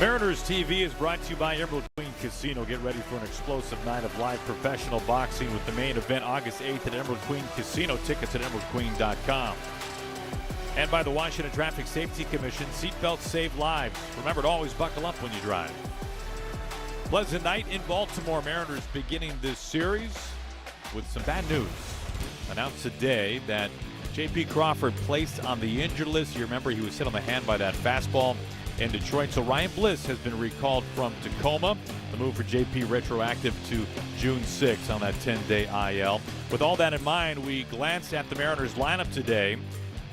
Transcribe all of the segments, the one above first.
Mariners TV is brought to you by Emerald Queen Casino. Get ready for an explosive night of live professional boxing with the main event August 8th at Emerald Queen Casino. Tickets at emeraldqueen.com. And by the Washington Traffic Safety Commission, seatbelts save lives. Remember to always buckle up when you drive. Pleasant night in Baltimore. Mariners beginning this series with some bad news. Announced today that J.P. Crawford placed on the injured list. You remember he was hit on the hand by that fastball in Detroit. So Ryan Bliss has been recalled from Tacoma. The move for JP retroactive to June 6th on that 10-day IL. With all that in mind, we glance at the Mariners lineup today.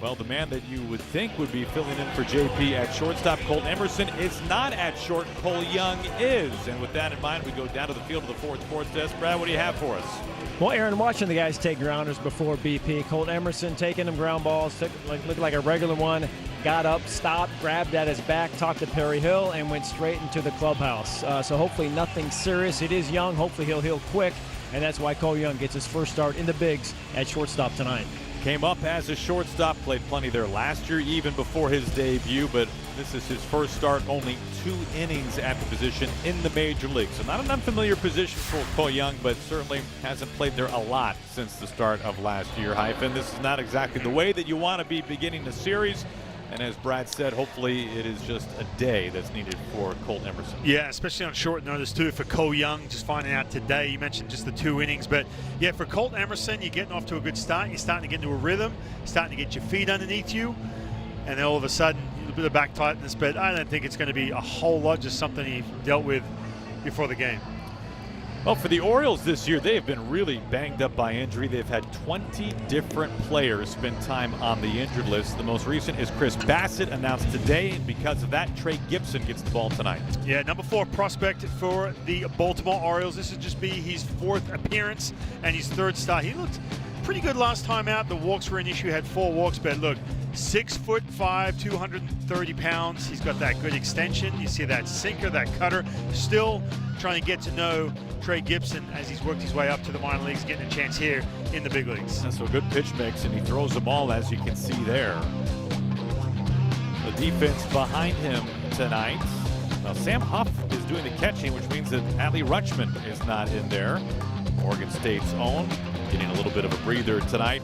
Well, the man that you would think would be filling in for JP at shortstop, Colt Emerson, is not at short. Cole Young is. And with that in mind, we go down to the field of the Ford Sports Desk. Brad, what do you have for us? Well, Aaron, watching the guys take grounders before BP. Colt Emerson taking them ground balls, looked like a regular one, got up, stopped, grabbed at his back, talked to Perry Hill, and went straight into the clubhouse. So hopefully nothing serious. It is Young. Hopefully he'll heal quick, and that's why Cole Young gets his first start in the bigs at shortstop tonight. Came up as a shortstop, played plenty there last year, even before his debut, but this is his first start, only 2 innings at the position in the major leagues. So not an unfamiliar position for Cole Young, but certainly hasn't played there a lot since the start of last year. Hyphen, this is not exactly the way that you want to be beginning the series. And as Brad said, hopefully it is just a day that's needed for Colt Emerson. Yeah, especially on short notice, too, for Cole Young, just finding out today. You mentioned just the 2 innings. But, yeah, for Colt Emerson, you're getting off to a good start. You're starting to get into a rhythm. You're starting to get your feet underneath you. And then all of a sudden, a little bit of back tightness. But I don't think it's going to be a whole lot, just something he dealt with before the game. Well, for the Orioles this year, they have been really banged up by injury. They've had 20 different players spend time on the injured list. The most recent is Chris Bassett, announced today, and because of that, Trey Gibson gets the ball tonight. Yeah, number 4 prospect for the Baltimore Orioles. This would just be his 4th appearance and his 3rd start. He looked pretty good last time out. The walks were an issue, had 4 walks, but look, 6'5", 230 pounds. He's got that good extension. You see that sinker, that cutter. Still trying to get to know Trey Gibson as he's worked his way up to the minor leagues, getting a chance here in the big leagues. So a good pitch mix, and he throws the ball, as you can see there. The defense behind him tonight. Now Sam Huff is doing the catching, which means that Adley Rutschman is not in there. Oregon State's own, getting a little bit of a breather tonight.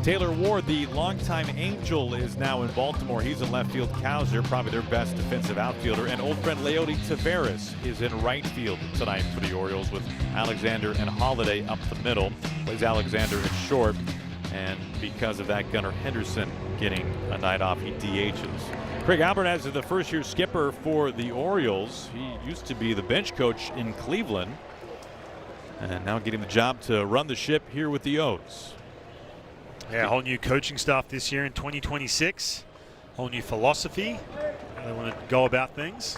Taylor Ward, the longtime Angel, is now in Baltimore. He's in left field. Cowser, probably their best defensive outfielder. And old friend Leody Taveras is in right field tonight for the Orioles, with Alexander and Holiday up the middle. Plays Alexander at short. And because of that, Gunnar Henderson getting a night off. He DHs. Craig Albertaz is the first-year skipper for the Orioles. He used to be the bench coach in Cleveland, and now getting the job to run the ship here with the O's. Yeah, a whole new coaching staff this year in 2026. Whole new philosophy. How they want to go about things.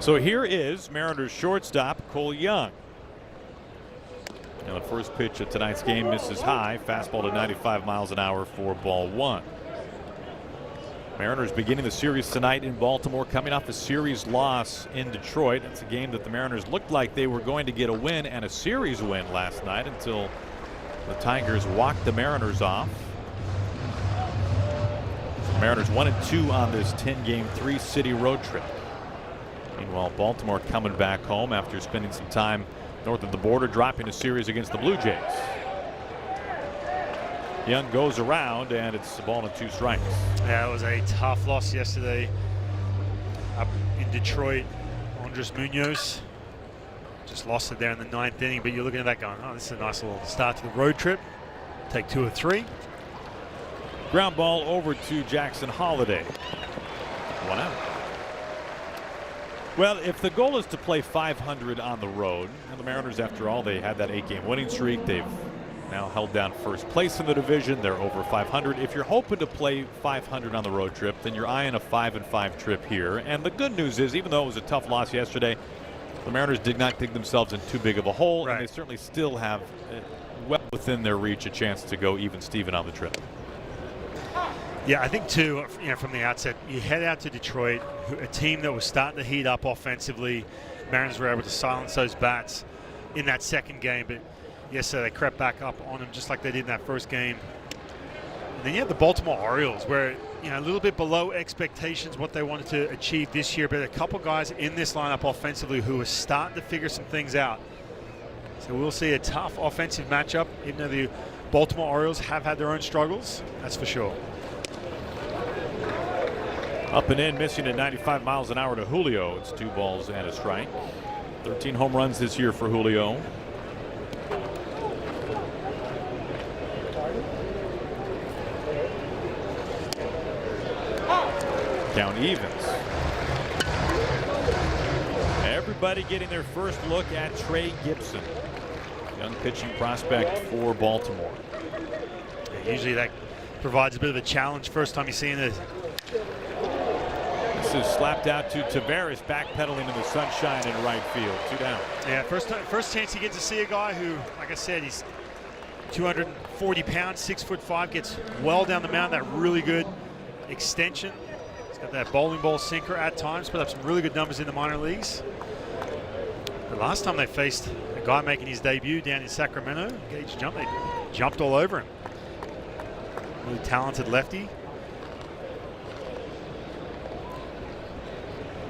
So here is Mariners shortstop Cole Young. Now the first pitch of tonight's game misses high. Fastball to 95 miles an hour for ball 1. Mariners beginning the series tonight in Baltimore, coming off a series loss in Detroit. It's a game that the Mariners looked like they were going to get a win and a series win last night until the Tigers walked the Mariners off. So Mariners 1-2 on this 10-game 3-city road trip. Meanwhile, Baltimore coming back home after spending some time north of the border, dropping a series against the Blue Jays. Young goes around, and it's a ball and 2 strikes. Yeah, it was a tough loss yesterday up in Detroit. Andres Munoz just lost it there in the 9th inning, but you're looking at that going, oh, this is a nice little start to the road trip. Take 2 of 3. Ground ball over to Jackson Holiday. 1 out. Well, if the goal is to play 500 on the road, and the Mariners, after all, they had that 8-game winning streak. They've now held down first place in the division. They're over 500. If you're hoping to play 500 on the road trip, then you're eyeing a 5-5 trip here. And the good news is, even though it was a tough loss yesterday, the Mariners did not dig themselves in too big of a hole, and they certainly still have, well within their reach, a chance to go even Steven on the trip. Yeah, I think too, from the outset, you head out to Detroit, a team that was starting to heat up offensively. Mariners were able to silence those bats in that second game, but yesterday they crept back up on them just like they did in that first game. And then you have the Baltimore Orioles, where a little bit below expectations what they wanted to achieve this year, but a couple guys in this lineup offensively who are starting to figure some things out. So we'll see a tough offensive matchup, even though the Baltimore Orioles have had their own struggles, that's for sure. Up and in, missing at 95 miles an hour to Julio. It's 2 balls and a strike. 13 home runs this year for Julio. Count evens. Everybody getting their first look at Trey Gibson, young pitching prospect for Baltimore. Usually that provides a bit of a challenge first time you see it. This is slapped out to Tavares, backpedaling in the sunshine in right field. 2 down. Yeah, first chance you get to see a guy who, like I said, he's 240 pounds, 6'5", gets well down the mound. That really good extension. He's got that bowling ball sinker at times. Put up some really good numbers in the minor leagues. The last time they faced a guy making his debut down in Sacramento, Gage jumped. They jumped all over him. Really talented lefty.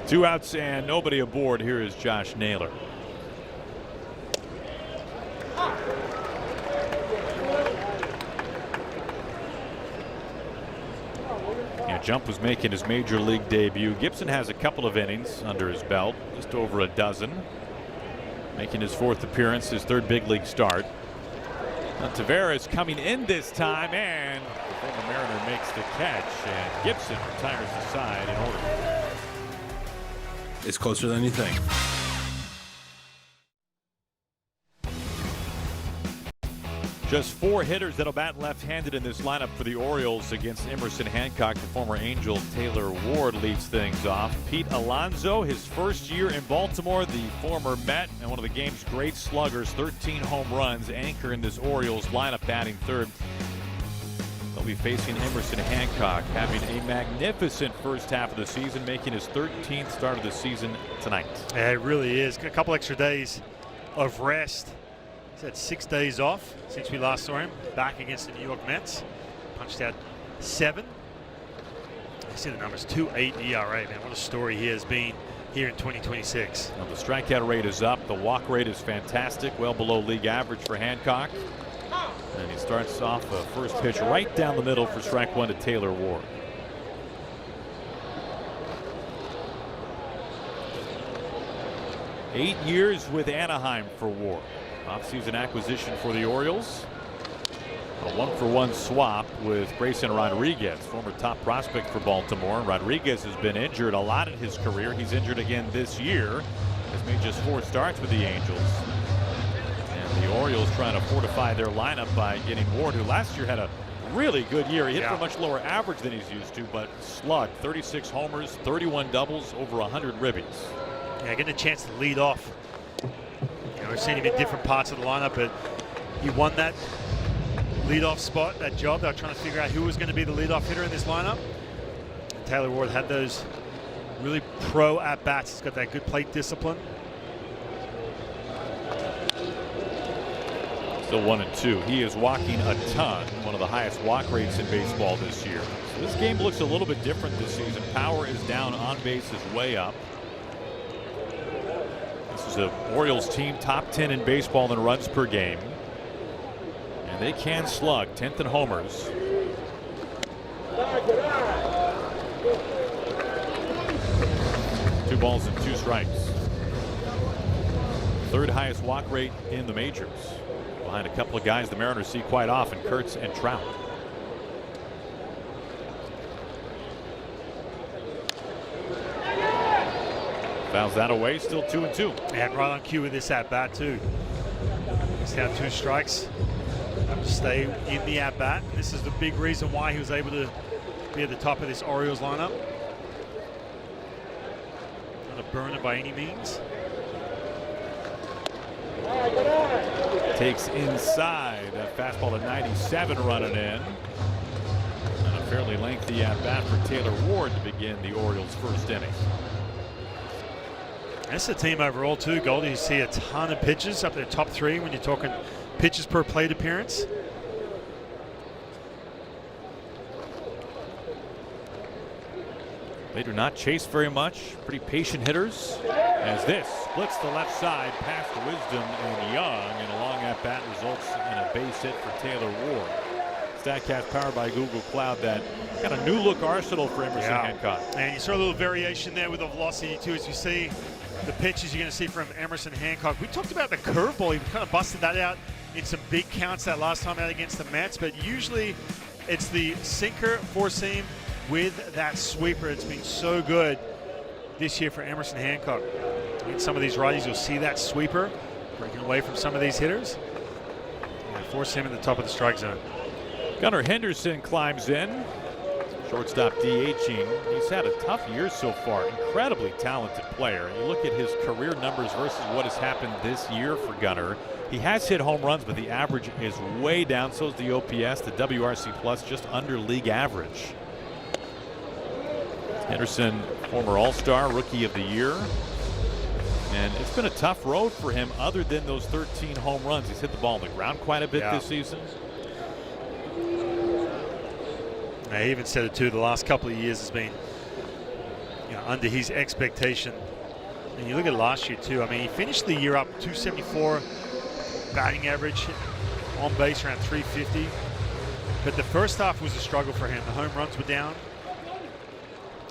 2 outs and nobody aboard. Here is Josh Naylor. Jump was making his major league debut. Gibson has a couple of innings under his belt, just over a dozen. Making his 4th appearance, his 3rd big league start. Now Tavares coming in this time, and the former Mariner makes the catch, and Gibson retires the side in order. It's closer than you think. Just 4 hitters that'll bat left-handed in this lineup for the Orioles against Emerson Hancock. The former Angel Taylor Ward leads things off. Pete Alonso, his first year in Baltimore, the former Met and one of the game's great sluggers, 13 home runs, anchor in this Orioles lineup, batting 3rd. They'll be facing Emerson Hancock, having a magnificent first half of the season, making his 13th start of the season tonight. Yeah, it really is. A couple extra days of rest. He's had 6 days off since we last saw him. Back against the New York Mets. Punched out 7. I see the numbers, 2.8 ERA. Man, what a story he has been here in 2026. Well, the strikeout rate is up. The walk rate is fantastic, well below league average for Hancock. And he starts off the first pitch right down the middle for strike 1 to Taylor Ward. Eight years with Anaheim for Ward. Offseason acquisition for the Orioles. A 1-for-1 swap with Grayson Rodriguez, former top prospect for Baltimore. Rodriguez has been injured a lot in his career. He's injured again this year. Has made just 4 starts with the Angels. And the Orioles trying to fortify their lineup by getting Ward, who last year had a really good year. He hit for a much lower average than he's used to, but slugged 36 homers, 31 doubles, over 100 ribbies. Yeah, getting a chance to lead off. We've seen him in different parts of the lineup, but he won that leadoff spot, that job. They were trying to figure out who was going to be the leadoff hitter in this lineup. And Taylor Ward had those really pro at-bats. He's got that good plate discipline. Still 1-2. He is walking a ton, one of the highest walk rates in baseball this year. So this game looks a little bit different this season. Power is down, on base is way up. This is the Orioles team top 10 in baseball in runs per game. And they can slug, 10th in homers. Two balls and 2 strikes. 3rd highest walk rate in the majors, behind a couple of guys the Mariners see quite often, Kurtz and Trout. Fouls that away, still 2-2. And right on cue with this at-bat too. He's down 2 strikes. Have to stay in the at-bat. This is the big reason why he was able to be at the top of this Orioles lineup. Not a burner by any means. Takes inside, that fastball to 97 running in. And a fairly lengthy at-bat for Taylor Ward to begin the Orioles' first inning. That's the team overall too, Goldie. You see a ton of pitches up there, top 3 when you're talking pitches per plate appearance. They do not chase very much. Pretty patient hitters. As this splits the left side past Wisdom and Young, and a long at bat results in a base hit for Taylor Ward. StatCast powered by Google Cloud. That got a new look arsenal for Emerson Hancock. And you saw a little variation there with the velocity too, as you see the pitches you're going to see from Emerson Hancock. We talked about the curveball. He kind of busted that out in some big counts that last time out against the Mets, but usually it's the sinker, four-seam with that sweeper. It's been so good this year for Emerson Hancock. In some of these righties, you'll see that sweeper breaking away from some of these hitters. And four-seam at the top of the strike zone. Gunnar Henderson climbs in. Shortstop DHing. He's had a tough year so far. Incredibly talented player. You look at his career numbers versus what has happened this year for Gunnar. He has hit home runs, but the average is way down. So is the OPS, the WRC plus, just under league average. Henderson, former All-Star, Rookie of the Year. And it's been a tough road for him other than those 13 home runs. He's hit the ball on the ground quite a bit this season. He even said it too, the last couple of years has been under his expectation. And you look at last year too, I mean, he finished the year up 274 batting average, on base around 350. But the first half was a struggle for him. The home runs were down.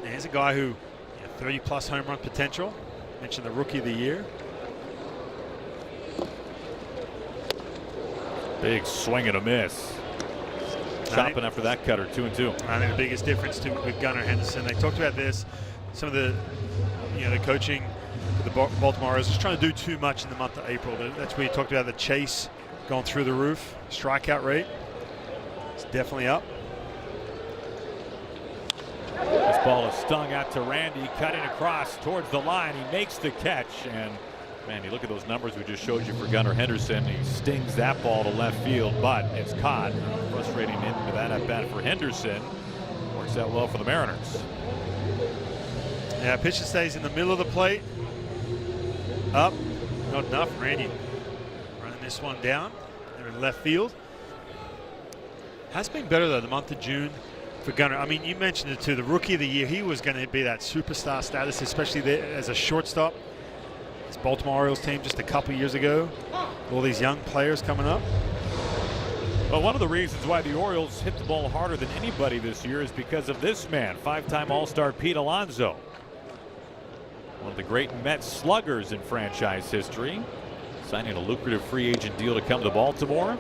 And he's a guy who 30 plus home run potential. Mentioned the Rookie of the Year. Big swing and a miss. Chopping after that cutter, 2-2. I think the biggest difference too with Gunnar Henderson, they talked about this, some of the the coaching for the Baltimore Orioles is trying to do too much in the month of April. That's where you talked about the chase going through the roof. Strikeout rate is definitely up. This ball is stung out to Randy, cutting across towards the line. He makes the catch, and man, you look at those numbers we just showed you for Gunnar Henderson. He stings that ball to left field, but it's caught. Frustrating into that at bat for Henderson. Works out well for the Mariners. Yeah, pitcher stays in the middle of the plate. Up, not enough. Randy running this one down. They're in left field. Has been better though the month of June for Gunnar. I mean, you mentioned it too. The Rookie of the Year. He was going to be that superstar status, especially there as a shortstop. This Baltimore Orioles team just a couple years ago. All these young players coming up. Well, one of the reasons why the Orioles hit the ball harder than anybody this year is because of this man, five-time All-Star Pete Alonso. One of the great Mets sluggers in franchise history. Signing a lucrative free agent deal to come to Baltimore.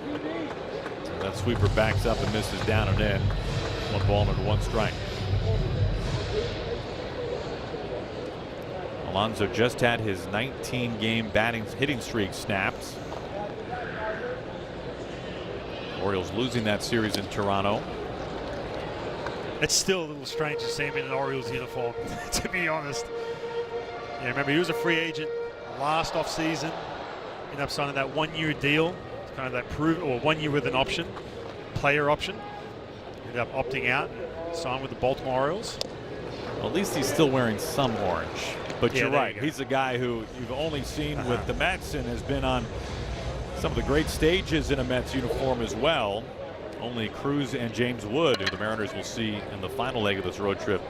So that sweeper backs up and misses down and in. 1 ball and 1 strike. Alonso just had his 19-game hitting streak snapped. Orioles losing that series in Toronto. It's still a little strange to see him in an Orioles uniform, to be honest. Yeah, remember, he was a free agent last offseason. Ended up signing that 1-year deal. It's kind of that 1 year with an option, player option. Ended up opting out and signed with the Baltimore Orioles. Well, at least he's still wearing some orange. But Yeah, you're right. you go. He's a guy who you've only seen with the Mets and has been on some of the great stages in a Mets uniform as well. Only Cruz and James Wood, who the Mariners will see in the final leg of this road trip,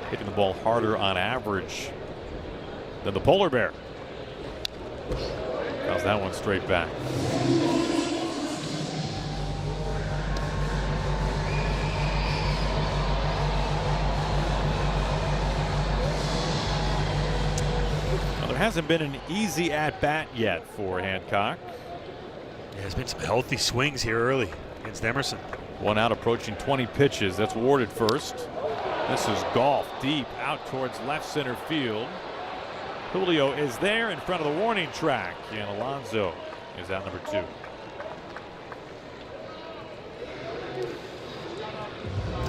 hitting the ball harder on average than the Polar Bear. How's that one straight back? Well, there hasn't been an easy at-bat yet for Hancock. Yeah, there's been some healthy swings here early against Emerson. 1 out, approaching 20 pitches. That's Ward at first. This is golf deep out towards left center field. Julio is there in front of the warning track, and Alonso is out number 2.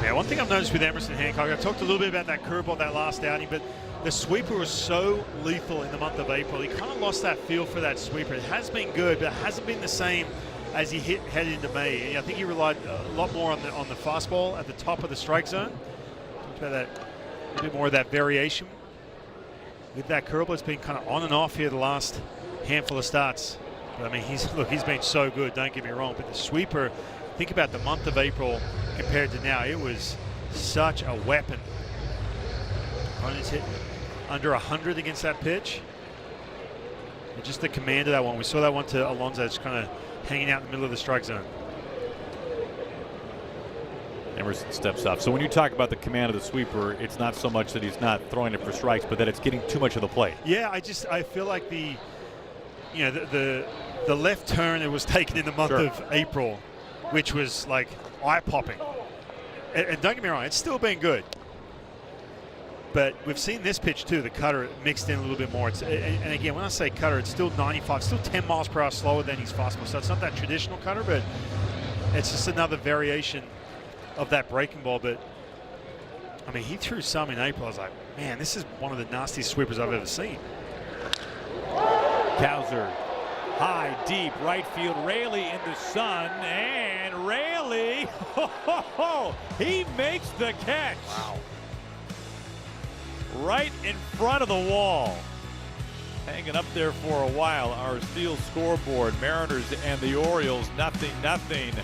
Yeah, one thing I've noticed with Emerson Hancock, I talked a little bit about that curveball that last outing, but the sweeper was so lethal in the month of April. He kind of lost that feel for that sweeper. It has been good, but it hasn't been the same as he headed into May. And I think he relied a lot more on the fastball at the top of the strike zone. Talked about that, a little bit more of that variation. With that curveball, it's been kind of on and off here the last handful of starts. But I mean, he's been so good, don't get me wrong. But the sweeper, think about the month of April compared to now. It was such a weapon opponents hit under 100 against that pitch. And just the command of that one. We saw that one to Alonso, just kind of hanging out in the middle of the strike zone. Emerson steps up. So when you talk about the command of the sweeper, it's not so much that he's not throwing it for strikes, but that it's getting too much of the plate. Yeah, I feel like the left turn that was taken in the month of April, which was like eye-popping. And don't get me wrong, it's still been good. But we've seen this pitch too, the cutter mixed in a little bit more. And again, when I say cutter, it's still 95, still 10 miles per hour slower than his fastball. So it's not that traditional cutter, but it's just another variation of that breaking ball. But I mean, he threw some in April. I was like, man, this is one of the nastiest sweepers I've ever seen. Cowser, high, deep, right field. Raley in the sun, and Raley, he makes the catch. Wow. Right in front of the wall. Hanging up there for a while. Our steel scoreboard, Mariners and the Orioles, 0-0.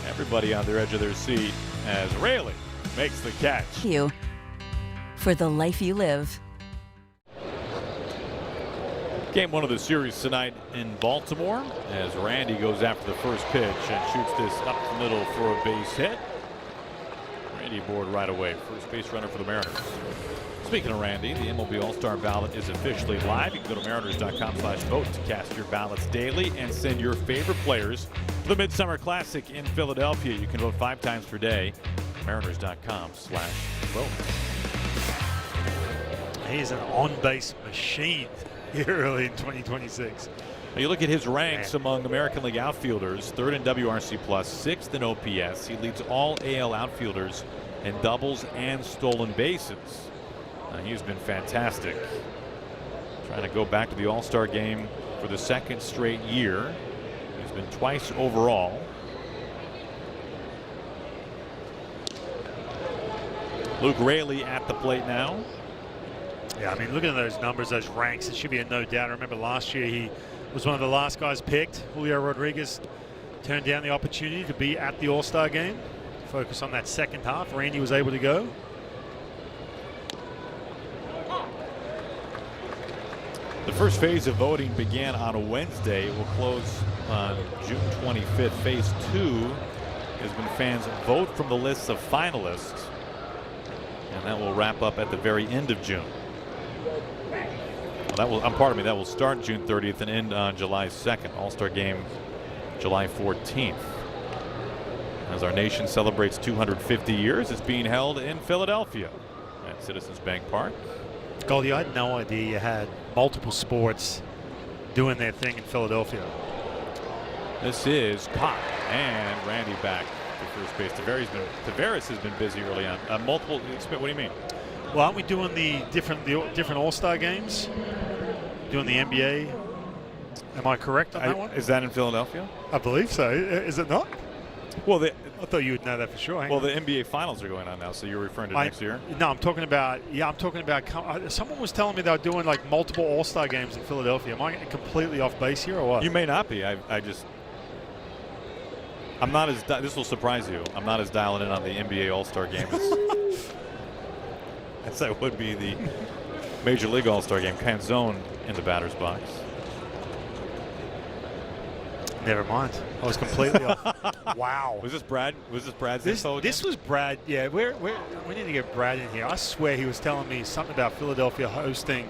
Everybody on their edge of their seat as Raley makes the catch. You for the life you live. Game one of the series tonight in Baltimore as Randy goes after the first pitch and shoots this up the middle for a base hit. Randy aboard right away. First base runner for the Mariners. Speaking of Randy, the MLB All-Star ballot is officially live. You can go to mariners.com/vote to cast your ballots daily and send your favorite players to the Midsummer Classic in Philadelphia. You can vote 5 times per day. mariners.com/vote. He is an on-base machine here early in 2026. Now you look at his ranks among American League outfielders, 3rd in WRC+, 6th in OPS. He leads all AL outfielders in doubles and stolen bases. He's been fantastic. Trying to go back to the All-Star game for the 2nd straight year. He's been twice overall. Luke Raley at the plate now. Yeah, I mean, looking at those numbers, those ranks, it should be a no doubt. I remember last year he was one of the last guys picked. Julio Rodriguez turned down the opportunity to be at the All-Star game. Focus on that second half. Randy was able to go. The first phase of voting began on a Wednesday. It will close on June 25th. Phase 2 is when fans vote from the lists of finalists, and that will wrap up at the very end of June. Well, that will start June 30th and end on July 2nd. All-Star game July 14th. As our nation celebrates 250 years, it's being held in Philadelphia at Citizens Bank Park. Goldie, I had no idea you had multiple sports doing their thing in Philadelphia. This is caught, and Randy back to first base. Tavares has been busy early on. Multiple. What do you mean? Well, aren't we doing the different All-Star games? Doing the NBA? Am I correct on that one? Is that in Philadelphia? I believe so. Is it not? Well, I thought you would know that for sure. Well, the NBA Finals are going on now, so you're referring to next year? No, I'm talking about. Yeah, I'm talking about. Someone was telling me they were doing like multiple All-Star games in Philadelphia. Am I completely off base here, or what? You may not be. I'm not as. This will surprise you. I'm not as dialing in on the NBA All-Star game as I would be the Major League All-Star game. Canzone in the batter's box. Never mind. I was completely off. Wow. Was this Brad? Was this Brad's info? This was Brad. Yeah, we need to get Brad in here. I swear he was telling me something about Philadelphia hosting.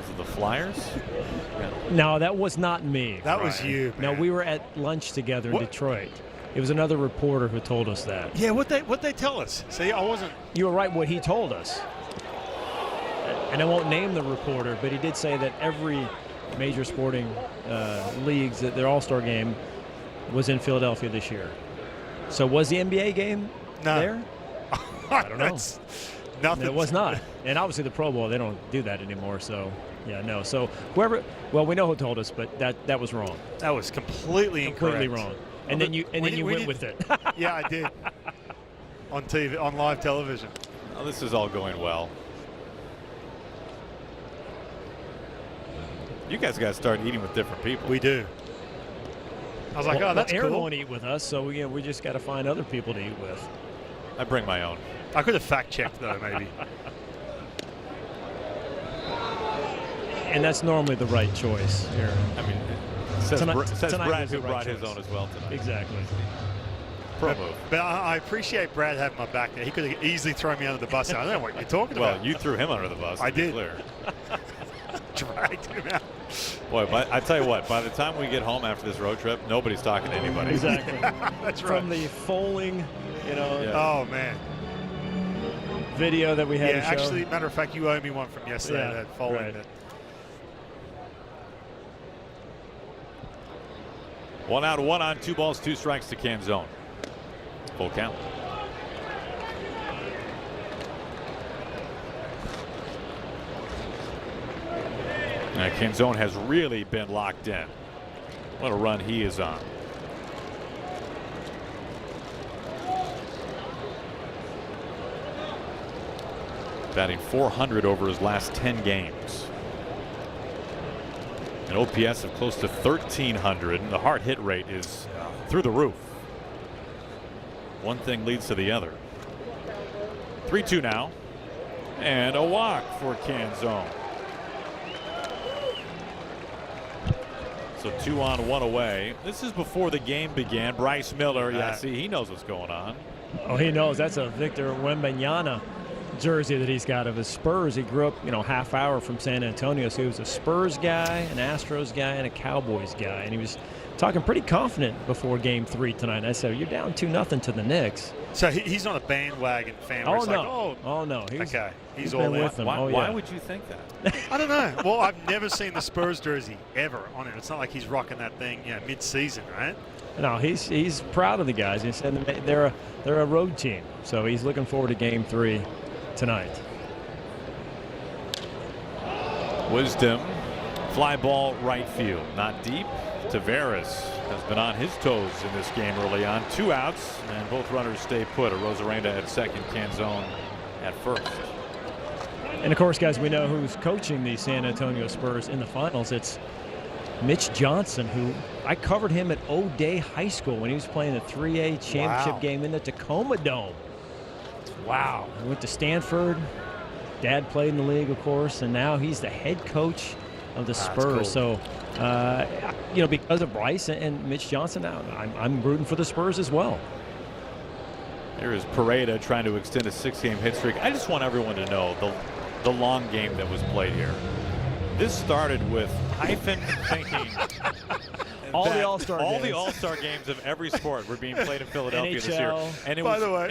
Is it the Flyers? Yeah. No, that was not me. That was you, man. No, we were at lunch together in Detroit. It was another reporter who told us that. Yeah, what they tell us? See, I wasn't. You were right what he told us. And I won't name the reporter, but he did say that every major sporting leagues, that their All-Star game was in Philadelphia this year. So was the NBA game there? I don't know. Nothing. It was not. And obviously the Pro Bowl, they don't do that anymore. So, yeah, no. So whoever, well, we know who told us, but that was wrong. That was completely incorrect. Wrong. And then you went with it. Yeah, I did. On TV, on live television. Oh, this is all going well. You guys got to start eating with different people. We do. I was like, oh, that's Aaron cool. won't eat with us, so we just got to find other people to eat with. I bring my own. I could have fact-checked, though, maybe. And that's normally the right choice here. I mean, says Tonight Brad, was the who right brought his choice. own as well tonight. Exactly. Pro move. But I appreciate Brad having my back there. He could have easily thrown me under the bus. I don't know what you're talking Well, about. you threw him under the bus. I to be did. Clear. Dragged him out. Boy, but I tell you what, by the time we get home after this road trip, nobody's talking to anybody. Exactly. That's From right. the foaling, Yeah. Oh, man. video that we had Yeah, to show. actually, matter of fact, you owe me one from yesterday. Yeah, That following right. that. 1 out, 1 on, 2 balls, 2 strikes to Canzone. Full count. Now, Canzone has really been locked in. What a run he is on. Batting .400 over his last 10 games. An OPS of close to 1,300, and the hard hit rate is through the roof. One thing leads to the other. 3-2 now, and a walk for Canzone. So 2 on, 1 away. This is before the game began. Bryce Miller, yeah, see, he knows what's going on. Oh, he knows. That's a Victor Wembanyama jersey that he's got of his Spurs. He grew up, half hour from San Antonio, so he was a Spurs guy, an Astros guy, and a Cowboys guy. And he was talking pretty confident before Game 3 tonight. I said, "You're down 2-0 to the Knicks." So he's not a bandwagon fan. Where Oh it's no! like, Oh no! okay, he's been all in. with them. Why, Oh, why yeah. would you think that? I don't know. Well, I've never seen the Spurs jersey ever on it. It's not like he's rocking that thing, mid-season, right? No, he's proud of the guys. He said they're a road team, so he's looking forward to Game 3 tonight. Wisdom, fly ball right field, not deep. Tavares has been on his toes in this game early on. 2 outs, and both runners stay put. Arozarena at second, Canzone at first. And of course, guys, we know who's coaching the San Antonio Spurs in the finals. It's Mitch Johnson, who I covered him at O'Day High School when he was playing the 3A championship game in the Tacoma Dome. Wow. He went to Stanford. Dad played in the league, of course, and now he's the head coach of the Spurs. Cool. So, because of Bryce and Mitch Johnson, now I'm rooting for the Spurs as well. Here is Pareda trying to extend a 6-game hit streak. I just want everyone to know the long game that was played here. This started with hyphen thinking. All that the All-Star all games. the All-Star games of every sport were being played in Philadelphia this year. NHL, And By the way,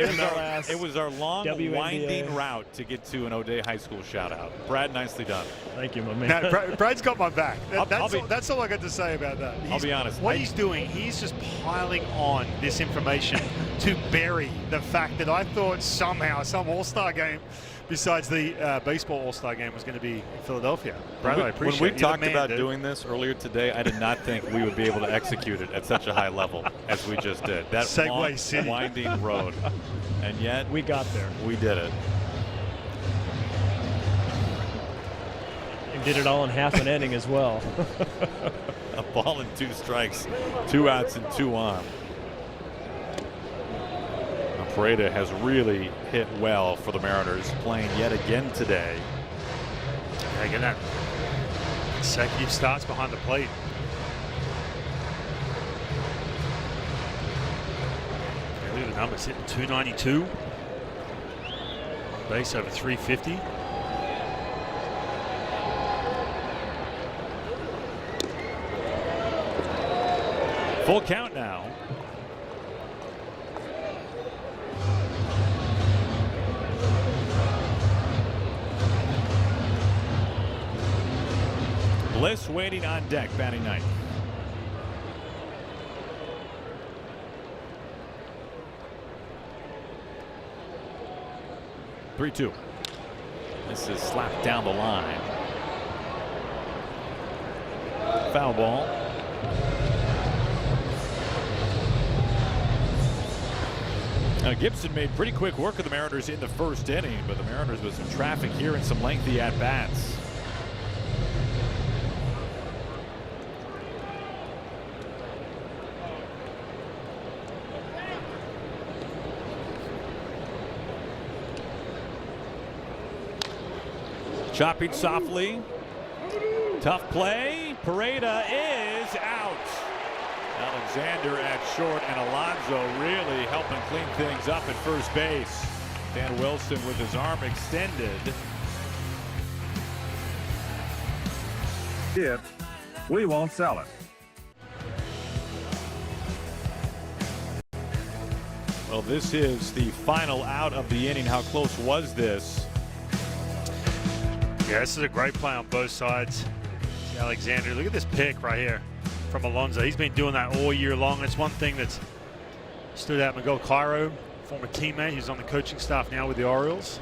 it was our long, WNBA. winding route to get to an O'Day High School shout-out. Brad, nicely done. Thank you, my man. No, Brad's got my back. I'll be- That's all I got to say about that. I'll be honest. What he's doing, he's just piling on this information to bury the fact that I thought somehow some All-Star game besides the baseball All-Star game was going to be in Philadelphia. Brad, I appreciate When we it. You're the talked man, about dude. doing this earlier today, I did not think we would be able to execute it at such a high level as we just did. That Segway long, City. winding road. And yet, We got there. we did it. And did it all in half an inning as well. A ball and 2 strikes, 2 outs and 2 on. Pareda has really hit well for the Mariners, playing yet again today. Yeah, get that. Consecutive starts behind the plate. Yeah, look at the numbers, hitting 292. Base over 350. Full count now. Bliss waiting on deck, batting ninth. (3-2). This is slapped down the line. Foul ball. Now Gibson made pretty quick work of the Mariners in the first inning, but the Mariners with some traffic here and some lengthy at-bats. Chopping softly Tough play. Pareda is out. Alexander at short, and Alonso really helping clean things up at first base. Dan Wilson with his arm extended. We won't sell it. Well, this is the final out of the inning. How close was this? Yeah, this is a great play on both sides. Alexander, look at this pick right here from Alonso. He's been doing that all year long. That's one thing that's stood out. Miguel Cairo, former teammate, he's on the coaching staff now with the Orioles.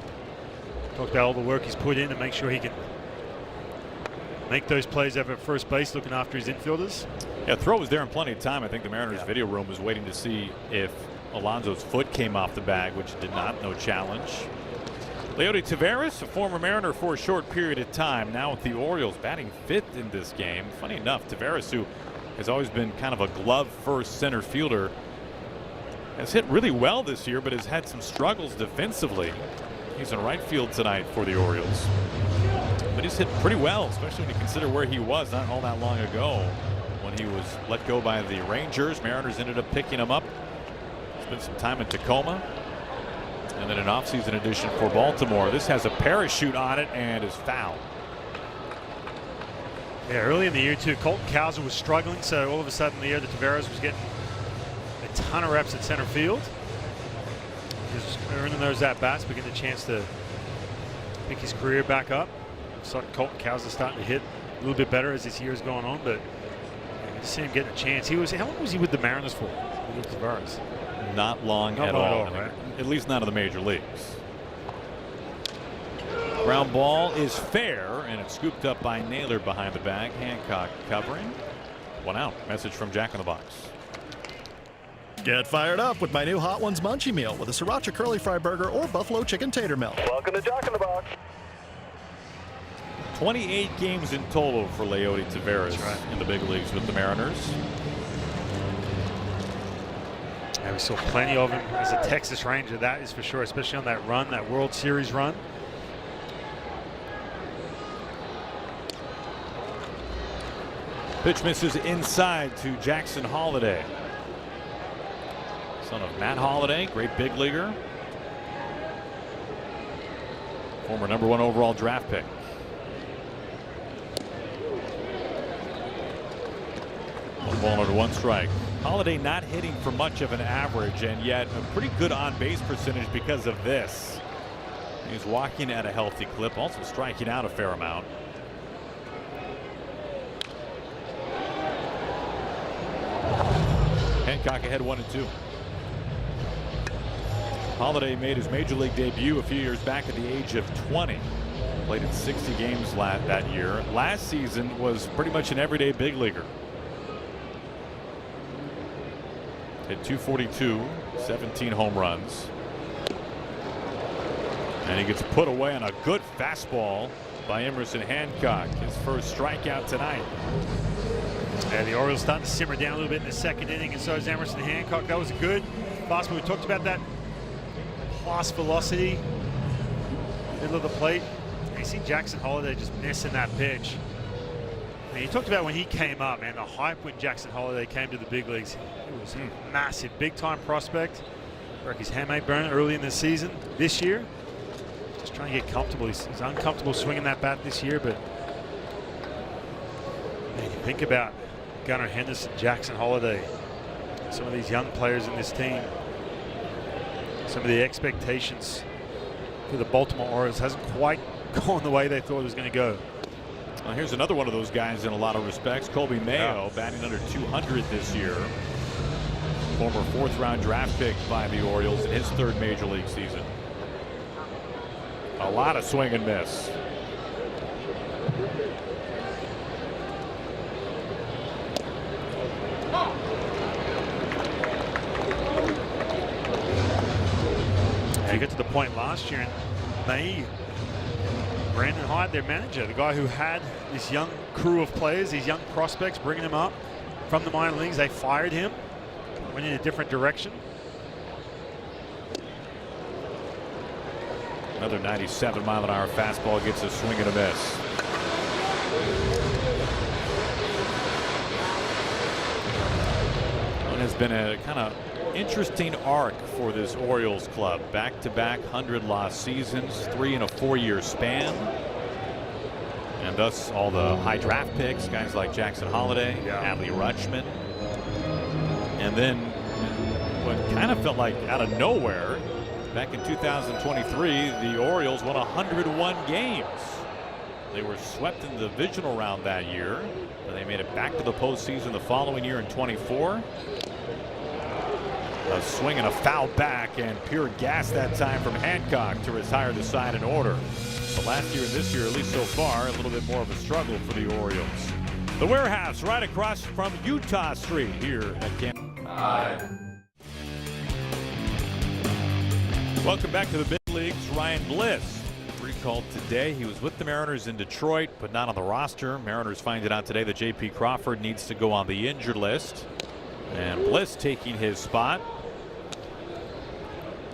Talked about all the work he's put in to make sure he can make those plays over at first base, looking after his infielders. Yeah, throw was there in plenty of time. I think the Mariners video room was waiting to see if Alonso's foot came off the bag, which did not. No challenge. Leody Taveras, a former Mariner for a short period of time, now with the Orioles, batting fifth in this game. Funny enough, Taveras, who has always been kind of a glove-first center fielder, has hit really well this year, but has had some struggles defensively. He's in right field tonight for the Orioles. But he's hit pretty well, especially when you consider where he was not all that long ago when he was let go by the Rangers. Mariners ended up picking him up. Spent some time in Tacoma. And then an offseason addition for Baltimore. This has a parachute on it and is foul. Yeah, early in the year too, Colton Cowser was struggling, so all of a sudden the year that Taveras was getting a ton of reps at center field. Just earning those at-bats, but getting a chance to pick his career back up. So Colton Cowser starting to hit a little bit better as this year's going on, but you see him getting a chance. How long was he with the Mariners for? With Taveras? Not long at all. Right? At least not in the major leagues. Ground ball is fair, and it's scooped up by Naylor behind the bag. Hancock covering. 1 out. Message from Jack in the Box. Get fired up with my new Hot Ones Munchie Meal with a Sriracha Curly Fry Burger or Buffalo Chicken Tater Melt. Welcome to Jack in the Box. 28 games in total for Leody Taveras in the big leagues with the Mariners. Yeah, we saw plenty of him as a Texas Ranger, that is for sure, especially on that run, that World Series run. Pitch misses inside to Jackson Holliday. Son of Matt Holliday, great big leaguer. Former #1 overall draft pick. One ball under 1 strike. Holliday not hitting for much of an average, and yet a pretty good on-base percentage because of this. He's walking at a healthy clip, also striking out a fair amount. Hancock ahead 1-2. Holliday made his major league debut a few years back at the age of 20. Played in 60 games that year. Last season was pretty much an everyday big leaguer. Hit .242, 17 home runs. And he gets put away on a good fastball by Emerson Hancock. His first strikeout tonight. Yeah, the Orioles starting to simmer down a little bit in the second inning, and so is Emerson Hancock. That was a good fastball. We talked about that plus velocity, middle of the plate. And you see Jackson Holliday just missing that pitch. And you talked about when he came up, man, the hype when Jackson Holliday came to the big leagues. It was massive, big-time prospect. Broke his hamate burn early in the season. This year, just trying to get comfortable. He's uncomfortable swinging that bat this year, but man, you think about Gunnar Henderson, Jackson Holliday, some of these young players in this team. Some of the expectations for the Baltimore Orioles hasn't quite gone the way they thought it was going to go. Well, here's another one of those guys in a lot of respects. Colby Mayo, batting under 200 this year. Former 4th-round draft pick by the Orioles in his 3rd major league season. A lot of swing and miss. They got to the point last year in May. Brandon Hyde, their manager, the guy who had this young crew of players, these young prospects, bringing them up from the minor leagues, they fired him, went in a different direction. Another 97-mile-an-hour fastball gets a swing and a miss. It has been a kind of interesting arc for this Orioles club. Back-to-back 100-loss seasons, 3 in a 4-year span. And thus all the high draft picks, guys like Jackson Holliday, Adley Rutschman. And then what kind of felt like out of nowhere, back in 2023, the Orioles won 101 games. They were swept in the divisional round that year, and they made it back to the postseason the following year in 24. A swing and a foul back, and pure gas that time from Hancock to retire the side in order. But last year and this year, at least so far, a little bit more of a struggle for the Orioles. The Warehouse right across from Utah Street here at Camp. Welcome back to the big leagues. Ryan Bliss recalled today. He was with the Mariners in Detroit, but not on the roster. Mariners finding out today that J.P. Crawford needs to go on the injured list. And Bliss taking his spot.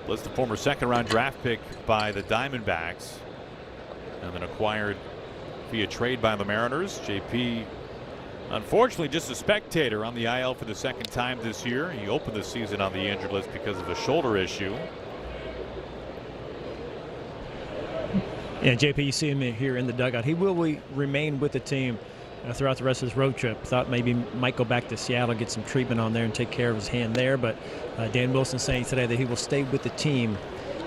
Bliss, the former second-round draft pick by the Diamondbacks, and then acquired via trade by the Mariners. JP, unfortunately, just a spectator on the IL for the second time this year. He opened the season on the injured list because of a shoulder issue. Yeah, JP, you see him here in the dugout. He will remain with the team throughout the rest of his road trip. Thought maybe might go back to Seattle, get some treatment on there and take care of his hand there. But Dan Wilson saying today that he will stay with the team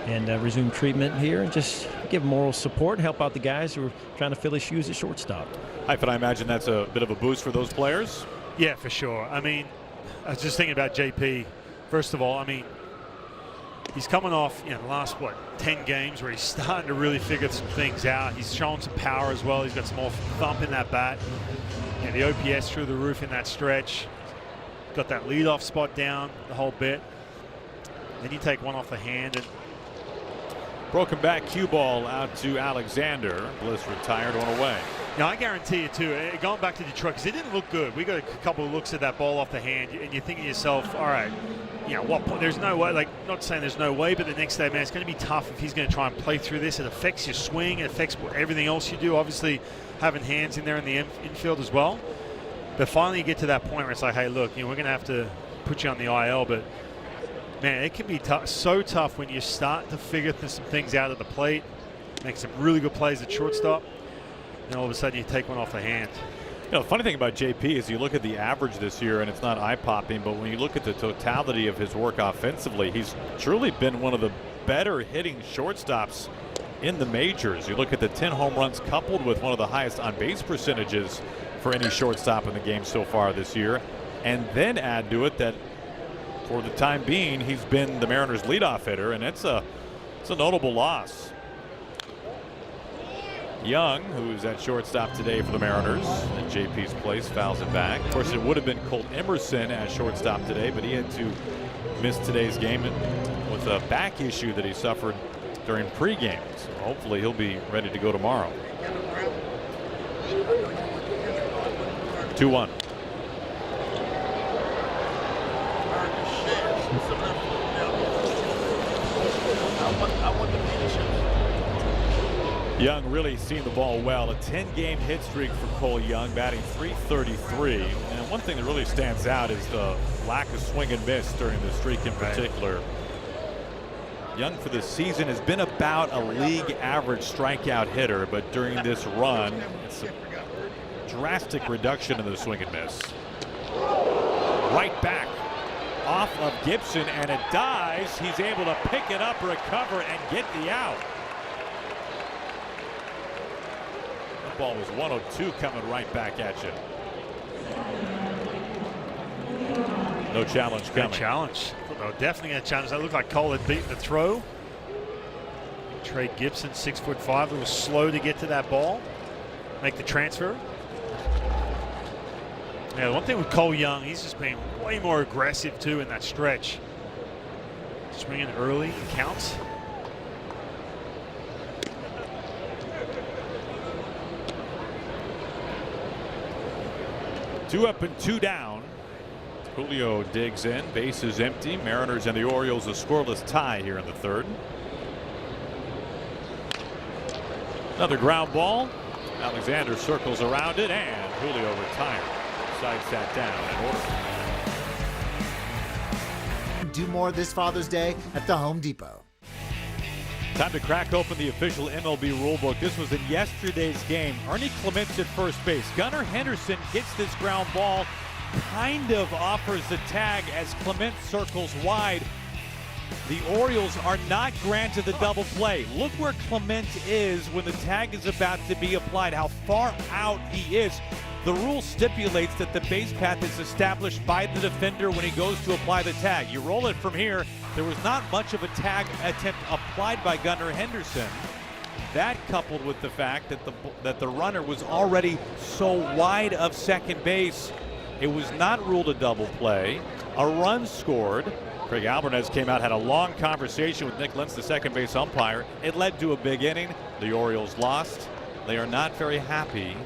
and resume treatment here and just give moral support, help out the guys who are trying to fill his shoes at shortstop. I imagine that's a bit of a boost for those players. Yeah, for sure. I mean, I was just thinking about JP. First of all, I mean, he's coming off, the last, 10 games where he's starting to really figure some things out. He's showing some power as well. He's got some more thump in that bat. The OPS through the roof in that stretch. Got that leadoff spot down the whole bit. Then you take one off the hand and broken back cue ball out to Alexander. Bliss retired on away. Now, I guarantee you, too, going back to Detroit, because it didn't look good. We got a couple of looks at that ball off the hand, and you think to yourself, all right, what point? There's no way, not saying there's no way, but the next day, man, it's going to be tough if he's going to try and play through this. It affects your swing. It affects everything else you do. Obviously, having hands in there in the infield as well. But finally, you get to that point where it's like, hey, look, we're going to have to put you on the IL, but man, it can be so tough when you start to figure some things out at the plate, make some really good plays at shortstop, and all of a sudden you take one off the hand. The funny thing about JP is you look at the average this year, and it's not eye-popping, but when you look at the totality of his work offensively, he's truly been one of the better hitting shortstops in the majors. You look at the 10 home runs coupled with one of the highest on-base percentages for any shortstop in the game so far this year, and then add to it that for the time being, he's been the Mariners' leadoff hitter, and it's a notable loss. Young, who's at shortstop today for the Mariners, in JP's place, fouls it back. Of course, it would have been Colt Emerson at shortstop today, but he had to miss today's game with a back issue that he suffered during pregame. So hopefully he'll be ready to go tomorrow. 2-1. Young really seeing the ball well. A 10-game hit streak for Cole Young, batting .333. And one thing that really stands out is the lack of swing and miss during the streak in particular. Young for the season has been about a league average strikeout hitter, but during this run, it's a drastic reduction in the swing and miss. Right back off of Gibson, and it dies. He's able to pick it up, recover, and get the out. That ball was 102 coming right back at you. No challenge coming. No challenge. No, definitely a challenge. That looked like Cole had beaten the throw. Trey Gibson, 6'5", a little slow to get to that ball. Make the transfer. Yeah, the one thing with Cole Young, he's just being way more aggressive too in that stretch. Swinging early, it counts. Two up and two down. Julio digs in, base is empty. Mariners and the Orioles a scoreless tie here in the third. Another ground ball Alexander circles around it, and Julio retired. Sides that down in order. Do more this Father's Day at the Home Depot. Time to crack open the official MLB rulebook. This was in yesterday's game. Ernie Clement's at first base. Gunnar Henderson gets this ground ball, kind of offers the tag as Clement circles wide. The Orioles are not granted the double play. Look where Clement is when the tag is about to be applied, how far out he is. The rule stipulates that the base path is established by the defender when he goes to apply the tag. You roll it from here. There was not much of a tag attempt applied by Gunnar Henderson. That coupled with the fact that the runner was already so wide of second base, it was not ruled a double play. A run scored. Craig Alvarez came out, had a long conversation with Nick Lentz, the second base umpire. It led to a big inning. The Orioles lost. They are not very happy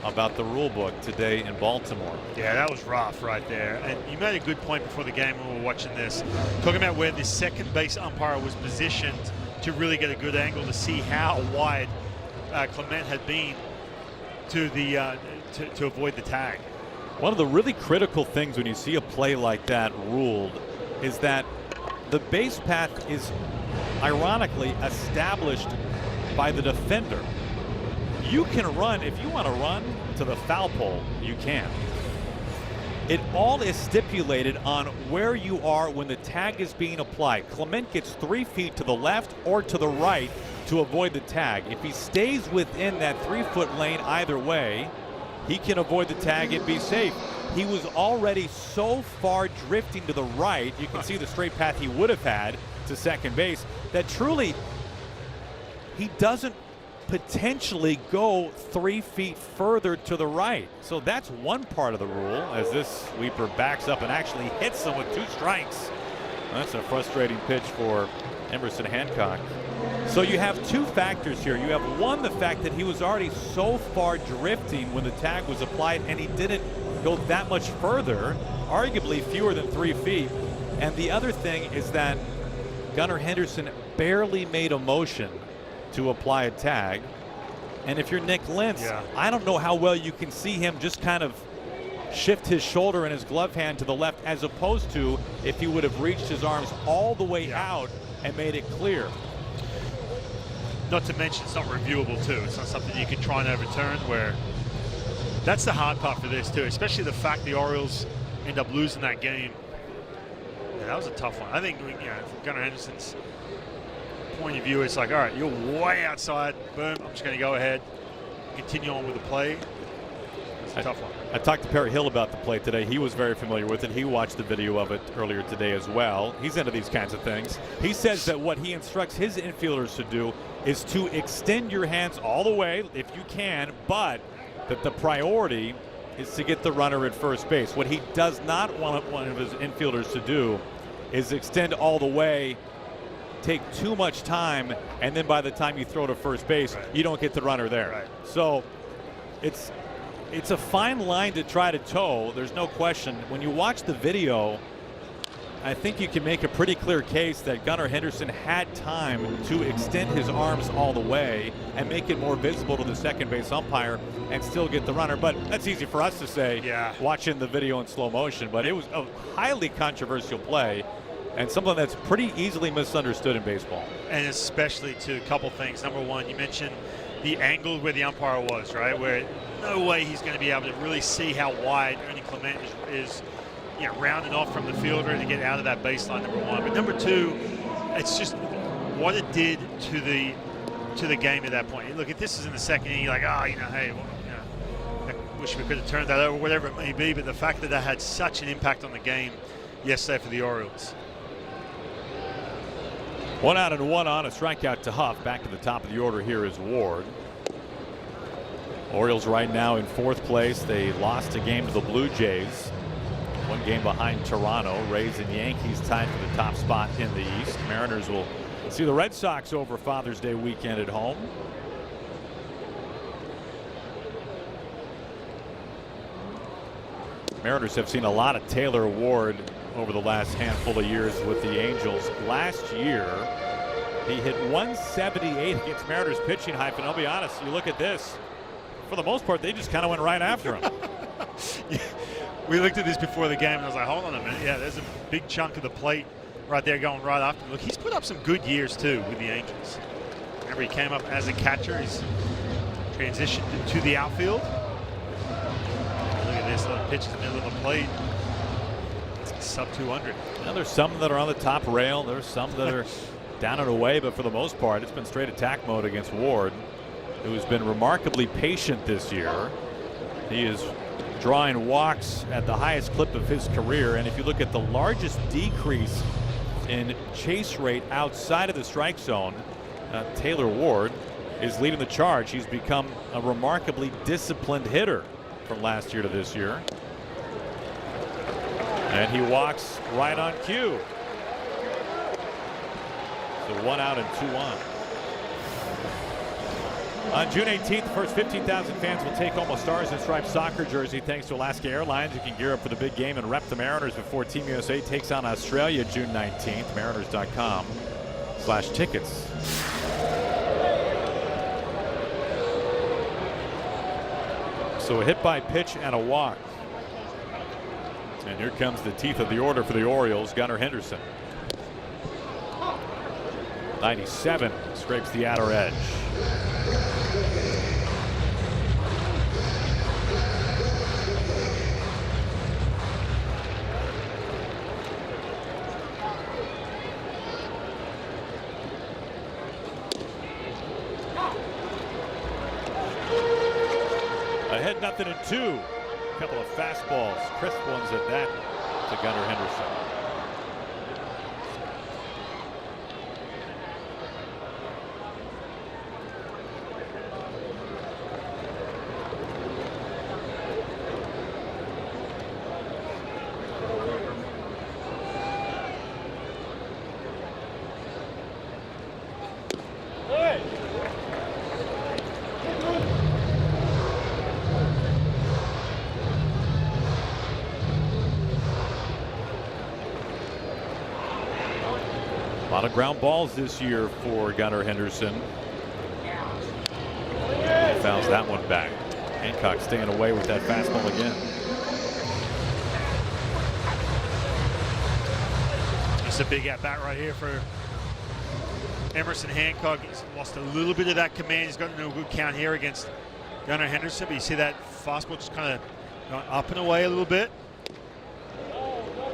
about the rule book today in Baltimore. Yeah, that was rough right there. And you made a good point before the game when we were watching this, talking about where the second base umpire was positioned to really get a good angle to see how wide Clement had been to the to avoid the tag. One of the really critical things when you see a play like that ruled is that the base path is ironically established by the defender. You can run, if you want to run to the foul pole, you can. It all is stipulated on where you are when the tag is being applied. Clement gets 3 feet to the left or to the right to avoid the tag. If he stays within that 3-foot lane either way, he can avoid the tag and be safe. He was already so far drifting to the right, you can see the straight path he would have had to second base, that truly he doesn't potentially go 3 feet further to the right. So that's one part of the rule, as this sweeper backs up and actually hits him with 2 strikes. That's a frustrating pitch for Emerson Hancock. So you have 2 factors here. You have one, the fact that he was already so far drifting when the tag was applied, and he didn't go that much further, arguably fewer than 3 feet. And the other thing is that Gunnar Henderson barely made a motion to apply a tag. And if you're Nick Lentz, I don't know how well you can see him just kind of shift his shoulder and his glove hand to the left, as opposed to if he would have reached his arms all the way out and made it clear. Not to mention it's not reviewable too. It's not something you can try and overturn, where that's the hard part for this too, especially the fact the Orioles end up losing that game. Yeah, that was a tough one. I think, from Gunnar Henderson's point of view, it's like, all right, you're way outside. Boom, I'm just going to go ahead, continue on with the play. It's a tough one. I talked to Perry Hill about the play today. He was very familiar with it. He watched the video of it earlier today as well. He's into these kinds of things. He says that what he instructs his infielders to do is to extend your hands all the way if you can, but that the priority is to get the runner at first base. What he does not want one of his infielders to do is extend all the way, take too much time, and then by the time you throw to first base, you don't get the runner there. So it's a fine line to try to toe. There's no question. When you watch the video, I think you can make a pretty clear case that Gunnar Henderson had time to extend his arms all the way and make it more visible to the second base umpire and still get the runner. But that's easy for us to say, watching the video in slow motion. But it was a highly controversial play, and something that's pretty easily misunderstood in baseball. And especially to a couple things. Number one, you mentioned the angle where the umpire was, right? Where no way he's going to be able to really see how wide Ernie Clement is rounding off from the fielder to get out of that baseline, number one. But number two, it's just what it did to the game at that point. Look, if this is in the second inning, you're like, hey, I wish we could have turned that over, whatever it may be. But the fact that had such an impact on the game yesterday for the Orioles. 1 out and 1 on, a strikeout to Huff. Back to the top of the order here is Ward. Orioles right now in 4th place. They lost a game to the Blue Jays. 1 game behind Toronto. Rays and Yankees tied for the top spot in the East. Mariners will see the Red Sox over Father's Day weekend at home. Mariners have seen a lot of Taylor Ward over the last handful of years with the Angels. Last year, he hit 178 against Mariners pitching hype, and I'll be honest, you look at this, for the most part, they just kind of went right after him. Yeah. We looked at this before the game, and I was like, hold on a minute. Yeah, there's a big chunk of the plate right there going right after him. Look, he's put up some good years, too, with the Angels. Remember, he came up as a catcher. He's transitioned to the outfield. Look at this little pitch in the middle of the plate. Sub 200. Now, there's some that are on the top rail. There's some that are down and away, but for the most part, it's been straight attack mode against Ward, who has been remarkably patient this year. He is drawing walks at the highest clip of his career, and if you look at the largest decrease in chase rate outside of the strike zone, Taylor Ward is leading the charge. He's become a remarkably disciplined hitter from last year to this year. And he walks right on cue. So 1 out and 2 on. On June 18th, the first 15,000 fans will take home a Stars and Stripes soccer jersey thanks to Alaska Airlines. You can gear up for the big game and rep the Mariners before Team USA takes on Australia June 19th. Mariners.com/tickets. So a hit by pitch and a walk. And here comes the teeth of the order for the Orioles, Gunnar Henderson. 97 scrapes the outer edge. Ahead 0-2. A couple of fastballs, crisp ones at that, to Gunnar Henderson. A lot of ground balls this year for Gunnar Henderson. He fouls that one back. Hancock staying away with that fastball again. It's a big at bat right here for Emerson Hancock. He's lost a little bit of that command. He's got no good count here against Gunnar Henderson, but you see that fastball just kind of going up and away a little bit.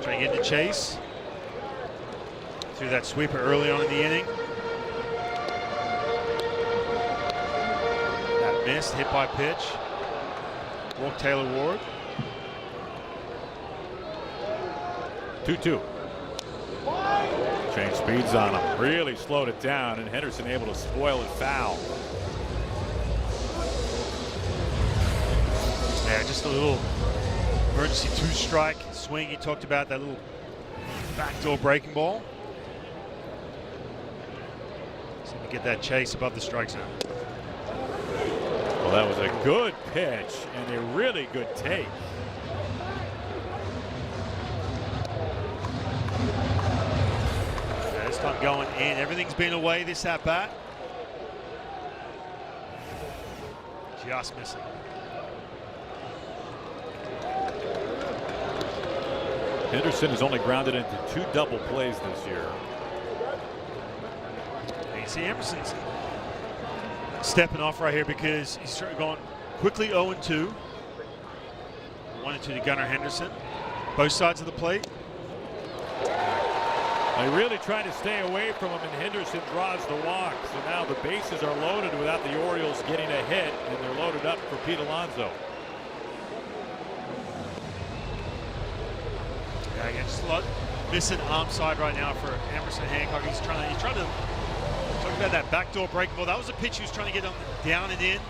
Trying to get the chase. Through that sweeper early on in the inning. That missed, hit by pitch. Walk Taylor Ward. 2-2. Change speeds on him. Really slowed it down, and Henderson able to spoil it foul. Yeah, just a little emergency 2-strike swing. He talked about that little backdoor breaking ball. Get that chase above the strike zone. Well, that was a good pitch and a really good take. Yeah, this time going in. Everything's been away this at bat. Just missing. Henderson has only grounded into 2 double plays this year. You see Emerson's stepping off right here because he's going quickly 0-2. 1-2 to Gunnar Henderson. Both sides of the plate. They really trying to stay away from him, and Henderson draws the walk. So now the bases are loaded without the Orioles getting a hit, and they're loaded up for Pete Alonso. Yeah, just a lot missing arm side right now for Emerson Hancock. He's trying to talk about that backdoor breaking ball. That was a pitch he was trying to get on down and in.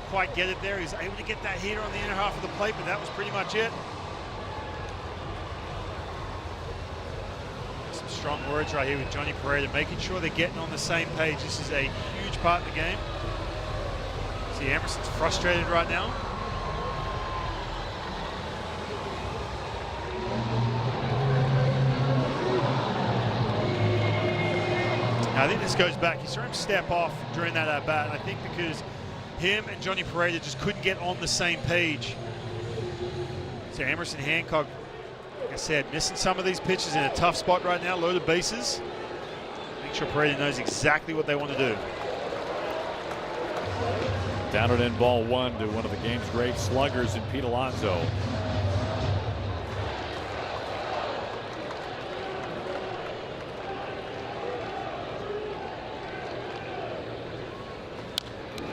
Quite get it there. He's able to get that heater on the inner half of the plate, but that was pretty much it. Some strong words right here with Johnny Pereira, making sure they're getting on the same page. This is a huge part of the game. See, Emerson's frustrated right now. Now, I think this goes back. You saw him step off during that at bat, and I think because him and Johnny Pareda just couldn't get on the same page. So Emerson Hancock, like I said, missing some of these pitches in a tough spot right now, loaded bases. Make sure Pareda knows exactly what they want to do. Down and in ball one to one of the game's great sluggers in Pete Alonso.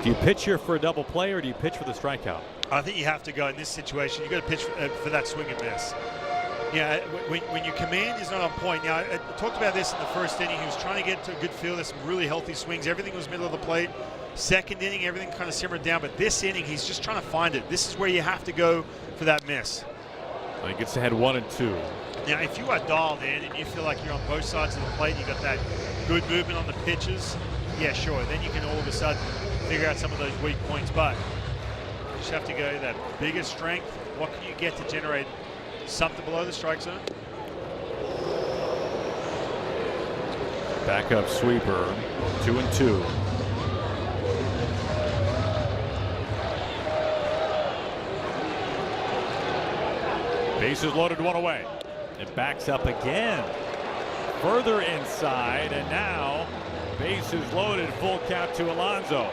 Do you pitch here for a double play or do you pitch for the strikeout? I think you have to go in this situation. You got to pitch for that swing and miss. Yeah, when your command is not on point. Now, I talked about this in the first inning. He was trying to get to a good feel. There's some really healthy swings. Everything was middle of the plate. Second inning, everything kind of simmered down. But this inning, he's just trying to find it. This is where you have to go for that miss. Well, he gets ahead 1 and 2. Now, if you are dialed in and you feel like you're on both sides of the plate, you got that good movement on the pitches, yeah, sure. Then you can all of a sudden figure out some of those weak points. But you just have to go that biggest strength. What can you get to generate something below the strike zone? Backup sweeper, 2 and 2. Bases loaded, 1 away. It backs up again. Further inside, and now bases loaded, full count to Alonso.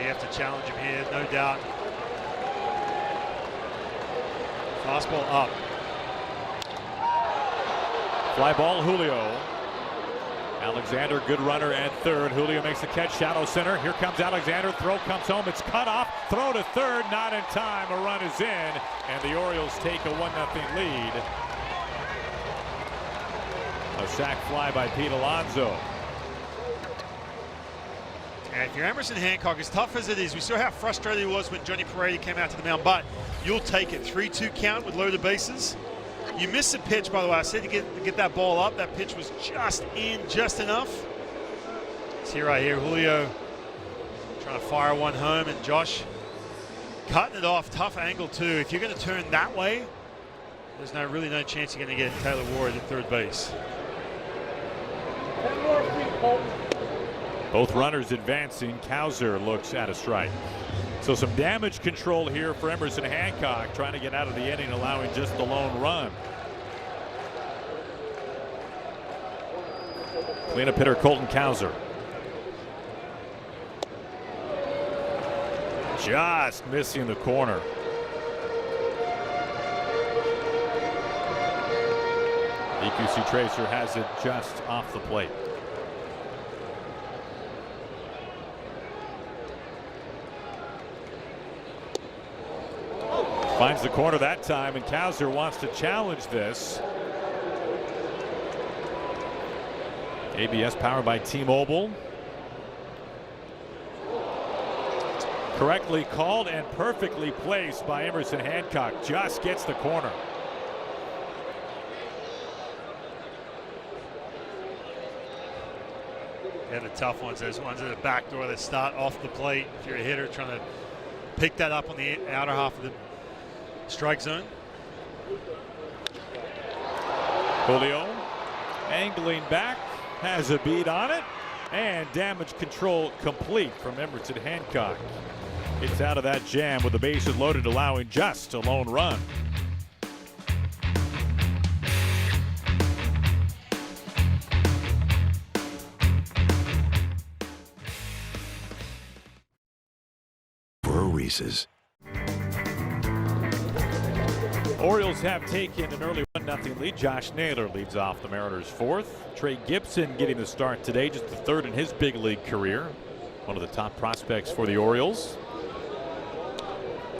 You have to challenge him here, no doubt. Fastball up. Fly ball, Julio. Alexander, good runner at third. Julio makes the catch, shadow center. Here comes Alexander. Throw comes home. It's cut off. Throw to third, not in time. A run is in, and the Orioles take a 1-0 lead. A sac fly by Pete Alonso. And if you're Emerson Hancock, as tough as it is, we saw how frustrated he was when Johnny Pareda came out to the mound, but you'll take it. 3-2 count with loaded bases. You missed a pitch, by the way. I said to get that ball up. That pitch was just in, just enough. See right here, Julio trying to fire one home, and Josh cutting it off. Tough angle too. If you're going to turn that way, there's really no chance you're going to get Taylor Ward at third base. Both runners advancing. Cowser looks at a strike. So some damage control here for Emerson Hancock, trying to get out of the inning, allowing just the lone run. Cleanup hitter Colton Cowser. Just missing the corner. EQC Tracer has it just off the plate. Finds the corner that time, and Cowser wants to challenge this. ABS powered by T-Mobile. Correctly called and perfectly placed by Emerson Hancock. Just gets the corner. Yeah, the tough ones. Those ones at the back door that start off the plate. If you're a hitter trying to pick that up on the outer half of the strike zone. Julio angling back, has a beat on it, and damage control complete from Emerson Hancock. It's out of that jam with the bases loaded, allowing just a lone run. For Reese's. Orioles have taken an early 1-0 lead. Josh Naylor leads off the Mariners' fourth. Trey Gibson getting the start today, just the third in his big league career. One of the top prospects for the Orioles.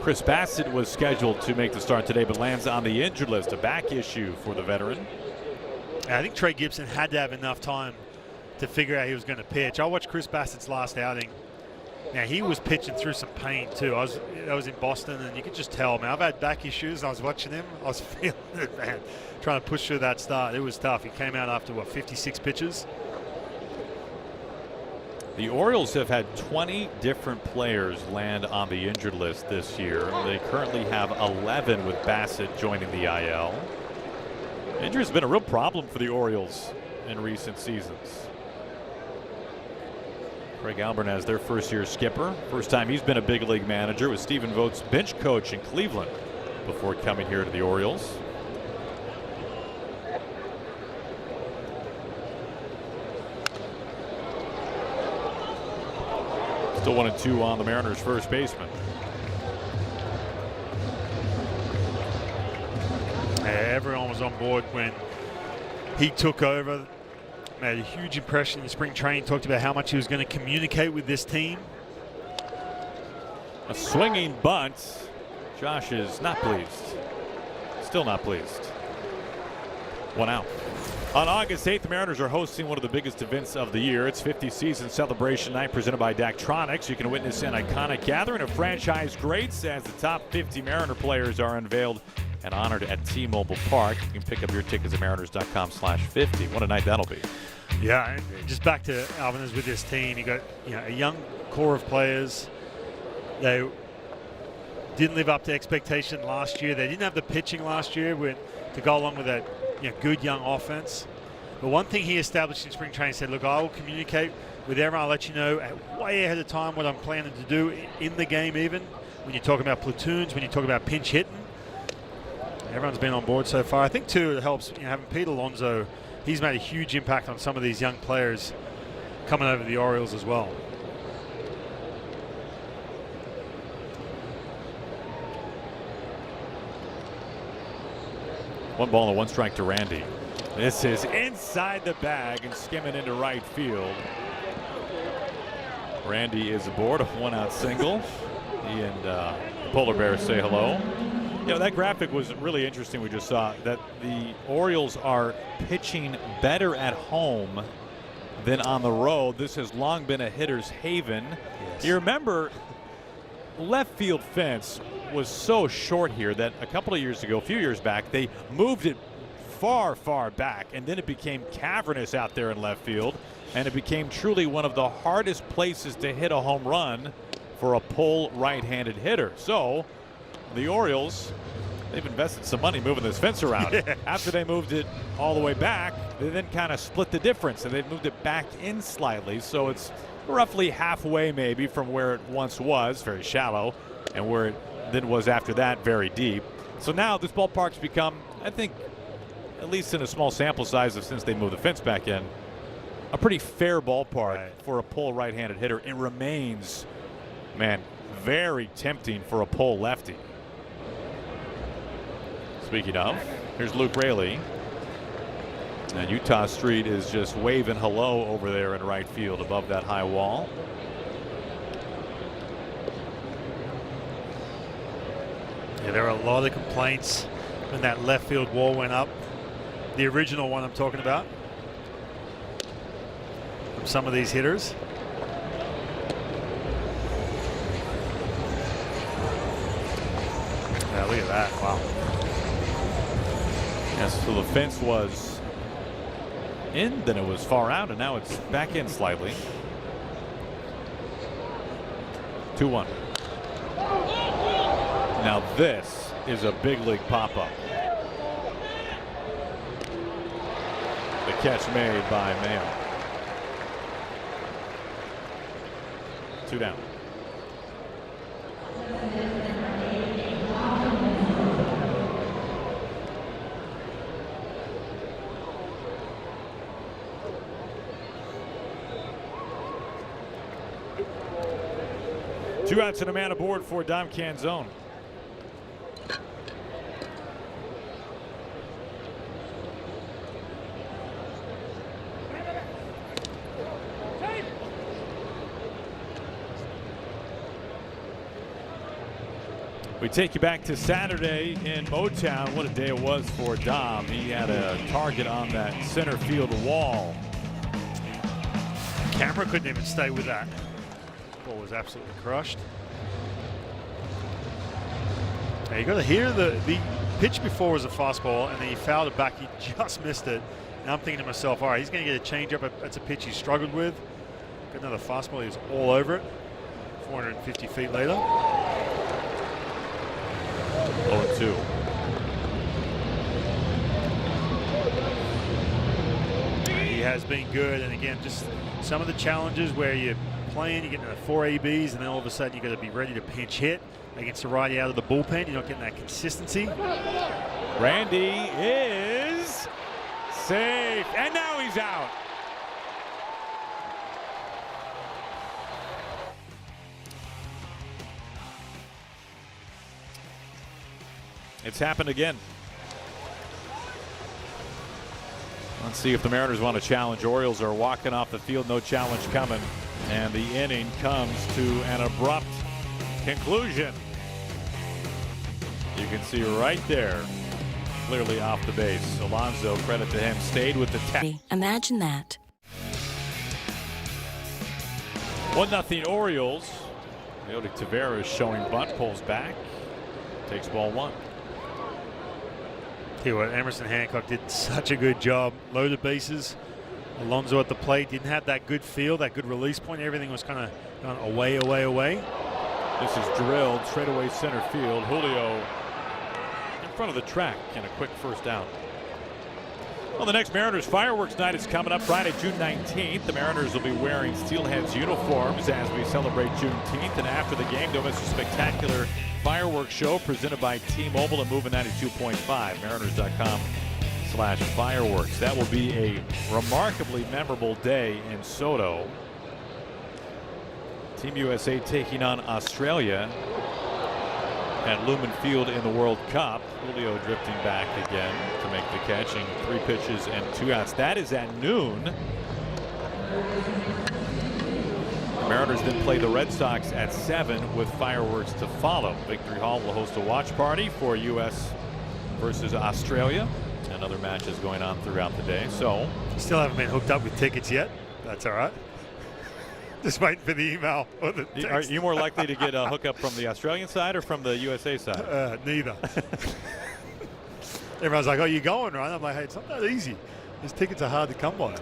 Chris Bassett was scheduled to make the start today, but lands on the injured list, a back issue for the veteran. I think Trey Gibson had to have enough time to figure out he was going to pitch. I watched Chris Bassett's last outing. Now, he was pitching through some pain, too. I was in Boston, and you could just tell, man. I've had back issues. I was watching him. I was feeling it, man. Trying to push through that start. It was tough. He came out after, 56 pitches? The Orioles have had 20 different players land on the injured list this year. They currently have 11 with Bassett joining the IL. Injury has been a real problem for the Orioles in recent seasons. Craig Albernaz, their first-year skipper. First time he's been a big league manager was Stephen Vogt's bench coach in Cleveland before coming here to the Orioles. Still 1-2 on the Mariners' first baseman. Everyone was on board when he took over. Made a huge impression in spring training. Talked about how much he was going to communicate with this team. A swinging bunt. Josh is not pleased. Still not pleased. 1 out. On August 8th, the Mariners are hosting one of the biggest events of the year. It's 50 Season Celebration Night presented by Daktronics. You can witness an iconic gathering of franchise greats as the top 50 Mariner players are unveiled and honored at T-Mobile Park. You can pick up your tickets at mariners.com/50. What a night that'll be. Yeah, and just back to Albernaz with this team. You got a young core of players. They didn't live up to expectation last year. They didn't have the pitching last year to go along with that good young offense. But one thing he established in spring training, said, look, I will communicate with everyone. I'll let you know way ahead of time what I'm planning to do in the game, even when you're talking about platoons, when you talk about pinch hitting. Everyone's been on board so far. I think, too, it helps having Pete Alonso. He's made a huge impact on some of these young players coming over the Orioles as well. One ball and 1 strike to Randy. This is inside the bag and skimming into right field. Randy is aboard, a 1-out single. He and Polar Bear say hello. That graphic was really interesting. We just saw that the Orioles are pitching better at home than on the road. This has long been a hitter's haven. Yes. You remember, left field fence was so short here that a couple of years ago, a few years back, they moved it far, far back, and then it became cavernous out there in left field, and it became truly one of the hardest places to hit a home run for a pull right-handed hitter. So the Orioles, they've invested some money moving this fence around. Yeah. After they moved it all the way back, they then kind of split the difference, and they've moved it back in slightly. So it's roughly halfway maybe from where it once was, very shallow, and where it then was after that, very deep. So now this ballpark's become, I think, at least in a small sample size of since they moved the fence back in, a pretty fair ballpark for a pull right-handed hitter. It remains, man, very tempting for a pull lefty. Speaking of, here's Luke Raley. And Utah Street is just waving hello over there in right field above that high wall. Yeah, there are a lot of complaints when that left field wall went up. The original one I'm talking about. From some of these hitters. Yeah, look at that. Wow. Yes, so the fence was in, then it was far out, and now it's back in slightly. 2-1. Now this is a big league pop-up. The catch made by Mayo. 2 down. Two outs and a man aboard for Dom Canzone. We take you back to Saturday in Motown. What a day it was for Dom. He had a target on that center field wall. Camera couldn't even stay with that. Ball was absolutely crushed. Now you got to hear the pitch before was a fastball, and then he fouled it back. He just missed it. Now I'm thinking to myself, all right, he's going to get a changeup. That's a pitch he struggled with. Got another fastball. He was all over it. 450 feet later. 0-2. He has been good, and again, just some of the challenges where you playing, you're getting the 4 ABs, and then all of a sudden you got to be ready to pinch hit against a righty out of the bullpen. You're not getting that consistency. Randy is safe, and now he's out. It's happened again. Let's see if the Mariners want to challenge. Orioles are walking off the field, no challenge coming. And the inning comes to an abrupt conclusion. You can see right there, clearly off the base. Alonso, credit to him, stayed with the tap. Imagine that. 1-0 Orioles. Leody Taveras showing bunt, pulls back, takes ball 1. Tell you what, Emerson Hancock did such a good job. Loaded bases. Alonso at the plate didn't have that good feel, that good release point. Everything was kind of away. This is drilled straightaway center field. Julio in front of the track and a quick first out. Well, the next Mariners fireworks night is coming up Friday, June 19th. The Mariners will be wearing Steelheads uniforms as we celebrate Juneteenth. And after the game, don't miss a spectacular fireworks show presented by T-Mobile and Moving 92.5. Mariners.com/fireworks. That will be a remarkably memorable day in Soto. Team USA taking on Australia at Lumen Field in the World Cup. Julio drifting back again to make the catch in 3 pitches and 2 outs. That is at noon. The Mariners then play the Red Sox at 7 with fireworks to follow. Victory Hall will host a watch party for U.S. versus Australia and other matches going on throughout the day. So, still haven't been hooked up with tickets yet. That's all right. Just waiting for the email or the text. Are you more likely to get a hookup from the Australian side or from the USA side? Neither. Everyone's like, "Oh, you going, right?" I'm like, "Hey, it's not that easy. These tickets are hard to come by."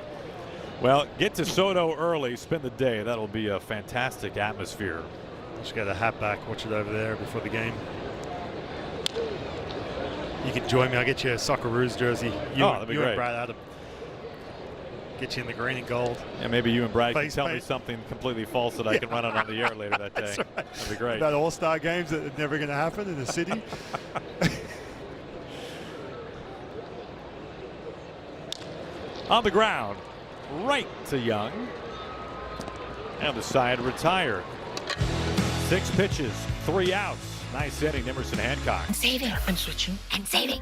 Well, get to Soto early, spend the day. That'll be a fantastic atmosphere. Just get a hat back, watch it over there before the game. You can join me. I'll get you a Socceroos jersey. That'd be great. And Brad Adam. Get you in the green and gold. Yeah, maybe you and Brad can tell me paint. something completely false that I can run it on the air later that day. That's right. That'd be great. About all-star games that are never going to happen in the city. On the ground, right to Young. And the side retired. 6 pitches, 3 outs. Nice inning, Emerson Hancock. I'm saving. I'm switching. I'm saving.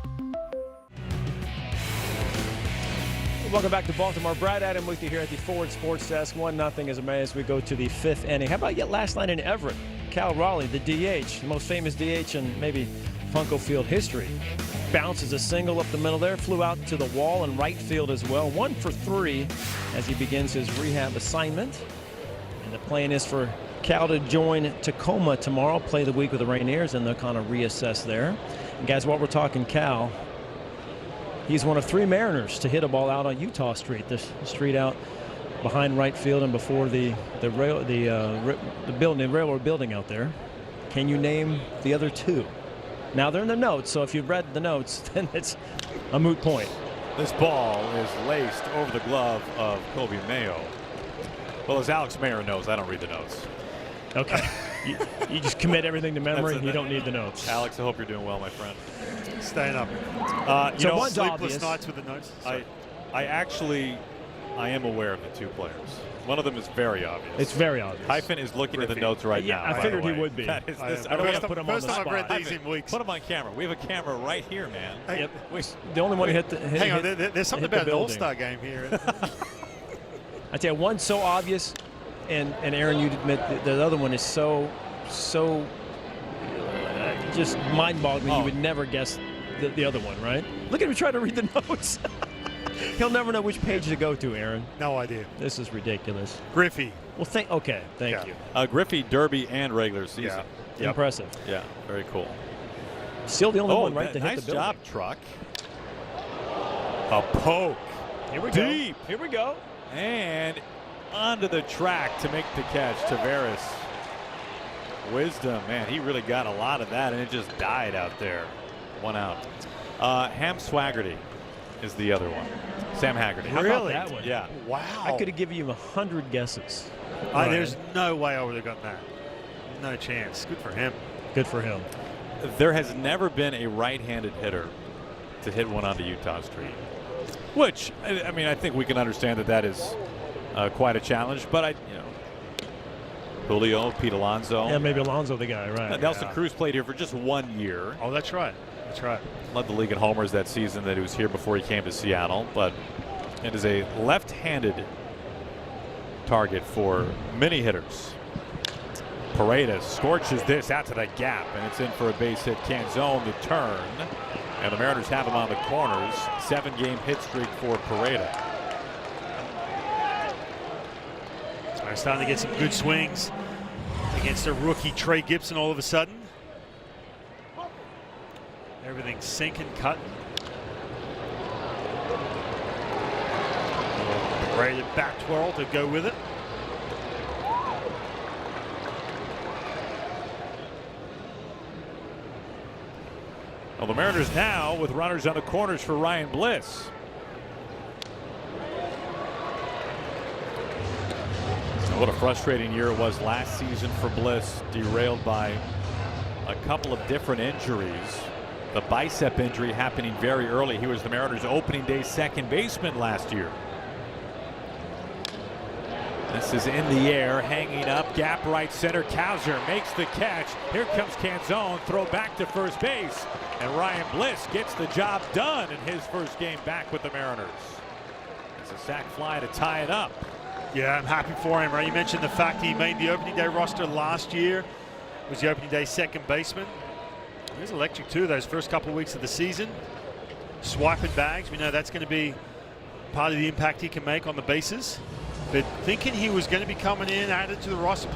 Welcome back to Baltimore. Brad Adam with you here at the Ford Sports Desk. 1-0 as we go to the 5th inning. How about yet last night in Everett? Cal Raleigh, the DH, the most famous DH in maybe Funko Field history. Bounces a single up the middle there, flew out to the wall in right field as well. 1 for 3 as he begins his rehab assignment. And the plan is for Cal to join Tacoma tomorrow, play the week with the Rainiers, and they'll kind of reassess there. And guys, while we're talking Cal, he's one of 3 Mariners to hit a ball out on Utah Street, this street out behind right field and before the railroad building out there. Can you name the other 2? Now they're in the notes, so if you've read the notes, then it's a moot point. This ball is laced over the glove of Kobe Mayo. Well, as Alex Mayer knows, I don't read the notes. Okay. you just commit everything to memory. You don't need the notes. Alex, I hope you're doing well, my friend. Staying up. So one's sleepless obvious. nights with the notes. I am aware of the 2 players. One of them is very obvious. It's very obvious. Hyphen is looking at the notes right now. I figured he would be. I don't First want to put him on the time I've read spot. these in weeks. Put him on camera. We have a camera right here, man. Hey, Yep. The only one who hit the hang on, there's something hit the about an building. all-star game here. I tell you, one's so obvious, and Aaron, you'd admit the other one is so just mind-boggling. You would never guess the other one, right? Look at him try to read the notes. He'll never know which page to go to, Aaron. No idea. This is ridiculous. Griffey. Well, thank you. Griffey, Derby, and regular season. Yeah. Impressive. Yeah, very cool. Still the only one right to hit nice the building. job, Truck. A poke. Here we Deep. go. Here we go. And onto the track to make the catch. Taveras. Wisdom, man, he really got a lot of that, and it just died out there. 1 out. Ham Swaggerty. is the other one. Sam Haggerty. How about that one? Yeah. Wow. I could have given you 100 guesses. There's no way I would have gotten that. No chance. Good for him. Good for him. There has never been a right-handed hitter to hit one onto Utah Street. Which, I mean, I think we can understand that is quite a challenge. But Julio, Pete Alonso. Yeah, maybe Alonso the guy, right? Nelson Cruz played here for just 1 year. Oh, that's right. That's right. Led the league in homers that season that he was here before he came to Seattle. But it is a left-handed target for many hitters. Pareda scorches this out to the gap, and it's in for a base hit. Canzone the turn, and the Mariners have him on the corners. 7-game hit streak for Pareda. They're starting to get some good swings against a rookie Trey Gibson all of a sudden. Everything's sinking, cutting. Pareda back twirl to go with it. Well, the Mariners now with runners on the corners for Ryan Bliss. What a frustrating year it was last season for Bliss, derailed by a couple of different injuries. The bicep injury happening very early. He was the Mariners' opening day second baseman last year. This is in the air, hanging up, gap right center. Cowser makes the catch. Here comes Canzone, throw back to first base. And Ryan Bliss gets the job done in his first game back with the Mariners. It's a sac fly to tie it up. Yeah, I'm happy for him, right? You mentioned the fact he made the opening day roster last year. Was the opening day second baseman. He was electric too those first couple of weeks of the season. Swiping bags, we know that's going to be part of the impact he can make on the bases. But thinking he was going to be coming in, added to the roster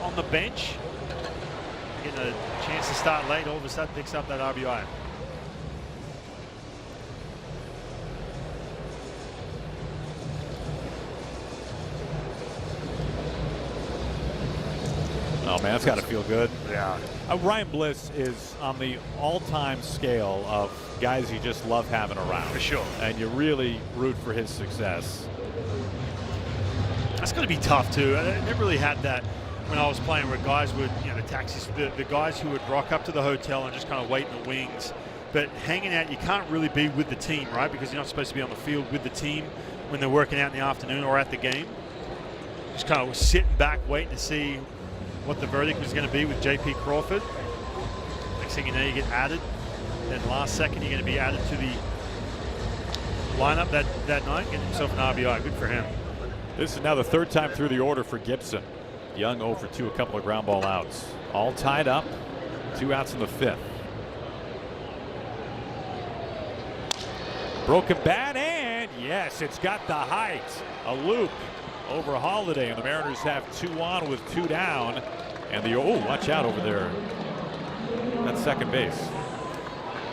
on the bench, getting a chance to start late, all of a sudden picks up that RBI. Oh man, that's got to feel good. Yeah. Ryan Bliss is on the all-time scale of guys you just love having around. For sure. And you really root for his success. That's going to be tough too. I never really had that when I was playing, where guys would, the taxis, the guys who would rock up to the hotel and just kind of wait in the wings. But hanging out, you can't really be with the team, right? Because you're not supposed to be on the field with the team when they're working out in the afternoon or at the game. Just kind of sitting back, waiting to see what the verdict was going to be with J.P. Crawford. Next thing you know, you get added. Then last second, you're going to be added to the lineup that night, getting himself an RBI. Good for him. This is now the third time through the order for Gibson. Young 0 for 2, a couple of ground ball outs. All tied up, 2 outs in the 5th. Broken bat, and yes, it's got the height. A loop over Holiday, and the Mariners have 2 on with 2 down. And watch out over there. That's second base.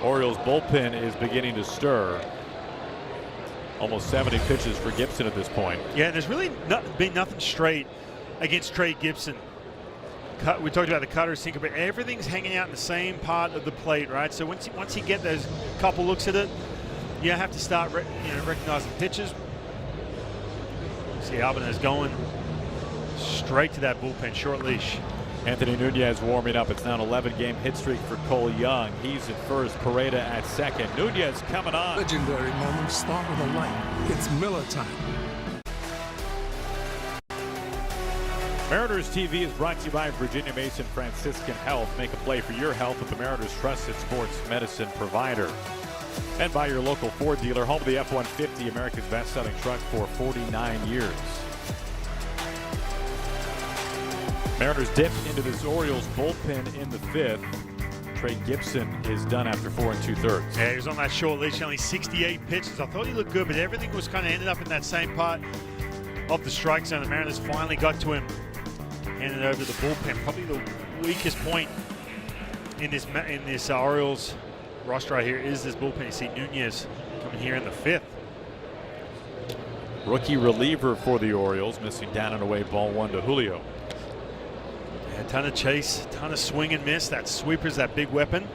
Orioles bullpen is beginning to stir. Almost 70 pitches for Gibson at this point. Yeah, there's really been nothing straight against Trey Gibson. We talked about the cutter, sinker, but everything's hanging out in the same part of the plate, right? So once you get those couple looks at it, you have to start recognizing pitches. See Albanez going straight to that bullpen, short leash. Anthony Nunez warming up. It's now an 11-game hit streak for Cole Young. He's at first, Pareda at second. Nunez coming on. Legendary moments start with a light. It's Miller time. Mariners TV is brought to you by Virginia Mason Franciscan Health. Make a play for your health with the Mariners' trusted sports medicine provider. And by your local Ford dealer, home of the F-150, America's best-selling truck for 49 years. Mariners dip into this Orioles bullpen in the 5th. Trey Gibson is done after 4 2/3. Yeah, he was on that short leash, only 68 pitches. I thought he looked good, but everything was kind of ended up in that same part of the strike zone. The Mariners finally got to him, handed over to the bullpen. Probably the weakest point in this Orioles roster right here is this bullpen. You see Nunez coming here in the 5th. Rookie reliever for the Orioles, missing down and away, ball 1 to Julio. A ton of chase, a ton of swing and miss. That sweeper's that big weapon.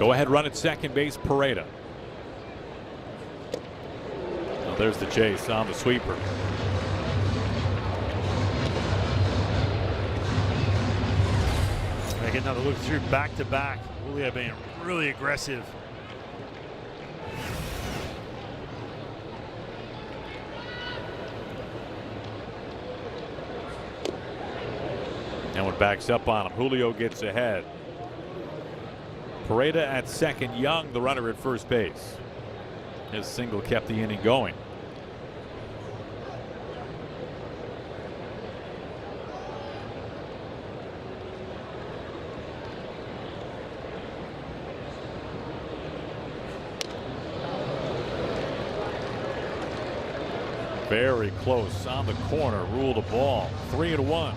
Go ahead run at second base, Pareda. Well, there's the chase on the sweeper. They get another look through back to back. Julio being really aggressive. That one backs up on him. Julio gets ahead. Pareda at second. Young, the runner at first base. His single kept the inning going. Very close on the corner. Ruled a ball. 3-1.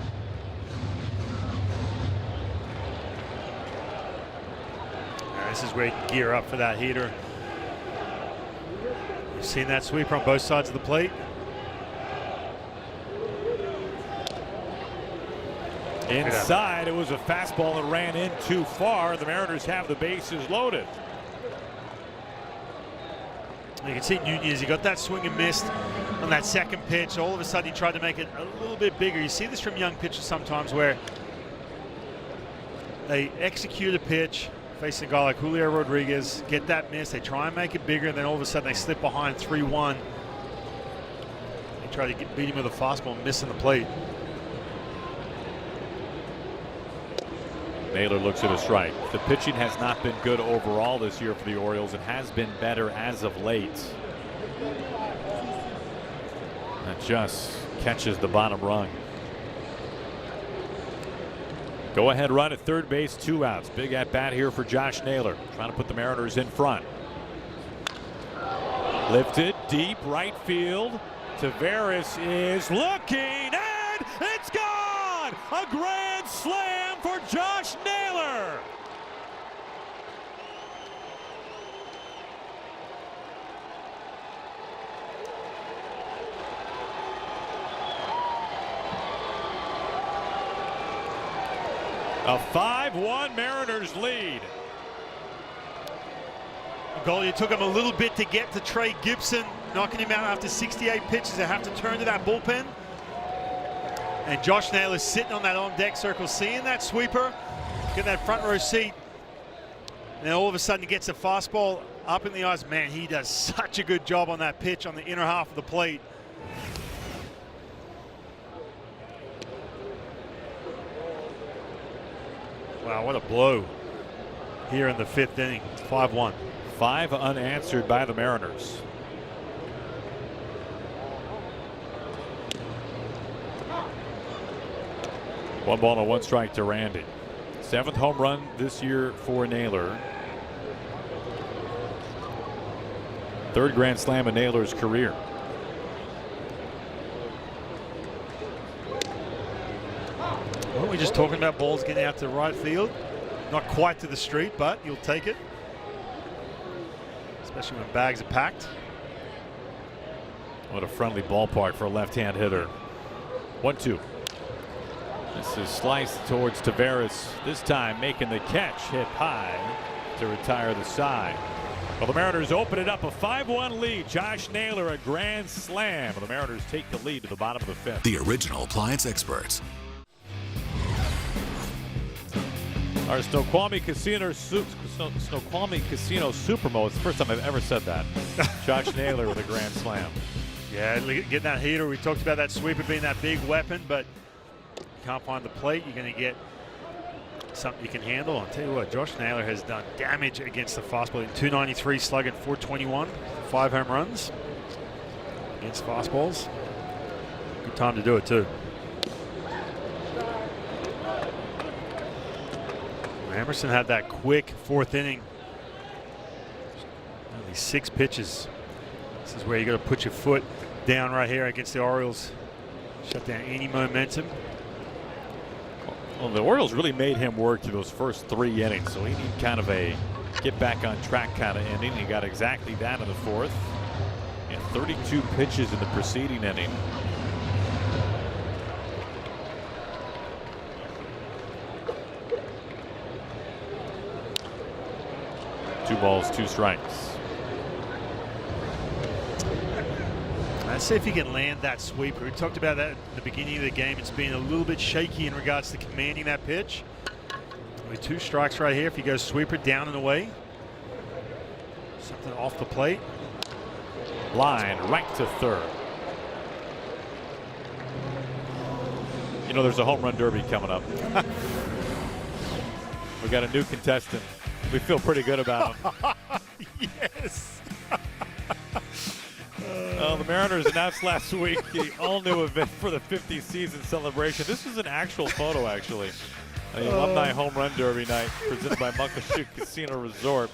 This is where you can gear up for that heater. You've seen that sweeper on both sides of the plate. Inside, it was a fastball that ran in too far. The Mariners have the bases loaded. You can see Nunez, he got that swing and missed on that second pitch. All of a sudden he tried to make it a little bit bigger. You see this from young pitchers sometimes where they execute a pitch facing a guy like Julio Rodriguez, get that miss, they try and make it bigger, and then all of a sudden they slip behind 3-1. They try to beat him with a fastball, missing the plate. Naylor looks at a strike. The pitching has not been good overall this year for the Orioles. It has been better as of late. That just catches the bottom rung. Go ahead run at third base, 2 outs. Big at bat here for Josh Naylor, trying to put the Mariners in front. Lifted deep right field. Taveras is looking, and it's gone! A grand slam for Josh Naylor. A 5-1 Mariners lead. Goalie, it took him a little bit to get to Trey Gibson, knocking him out after 68 pitches. They have to turn to that bullpen. And Josh Naylor sitting on that on-deck circle, seeing that sweeper, getting that front row seat. And then all of a sudden he gets a fastball up in the eyes. Man, he does such a good job on that pitch on the inner half of the plate. Wow, what a blow here in the 5th inning. 5-1. 5 unanswered by the Mariners. One ball and 1 strike to Randy. 7th home run this year for Naylor. 3rd grand slam in Naylor's career. Weren't we just talking about balls getting out to right field? Not quite to the street, but you'll take it. Especially when bags are packed. What a friendly ballpark for a left-hand hitter. 1-2. This is sliced towards Taveras. This time making the catch, hit high to retire the side. Well, the Mariners open it up, a 5-1 lead. Josh Naylor, a grand slam. The Mariners take the lead to the bottom of the 5th. The original appliance experts. Our Snoqualmie Casino Supermo. It's the first time I've ever said that. Josh Naylor with a grand slam. Yeah, getting that heater. We talked about that sweeper being that big weapon, but you can't find the plate. You're going to get something you can handle. I'll tell you what, Josh Naylor has done damage against the fastball. In 293 slug at 421, 5 home runs against fastballs. Good time to do it too. Emerson had that quick 4th inning. Only 6 pitches. This is where you got to put your foot down right here against the Orioles. Shut down any momentum. Well, the Orioles really made him work through those first 3 innings, so he needed kind of a get back on track kind of ending. He got exactly that in the 4th. And 32 pitches in the preceding inning. 2 balls, 2 strikes. Let's see if he can land that sweeper. We talked about that at the beginning of the game. It's been a little bit shaky in regards to commanding that pitch. Only 2 strikes right here if he goes sweeper down and away. Something off the plate. Line right to third. You know, there's a home run derby coming up. We got a new contestant. We feel pretty good about him. Yes. The Mariners announced last week the all-new event for the 50th season celebration. This is an actual photo, actually. The Alumni Home Run Derby night presented by Muckleshoot Casino Resort.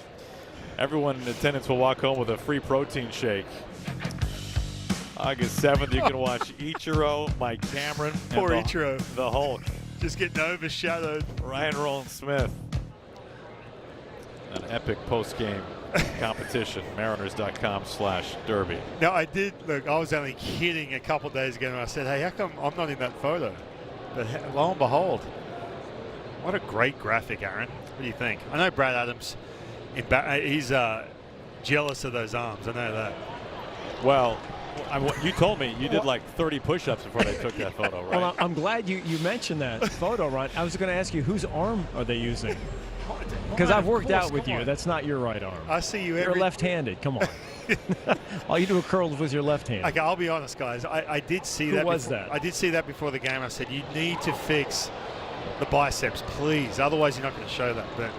Everyone in attendance will walk home with a free protein shake. August 7th, you can watch Ichiro, Mike Cameron, Poor and Ichiro. the Hulk. Just getting overshadowed. Ryan Roland Smith. An epic post-game competition. Mariners.com/derby. Now, I was only kidding a couple days ago, and I said, hey, how come I'm not in that photo? But lo and behold, what a great graphic, Aaron. What do you think? I know Brad Adams, he's jealous of those arms. I know that. Well, you told me you did like 30 push-ups before they took that photo, right? Well, I'm glad you mentioned that photo, Ron. I was going to ask you, whose arm are they using? Because I've worked out with you. That's not your right arm. I see you You're left-handed. Come on. All you do are curls with your left hand. Okay, I'll be honest, guys. I did see that. Who was that? I did see that before the game. I said, you need to fix the biceps, please. Otherwise, you're not going to show that. But,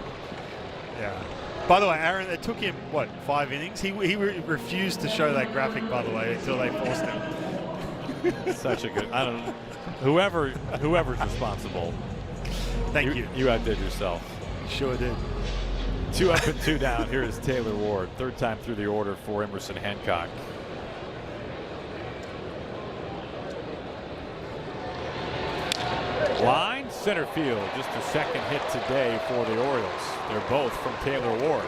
yeah. By the way, Aaron, it took him, 5 innings? He refused to show that graphic, by the way, until they forced him. Such a good, I don't know. Whoever's responsible. Thank you. You outdid yourself. You sure did. 2 up and 2 down. Here is Taylor Ward. 3rd time through the order for Emerson Hancock. Line center field. Just a second hit today for the Orioles. They're both from Taylor Ward.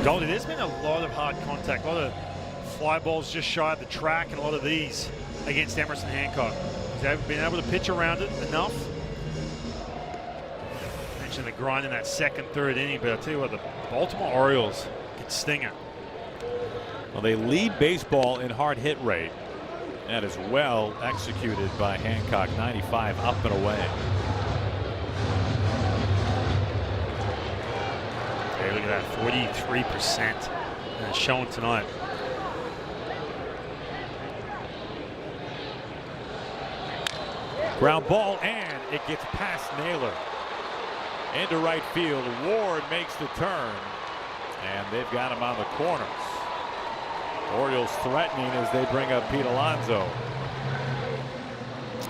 Goldie, there's been a lot of hard contact, a lot of fly balls just shy of the track, and a lot of these against Emerson Hancock. They've been able to pitch around it enough. Mentioned the grind in that 2nd, 3rd inning, but I'll tell you what, the Baltimore Orioles can sting it. Well, they lead baseball in hard hit rate. That is well executed by Hancock. 95 up and away. Hey, look at that, 43%. And it's showing tonight. Ground ball, and it gets past Naylor. Into right field. Ward makes the turn, and they've got him on the corners. Orioles threatening as they bring up Pete Alonso.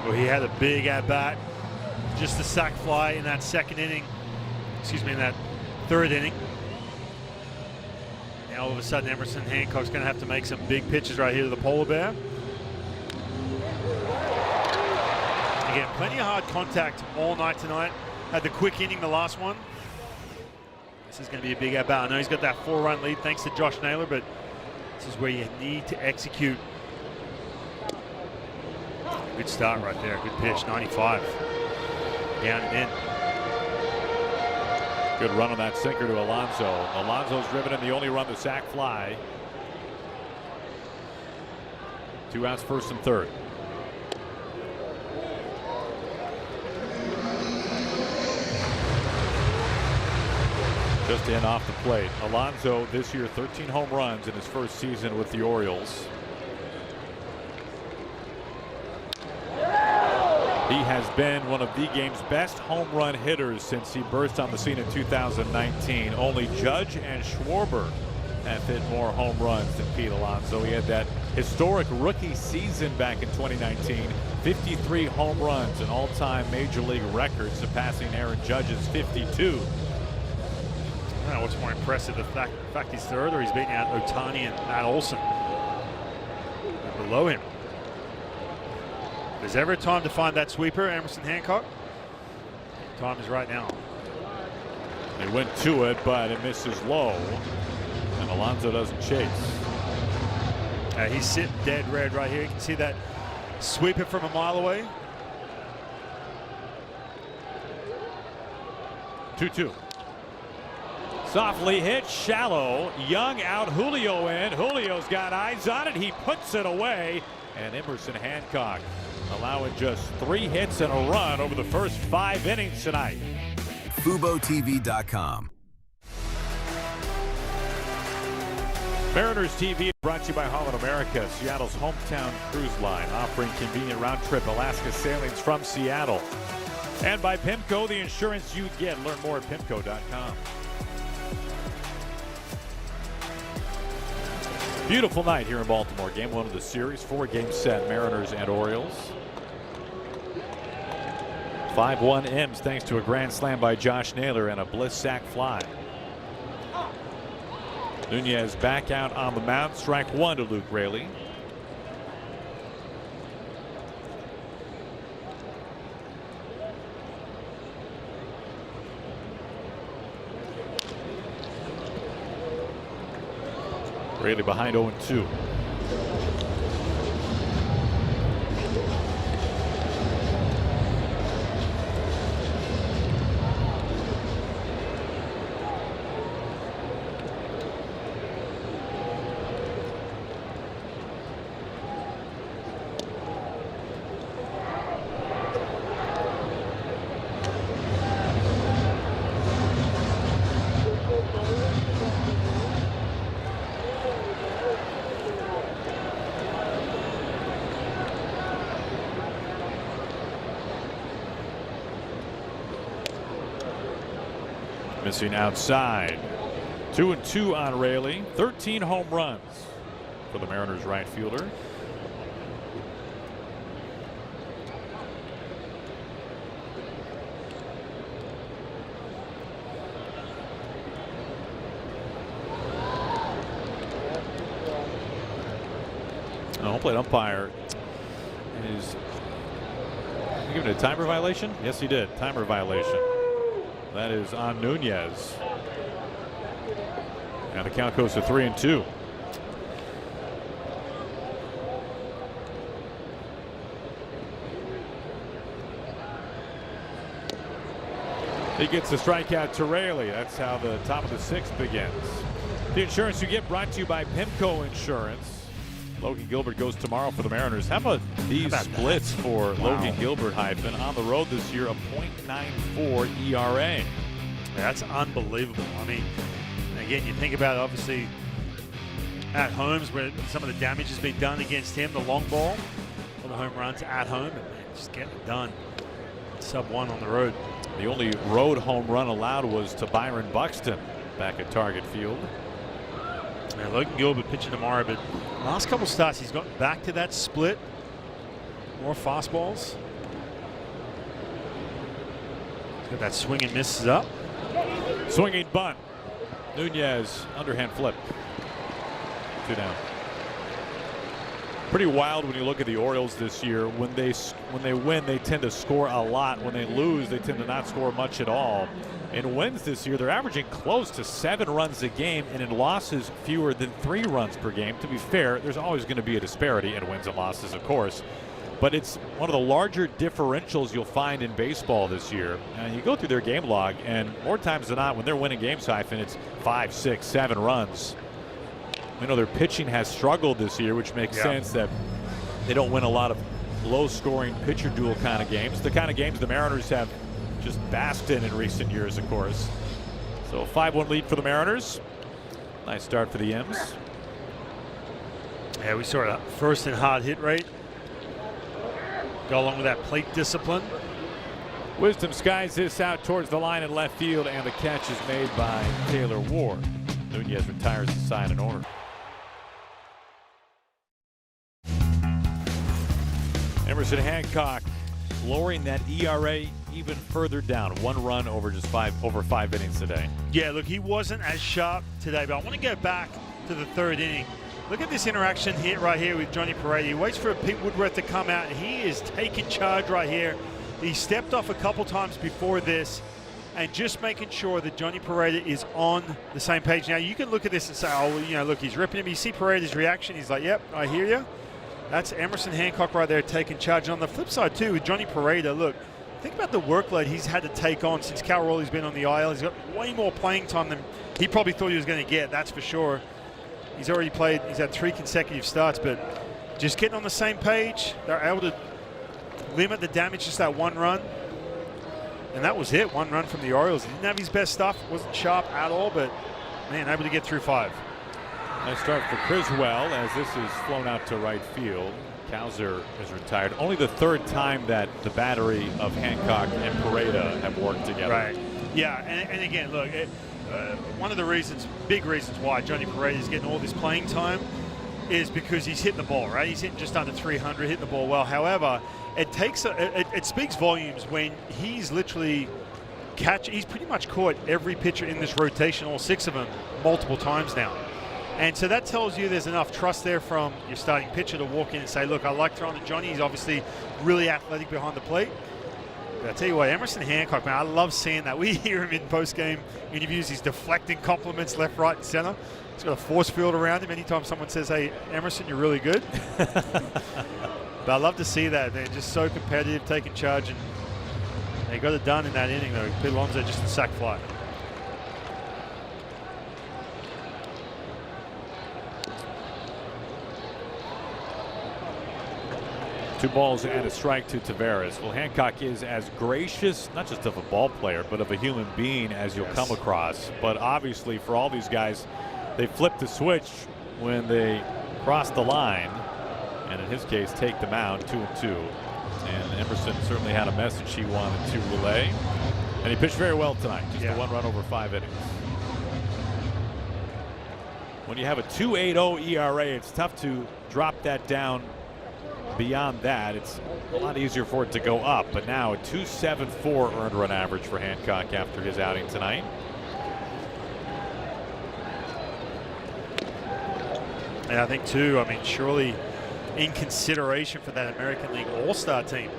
Well, he had a big at-bat. Just a sac fly in that 2nd inning. Excuse me, in that 3rd inning. Now all of a sudden Emerson Hancock's going to have to make some big pitches right here to the polar bear. Again, plenty of hard contact all night tonight. Had the quick inning, the last one. This is going to be a big at-bat. I know he's got that 4-run lead thanks to Josh Naylor, but this is where you need to execute. Good start right there. Good pitch, 95. Down and in. Good run on that sinker to Alonso. Alonso's driven in the only run, the sac fly. 2 outs, 1st and 3rd. Just in off the plate. Alonso this year 13 home runs in his 1st season with the Orioles. He has been one of the game's best home run hitters since he burst on the scene in 2019. Only Judge and Schwarber have hit more home runs than Pete Alonso. He had that historic rookie season back in 2019. 53 home runs, an all-time major league record, surpassing Aaron Judge's 52. I don't know what's more impressive, the fact he's 3rd, or he's beating out Ohtani and Matt Olson. And below him. If there's ever a time to find that sweeper, Emerson Hancock, the time is right now. They went to it, but it misses low, and Alonso doesn't chase. He's sitting dead red right here. You can see that Sweep it from a mile away. 2-2. Softly hit, shallow. Young out, Julio in. Julio's got eyes on it. He puts it away. And Emerson Hancock allowing just 3 hits and a run over the first 5 innings tonight. FuboTV.com. Mariners TV brought to you by Holland America, Seattle's hometown cruise line, offering convenient round-trip Alaska sailings from Seattle. And by PIMCO, the insurance you get. Learn more at PIMCO.com. Beautiful night here in Baltimore. Game 1 of the series, 4-game set, Mariners and Orioles. 5-1 M's thanks to a grand slam by Josh Naylor and a bliss sac fly. Nunez back out on the mound. Strike 1 to Luke Raley. Raley behind 0-2. Missing outside. 2-2 on Raley. 13 home runs for the Mariners right fielder. Home plate umpire is giving it a timer violation. Yes, he did. Timer violation. That is on Nunez. And the count goes to 3-2. He gets the strikeout to Raley. That's how the top of the 6th begins. The insurance you get brought to you by PIMCO Insurance. Logan Gilbert goes tomorrow for the Mariners. How about these splits for Logan Gilbert, hyphen, on the road this year, a .94 ERA. That's unbelievable. I mean, again, you think about it, obviously at homes where some of the damage has been done against him, the long ball, all the home runs at home, and just getting it done. Sub-1 on the road. The only road home run allowed was to Byron Buxton back at Target Field. Now, Logan Gilbert pitching tomorrow, but last couple starts he's gotten back to that split. More fastballs. He's got that swing and misses up. Swinging bunt. Nunez underhand flip. 2 down. Pretty wild when you look at the Orioles this year. When they win, they tend to score a lot. When they lose, they tend to not score much at all. In wins this year, they're averaging close to 7 runs a game, and in losses, fewer than 3 runs per game. To be fair, there's always going to be a disparity in wins and losses, of course. But it's one of the larger differentials you'll find in baseball this year. And you go through their game log, and more times than not, when they're winning games, hyphen, it's 5, 6, 7 runs. You know, their pitching has struggled this year, which makes sense that they don't win a lot of low-scoring pitcher duel kind of games. The kind of games the Mariners have just basked in recent years, of course. So 5-1 lead for the Mariners. Nice start for the M's. Yeah, we saw that first and hard hit rate. Go along with that plate discipline. Wisdom skies this out towards the line in left field, and the catch is made by Taylor Ward. Nunez retires the sign and order. Emerson Hancock lowering that ERA even further down. 1 run over just 5 innings today. Yeah, look, he wasn't as sharp today, but I want to go back to the 3rd inning. Look at this interaction here, right here with Johnny Parade. He waits for Pete Woodworth to come out, and he is taking charge right here. He stepped off a couple times before this, and just making sure that Johnny Parade is on the same page. Now, you can look at this and say, oh, you know, look, he's ripping him. You see Parade's reaction. He's like, yep, I hear you. That's Emerson Hancock right there taking charge. And on the flip side, too, with Johnny Pareda, look, think about the workload he's had to take on since Cal Raleigh's been on the IL. He's got way more playing time than he probably thought he was going to get, that's for sure. He's already played, he's had 3 consecutive starts, but just getting on the same page, they're able to limit the damage, just that 1 run. And that was it, 1 run from the Orioles. He didn't have his best stuff, wasn't sharp at all, but man, able to get through 5. Nice start for Criswell as this is flown out to right field. Cowser is retired. Only the 3rd time that the battery of Hancock and Pareda have worked together. Right. Yeah, and again, look, one of the reasons, big reasons why Johnny Pareda is getting all this playing time is because he's hitting the ball, right? He's hitting just under 300, hitting the ball well. However, it speaks volumes when he's literally he's pretty much caught every pitcher in this rotation, all 6 of them, multiple times now. And so that tells you there's enough trust there from your starting pitcher to walk in and say, look, I like throwing to Johnny. He's obviously really athletic behind the plate. But I tell you what, Emerson Hancock, man, I love seeing that. We hear him in post-game interviews. He's deflecting compliments left, right, and center. He's got a force field around him. Anytime someone says, hey, Emerson, you're really good. But I love to see that. They're just so competitive, taking charge. And they got it done in that inning, though. Pete Alonso just a sac fly. Two balls and a strike to Taveras. Well, Hancock is as gracious, not just of a ball player, but of a human being as you'll come across. But obviously, for all these guys, they flip the switch when they cross the line, and in his case, take the mound 2-2. And Emerson certainly had a message he wanted to relay, and he pitched very well tonight. Just a 1 run over 5 innings. When you have a 2.80 ERA, it's tough to drop that down. Beyond that, it's a lot easier for it to go up, but now a 2.74 earned run average for Hancock after his outing tonight. And I think too, I mean, surely in consideration for that American League All-Star team.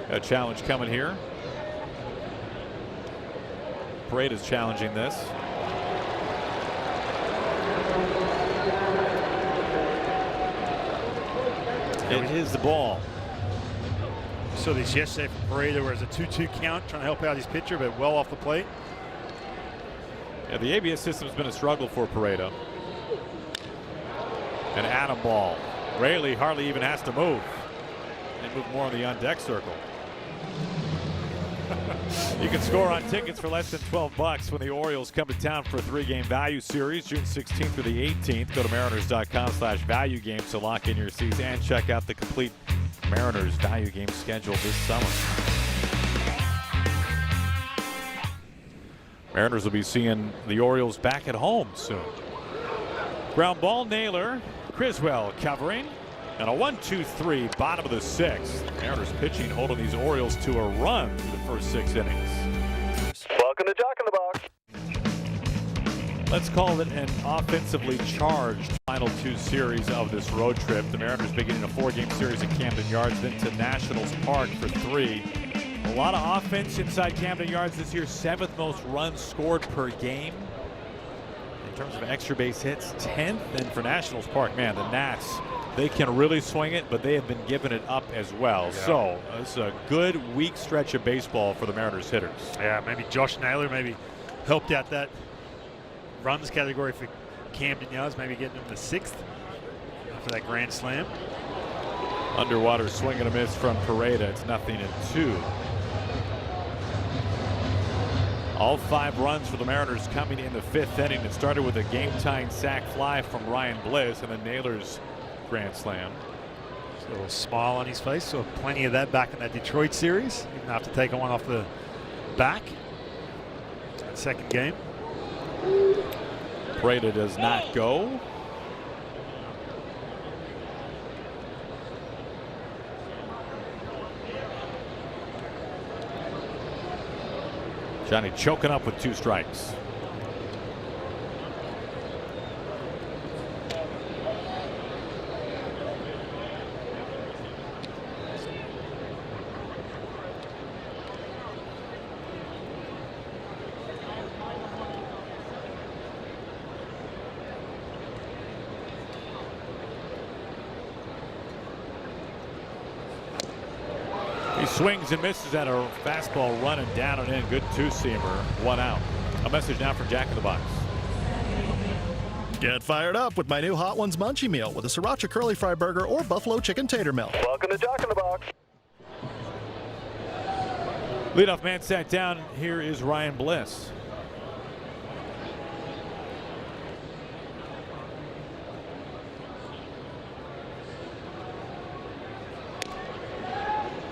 A challenge coming here. Pareda's challenging this. It is the ball. Saw this yesterday from Pareda where it's a 2-2 count, trying to help out his pitcher, but well off the plate. Yeah, the ABS system's been a struggle for Pareda. An atom ball. Rayleigh hardly even has to move. They move more on the on-deck circle. You can score on tickets for less than $12 when the Orioles come to town for a 3-game value series, June 16th through the 18th. Go to mariners.com/value games to lock in your seats and check out the complete Mariners value game schedule this summer. Mariners will be seeing the Orioles back at home soon. Ground ball, Naylor. Criswell covering. And a 1-2-3, bottom of the 6th. Mariners pitching holding these Orioles to a run through the first 6 innings. Welcome to Jock in the Box. Let's call it an offensively charged final 2 series of this road trip. The Mariners beginning a 4-game series at Camden Yards, then to Nationals Park for 3. A lot of offense inside Camden Yards this year. 7th most runs scored per game. In terms of extra base hits, 10th. And for Nationals Park, man, the Nats, they can really swing it, but they have been giving it up as well. Yeah. So it's a good weak stretch of baseball for the Mariners hitters. Yeah, maybe Josh Naylor maybe helped out that runs category for Camden Yards, maybe getting him the 6th after that grand slam. Underwater swing and a miss from Pareda. It's 0-2. All 5 runs for the Mariners coming in the 5th inning. It started with a game-tying sac fly from Ryan Bliss and then Naylor's grand slam. Just a little smile on his face. So plenty of that back in that Detroit series, even after taking one off the back. That 2nd game. Pareda does not go. Johnny choking up with 2 strikes. Swings and misses at a fastball running down and in. Good two-seamer. 1 out. A message now from Jack in the Box. Get fired up with my new Hot Ones Munchie Meal with a Sriracha Curly Fry Burger or Buffalo Chicken Tater Melt. Welcome to Jack in the Box. Leadoff man sat down. Here is Ryan Bliss.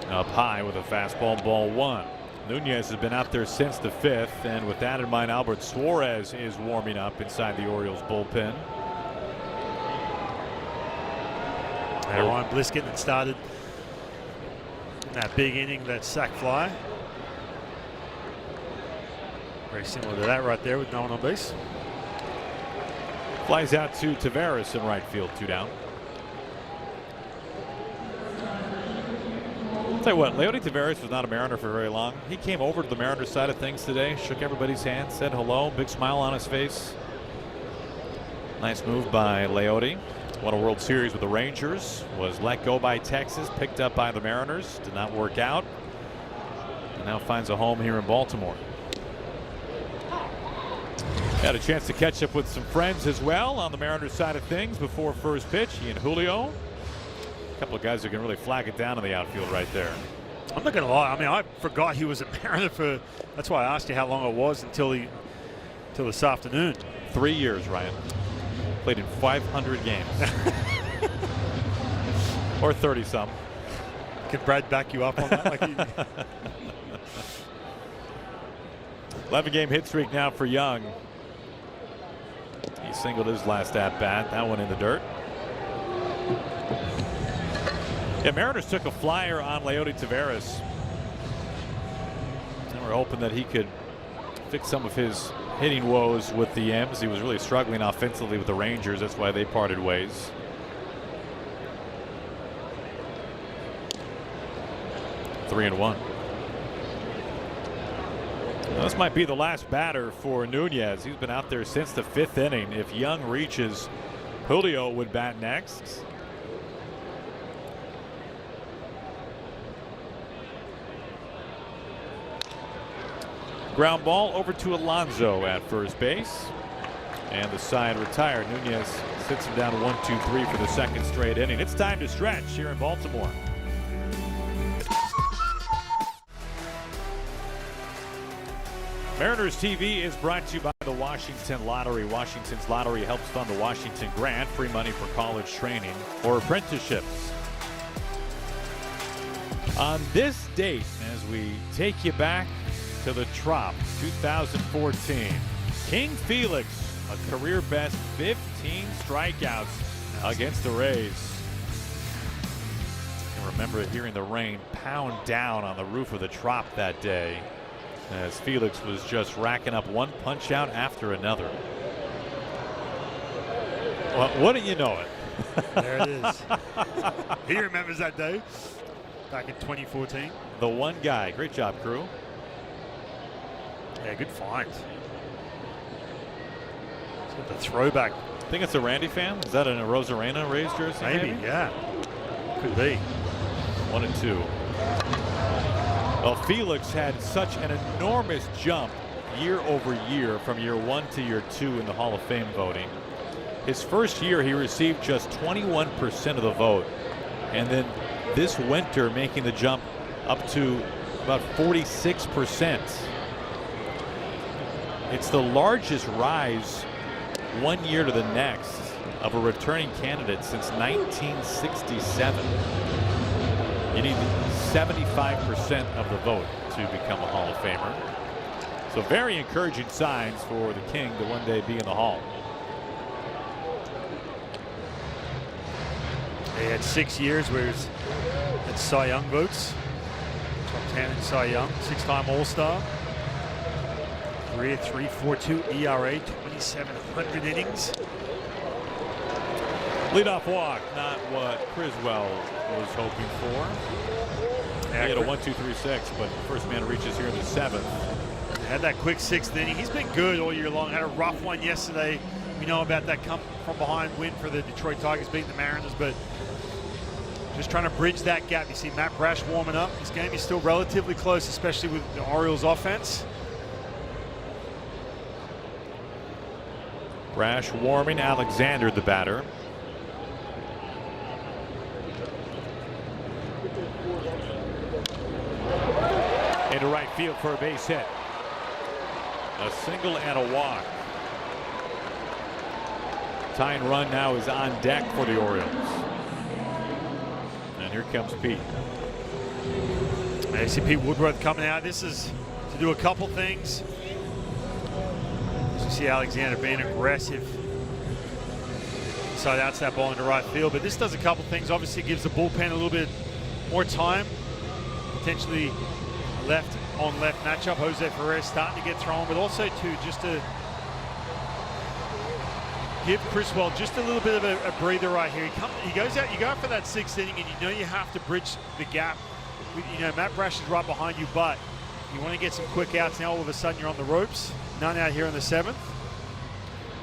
Up high with a fastball, ball 1. Nunez has been out there since the 5th, and with that in mind, Albert Suarez is warming up inside the Orioles bullpen. And Ryan Bliss getting it started in that big inning, that sac fly. Very similar to that right there with no one on base. Flies out to Tavares in right field, 2 down. I'll tell you what, Leody Tavares was not a Mariner for very long. He came over to the Mariners side of things today, shook everybody's hand, said hello, big smile on his face. Nice move by Leody. Won a World Series with the Rangers, was let go by Texas, picked up by the Mariners, did not work out, and now finds a home here in Baltimore. Had a chance to catch up with some friends as well on the Mariners side of things before first pitch. He and Julio. A couple of guys who can really flag it down in the outfield right there. I'm not going to lie. I mean, I forgot he was a Mariner for. That's why I asked you how long it was until this afternoon. 3 years, Ryan. Played in 500 games. Or 30 some. Can Brad back you up on that? Like 11-game hit streak now for Young. He singled his last at bat. That one in the dirt. Yeah, Mariners took a flyer on Leody Tavares. And we're hoping that he could fix some of his hitting woes with the M's. He was really struggling offensively with the Rangers. That's why they parted ways. Three and 1. Now, this might be the last batter for Nunez. He's been out there since the 5th inning. If Young reaches, Julio would bat next. Ground ball over to Alonso at first base. And the side retired. Nunez sits him down 1-2-3 for the 2nd straight inning. It's time to stretch here in Baltimore. Mariners TV is brought to you by the Washington Lottery. Washington's Lottery helps fund the Washington Grant, free money for college training or apprenticeships. On this date, as we take you back to the Trop 2014, King Felix, a career best 15 strikeouts against the Rays. I remember hearing the rain pound down on the roof of the Trop that day, as Felix was just racking up one punch out after another. Well, wouldn't you know it? There it is. He remembers that day back in 2014. The one guy. Great job, crew. Yeah, good find. It's got the throwback. I think it's a Randy fan. Is that a Rosarena Rays jersey? Maybe, yeah. Could be. 1 and 2. Well, Felix had such an enormous jump year over year from year 1 to year 2 in the Hall of Fame voting. His first year, he received just 21% of the vote. And then this winter, making the jump up to about 46%. It's the largest rise 1 year to the next of a returning candidate since 1967. You need 75% of the vote to become a Hall of Famer. So very encouraging signs for the King to one day be in the Hall. He had 6 years where he had Cy Young votes. Top 10 in Cy Young, 6-time All-Star. Career 3.42 ERA, 2,700 innings. Leadoff walk, not what Criswell was hoping for. He had a 1-2-3-6, but first man reaches here in the 7th. Had that quick 6th inning. He's been good all year long. Had a rough one yesterday. We know about that come from behind win for the Detroit Tigers beating the Mariners, but Just trying to bridge that gap. You see Matt Brash warming up. This game is still relatively close, especially with the Orioles offense. Brash warming, Alexander the batter. Into right field for a base hit. A single and a walk. Tying run now is on deck for the Orioles. And here comes Pete. I see Pete Woodworth coming out. This is to do a couple things. You see Alexander being aggressive. So that's that ball into right field. But this does a couple things. Obviously, it gives the bullpen a little bit more time. Potentially left on left matchup. Jose Ferrer starting to get thrown, but also too just to give Criswell just a little bit of a breather right here. He goes out. You go out for that 6th inning, and you know you have to bridge the gap. You know Matt Brash is right behind you, but you want to get some quick outs. Now all of a sudden you're on the ropes. None out here in the 7th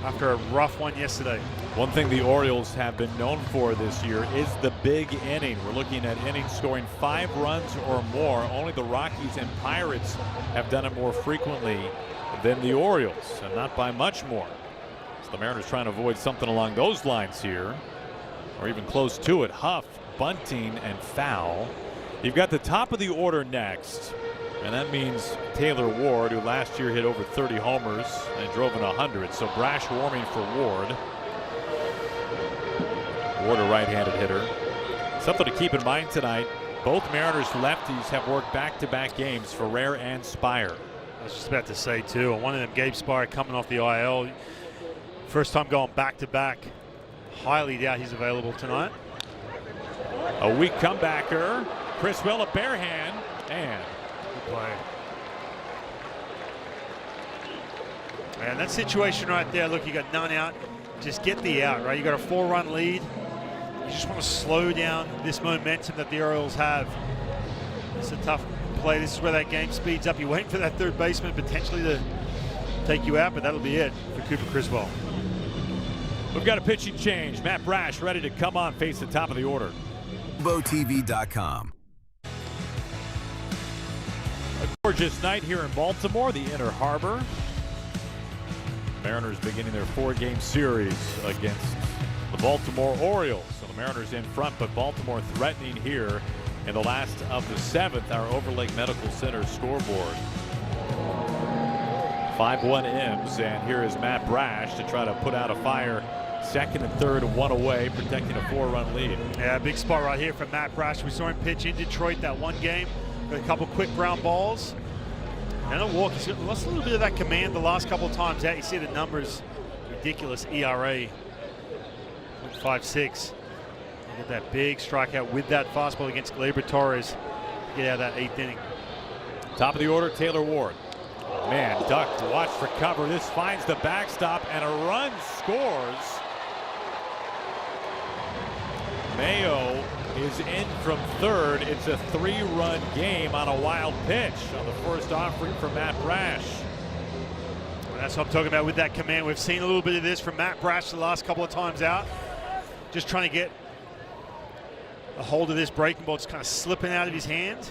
after a rough one yesterday. One thing the Orioles have been known for this year is the big inning. We're looking at innings scoring 5 runs or more. Only the Rockies and Pirates have done it more frequently than the Orioles, and not by much more. So the Mariners trying to avoid something along those lines here, or even close to it. Huff, bunting, and foul. You've got the top of the order next, and that means Taylor Ward, who last year hit over 30 homers and drove in 100. So Brash warming for Ward. Ward, a right-handed hitter. Something to keep in mind tonight. Both Mariners lefties have worked back-to-back games, Ferrer and Spire. I was just about to say too, one of them, Gabe Spire, coming off the IL. First time going back-to-back. Highly doubt he's available tonight. A weak comebacker. Criswell, a bare hand, and good play. And that situation right there, look, you got none out. Just get the out, right? You got a 4-run lead. You just want to slow down this momentum that the Orioles have. It's a tough play. This is where that game speeds up. You're waiting for that third baseman potentially to take you out, but that'll be it for Cooper Criswell. We've got a pitching change. Matt Brash ready to come on, face the top of the order. BoTV.com. A gorgeous night here in Baltimore, the Inner Harbor. Mariners beginning their 4-game series against the Baltimore Orioles. So the Mariners in front, but Baltimore threatening here in the last of the 7th, our Overlake Medical Center scoreboard. 5-1 M's, and here is Matt Brash to try to put out a fire. 2nd and 3rd, 1 away, protecting a 4-run lead. Yeah, big spot right here from Matt Brash. We saw him pitch in Detroit that one game with a couple quick ground balls and a walk. He's lost a little bit of that command the last couple of times out. You see the numbers, ridiculous ERA, 5.6. Look at that big strikeout with that fastball against Gleyber Torres. Get out of that 8th inning. Top of the order, Taylor Ward. Man, ducked, watch for cover. This finds the backstop, and a run scores. Mayo is in from 3rd. It's a 3-run game on a wild pitch on the first offering from Matt Brash. Well, that's what I'm talking about with that command. We've seen a little bit of this from Matt Brash the last couple of times out. Just trying to get a hold of this breaking ball. It's kind of slipping out of his hand.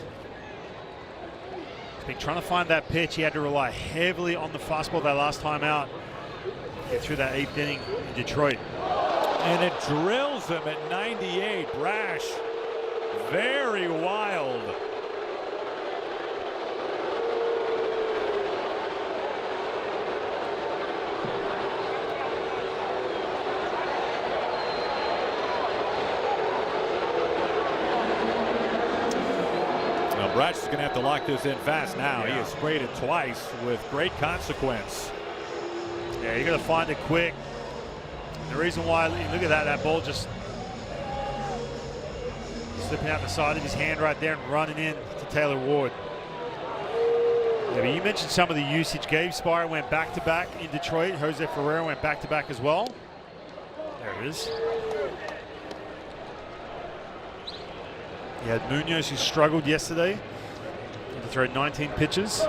He's been trying to find that pitch. He had to rely heavily on the fastball that last time out. Get through that 8th inning in Detroit. And it drills him at 98. Brash, very wild. Now Brash is going to have to lock this in fast now. Yeah. He has sprayed it twice with great consequence. Yeah, you got to find it quick. The reason why, look at that ball just slipping out the side of his hand right there and running in to Taylor Ward. Yeah, but you mentioned some of the usage. Gabe Spire went back-to-back in Detroit. Jose Ferrer went back-to-back as well. There it is. You had Munoz, who struggled yesterday. Had to throw 19 pitches.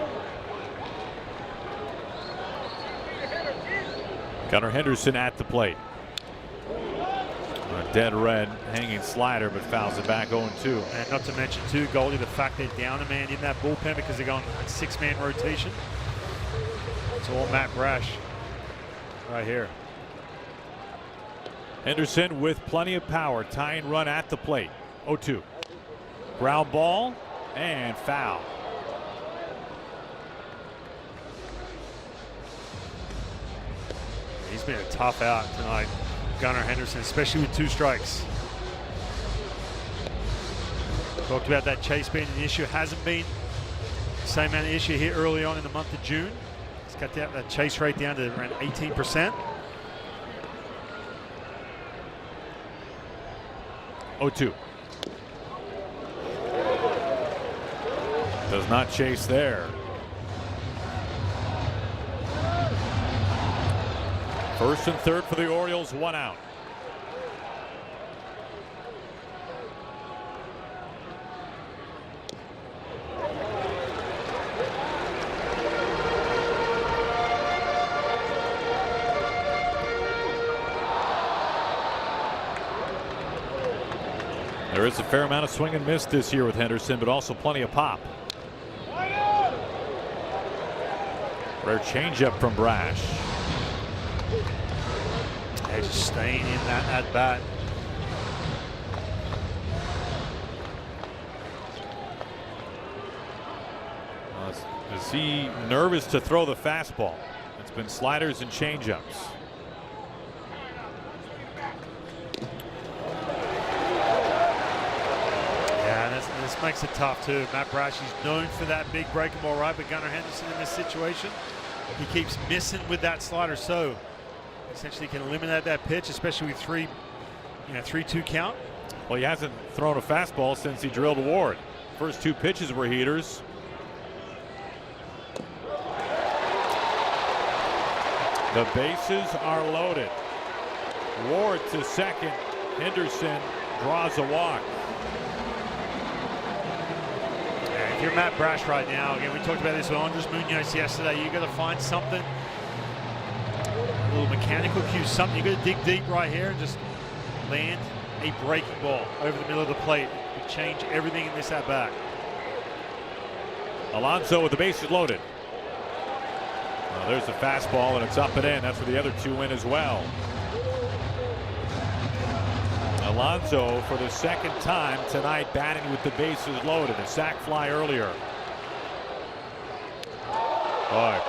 Gunnar Henderson at the plate. A dead red hanging slider, but fouls it back 0-2. And not to mention too, Goldie, the fact they're down a man in that bullpen because they're going a 6-man rotation. It's all Matt Brash right here. Henderson with plenty of power, tying run at the plate. 0-2. Ground ball and foul. He's been a tough out tonight, Gunnar Henderson, especially with 2 strikes. Talked about that chase being an issue. Hasn't been the same amount of issue here early on in the month of June. He's got that chase rate down to around 18%. 0-2. Does not chase there. First and third for the Orioles, 1 out. There is a fair amount of swing and miss this year with Henderson, but also plenty of pop. Rare changeup from Brash. They're just staying in that at bat. Is he nervous to throw the fastball? It's been sliders and changeups. Yeah, this makes it tough too. Matt Brash, he's known for that big breaking ball, right? But Gunnar Henderson in this situation, he keeps missing with that slider. So essentially can eliminate that pitch, especially with 3-2 count. Well, he hasn't thrown a fastball since he drilled Ward. First 2 pitches were heaters. The bases are loaded. Ward to second. Henderson draws a walk. Yeah, if you're Matt Brash right now, again, we talked about this with Andres Munoz yesterday, you got to find something, a little mechanical cue, something. You got to dig deep right here and just land a breaking ball over the middle of the plate. It could change everything in this at bat. Alonso with the bases loaded. Well, there's the fastball, and it's up and in. That's where the other 2 went as well. Alonso for the second time tonight batting with the bases loaded. A sac fly earlier. Boy,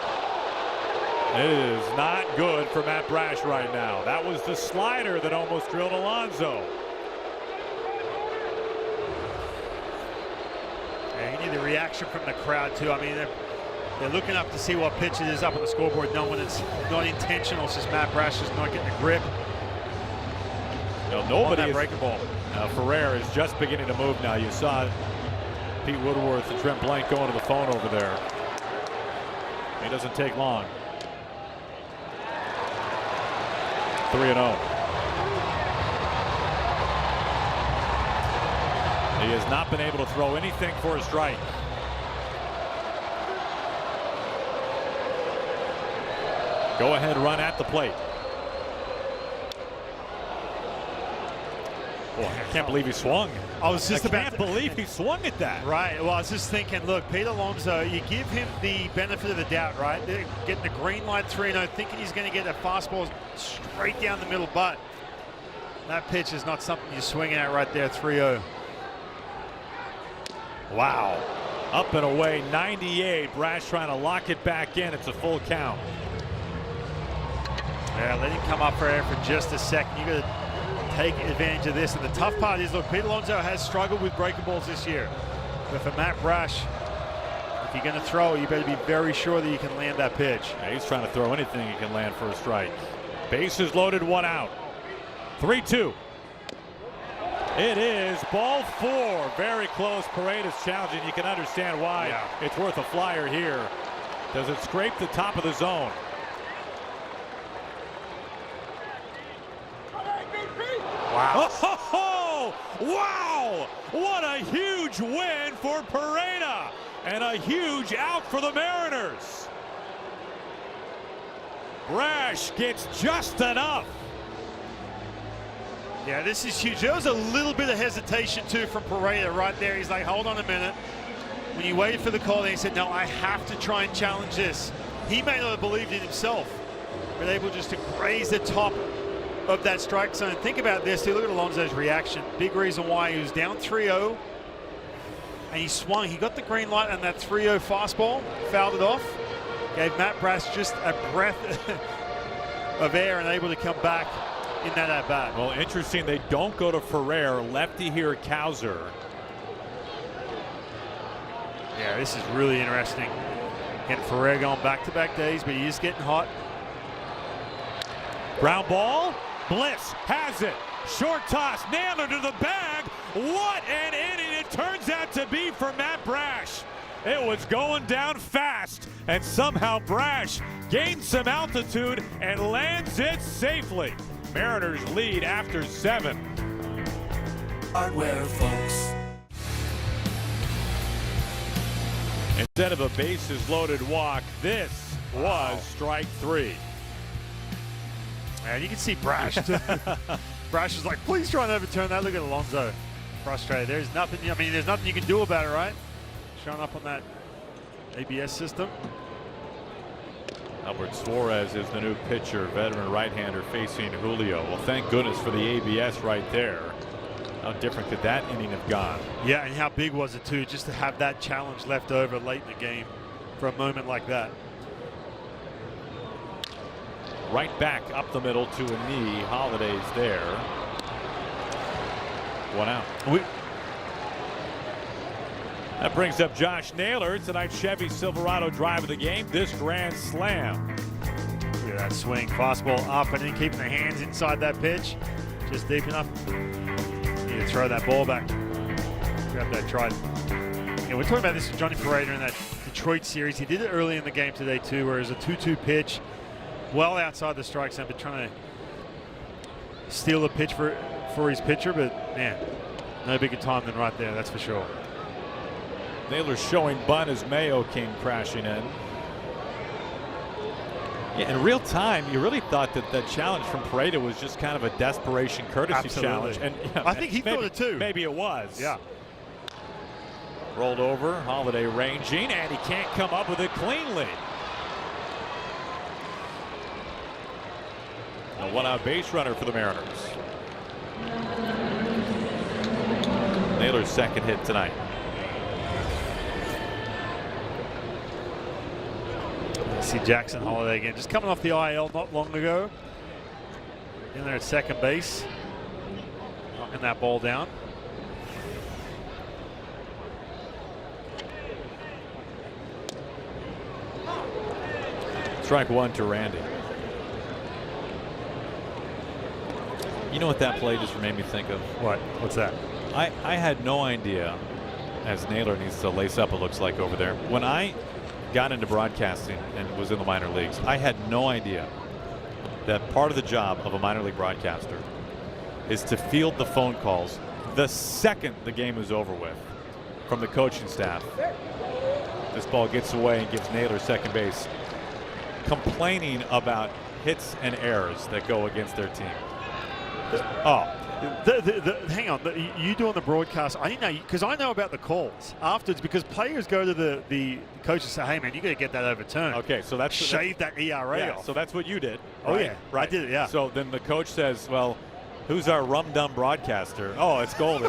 it is not good for Matt Brash right now. That was the slider that almost drilled Alonso. And you need the reaction from the crowd too. I mean, they're looking up to see what pitch it is up on the scoreboard, knowing it's not intentional. It's just Matt Brash just not getting a grip. Nobody is, breaking ball. Ferrer is just beginning to move now. You saw Pete Woodworth and Trent Blank going to the phone over there. He doesn't take long. 3-0. He has not been able to throw anything for a strike. Go ahead run at the plate. Boy, I can't believe he swung. I was just can't believe he swung at that. Right. Well, I was just thinking, look, Pete Alonso, you give him the benefit of the doubt, right? They're getting the green light 3-0, thinking he's going to get a fastball straight down the middle, but that pitch is not something you're swinging at right there, 3-0. Wow. Up and away, 98. Brash trying to lock it back in. It's a full count. Yeah, let him come up for air for just a second. You got to take advantage of this. And the tough part is, look, Pete Alonso has struggled with breaking balls this year. But for Matt Brash, if you're going to throw, you better be very sure that you can land that pitch. Yeah, he's trying to throw anything he can land for a strike. Bases loaded, 1 out. 3-2. It is ball 4. Very close. Paredes challenging. You can understand why it's worth a flyer here. Does it scrape the top of the zone? Wow. Oh, wow! What a huge win for Pareda and a huge out for the Mariners. Brash gets just enough. Yeah, this is huge. There was a little bit of hesitation too from Pereira right there. He's like, hold on a minute. When he waited for the call, he said, no, I have to try and challenge this. He may not have believed in himself, but able just to graze the top of that strike zone. Think about this, too. Look at Alonso's reaction. Big reason why he was down 3-0. And he swung. He got the green light on that 3-0 fastball, fouled it off. Gave Matt Brash just a breath of air and able to come back in that at-bat. Well, interesting, they don't go to Ferrer. Lefty here, Cowser. Yeah, this is really interesting. Getting Ferrer going back-to-back days, but he is getting hot. Ground ball. Bliss has it. Short toss. Naylor to the bag. What an inning it turns out to be for Matt Brash. It was going down fast, and somehow Brash gained some altitude and lands it safely. Mariners lead after 7. Hardware, folks. Instead of a bases loaded walk, this was strike 3. And you can see Brash. Brash is like, please try and overturn that. Look at Alonso. Frustrated. There's nothing, I mean, there's nothing you can do about it, right? Showing up on that ABS system. Albert Suarez is the new pitcher, veteran right-hander facing Julio. Well, thank goodness for the ABS right there. How different could that inning have gone? Yeah, and how big was it too, just to have that challenge left over late in the game for a moment like that. Right back up the middle to a knee. Holiday's there. 1 out. That brings up Josh Naylor. Tonight's Chevy Silverado drive of the game. This grand slam. Look at that swing. Fastball up and in, keeping the hands inside that pitch. Just deep enough. Need to throw that ball back. Grab that try. Yeah, we're talking about this with Johnny Pereira in that Detroit series. He did it early in the game today too, where it was a 2-2 pitch. Well outside the strike zone, but trying to steal the pitch for his pitcher. But man, no bigger time than right there, that's for sure. Naylor showing bunt as Mayo came crashing in. Yeah, in real time, you really thought that that challenge from Pereira was just kind of a desperation courtesy challenge. And I think he thought it too. Maybe it was. Yeah. Rolled over, Holiday ranging, and he can't come up with it cleanly. A 1-out base runner for the Mariners. Naylor's second hit tonight. See Jackson Holiday again, just coming off the IL not long ago. In there at second base, knocking that ball down. Strike 1 to Randy. You know what that play just made me think of? What? What's that? I had no idea, as Naylor needs to lace up, it looks like over there. When I got into broadcasting and was in the minor leagues, I had no idea that part of the job of a minor league broadcaster is to field the phone calls the second the game is over with from the coaching staff. This ball gets away and gives Naylor second base, complaining about hits and errors that go against their team. Hang on, you doing the broadcast? I didn't know, because I know about the calls afterwards, because players go to the coach and say, hey man, you got to get that overturned. Okay, so that's shave that ERA off. So that's what you did. Oh right? yeah, right. I did it. Yeah. So then the coach says, well, who's our rum-dum broadcaster? Oh, it's Goldie.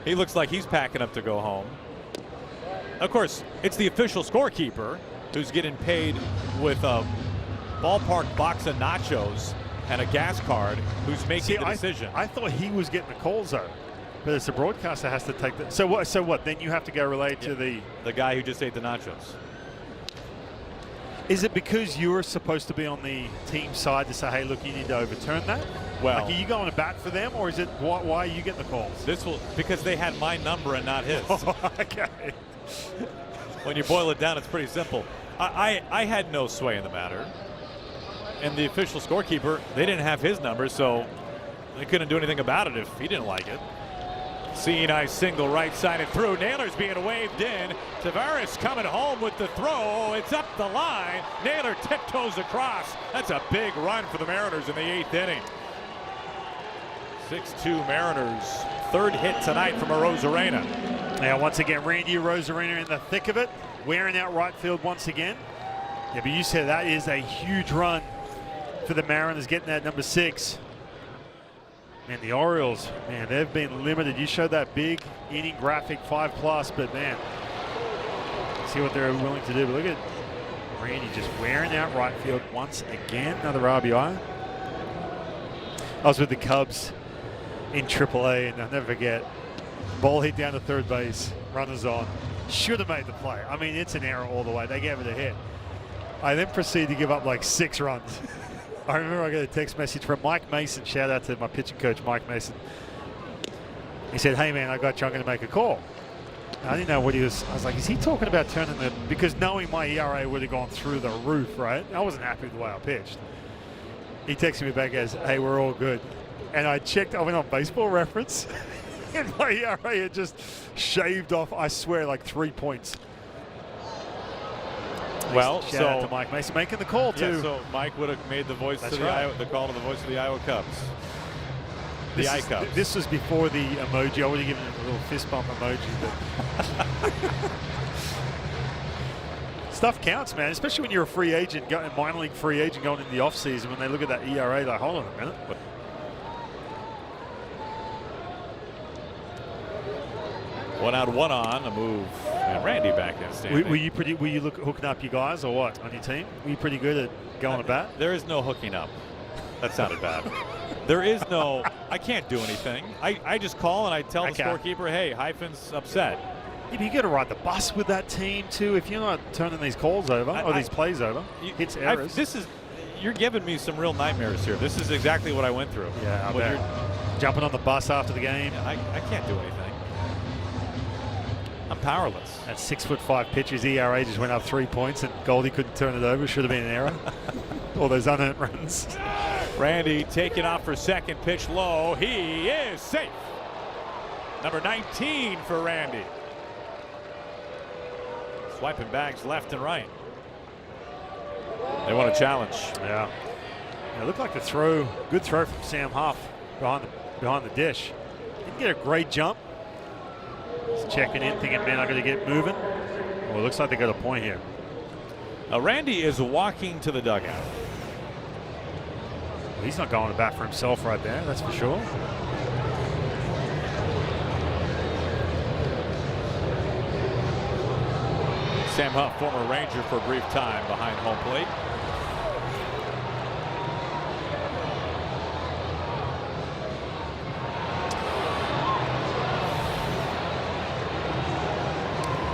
He looks like he's packing up to go home. Of course, it's the official scorekeeper who's getting paid with a ballpark box of nachos and a gas card, who's making the decision. I thought he was getting the calls though, but it's the broadcaster has to take the. So what? So what? Then you have to go relay to the guy who just ate the nachos. Is it because you're supposed to be on the team side to say, hey, look, you need to overturn that? Well, like, are you going to bat for them, or is it why are you getting the calls? This will because they had my number and not his. Okay. When you boil it down, it's pretty simple. I had no sway in the matter. And the official scorekeeper, they didn't have his number, so they couldn't do anything about it if he didn't like it. Seeing I single right-sided through. Naylor's being waved in. Tavares coming home with the throw. It's up the line. Naylor tiptoes across. That's a big run for the Mariners in the 8th inning. 6-2 Mariners. Third hit tonight from Arozarena. Now, once again, Randy Arozarena in the thick of it, wearing out right field once again. Yeah, but you said that is a huge run for the Mariners, getting that number 6. Man, the Orioles, man, they've been limited. You showed that big inning graphic, 5+, but man, see what they're willing to do. But look at Randy just wearing out right field once again. Another RBI. I was with the Cubs in AAA, and I'll never forget, ball hit down to third base, runners on. Should have made the play. I mean, it's an error all the way. They gave it a hit. I then proceeded to give up like 6 runs. I remember I got a text message from Mike Mason. Shout out to my pitching coach, Mike Mason. He said, "Hey man, I got you. I'm going to make a call." And I didn't know what he was. I was like, is he talking about turning the, because knowing my ERA would have gone through the roof, right? I wasn't happy with the way I pitched. He texted me back as, "Hey, we're all good." And I checked, I went on Baseball Reference, and my ERA had just shaved off, I swear, like 3 points. Well, shout out to Mike Mason making the call too. Yeah, so Mike would have made the voice to the call to the voice of the Iowa Cubs. Cubs. This was before the emoji. I would have given him a little fist bump emoji. But stuff counts, man. Especially when you're a free agent, a minor league free agent going into the offseason. When they look at that ERA, like, hold on a minute. One out, one on, a move, and Randy back in standing. Were you hooking up your guys or what on your team? Were you pretty good at going to bat? There is no hooking up. That sounded bad. There is no, I can't do anything. I just call and I tell the scorekeeper, hey, Hyphen's upset. Yeah, but you got to ride the bus with that team too. If you're not turning these calls over these plays over, hits errors. You're giving me some real nightmares here. This is exactly what I went through. Yeah, I bet. Jumping on the bus after the game. Yeah, I can't do anything. I'm powerless. At 6'5" pitchers, ERA just went up 3 points, and Goldie couldn't turn it over. Should have been an error. All those unearned runs. Randy taking off for second, pitch low. He is safe. Number 19 for Randy. Swiping bags left and right. They want a challenge. Yeah. It looked like the throw, good throw from Sam Huff behind the dish. Didn't get a great jump. He's checking in, thinking, man, I got to get moving. Well, it looks like they got a point here. Randy is walking to the dugout. Well, he's not going to bat for himself right there, that's for sure. Sam Huff, former Ranger for a brief time behind home plate.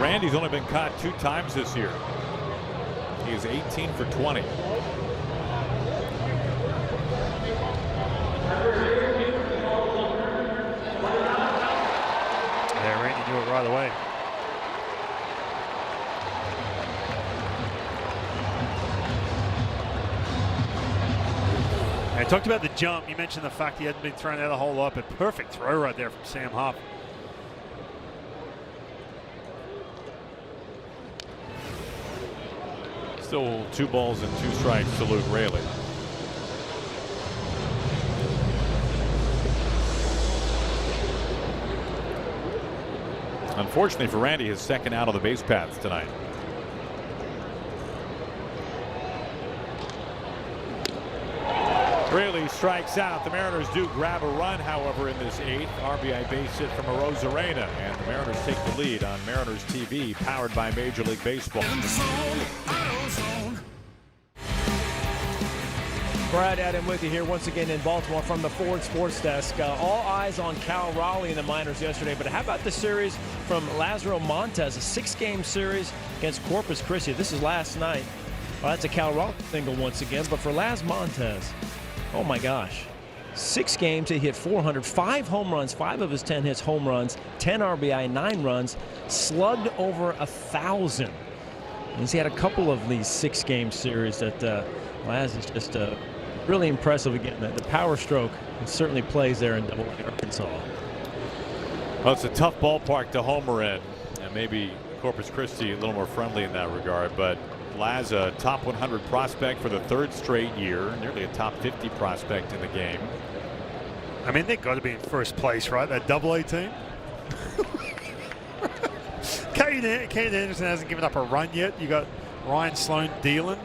Randy's only been caught 2 times this year. He is 18 for 20. Yeah, Randy knew it right away. I talked about the jump. You mentioned the fact he hadn't been thrown out a whole lot, but perfect throw right there from Sam Huff. Still 2 balls and 2 strikes to Luke Raley. Unfortunately for Randy, his second out of the base paths tonight. Raley strikes out. The Mariners do grab a run, however, in this 8th. RBI base hit from Arozarena, and the Mariners take the lead on Mariners TV, powered by Major League Baseball. Brad Adam with you here once again in Baltimore from the Ford Sports Desk. All eyes on Cal Raleigh and the Miners yesterday, but how about the series from Lazaro Montes, a 6-game series against Corpus Christi? This is last night. Well, that's a Cal Raleigh single once again, but for Laz Montes, oh my gosh. 6 games, he hit 400, 5 home runs, 5 of his 10 hits home runs, 10 RBI, 9 runs, slugged over 1,000. He's had a couple of these 6-game series that Laz is just really impressive again. The power stroke certainly plays there in Double-A Arkansas. Well, it's a tough ballpark to homer in, and maybe Corpus Christi a little more friendly in that regard, but Laz, a top 100 prospect for the 3rd straight year, nearly a top 50 prospect in the game. I mean, they've got to be in first place, right? That AA team. Kate Anderson hasn't given up a run yet. You got Ryan Sloan dealing.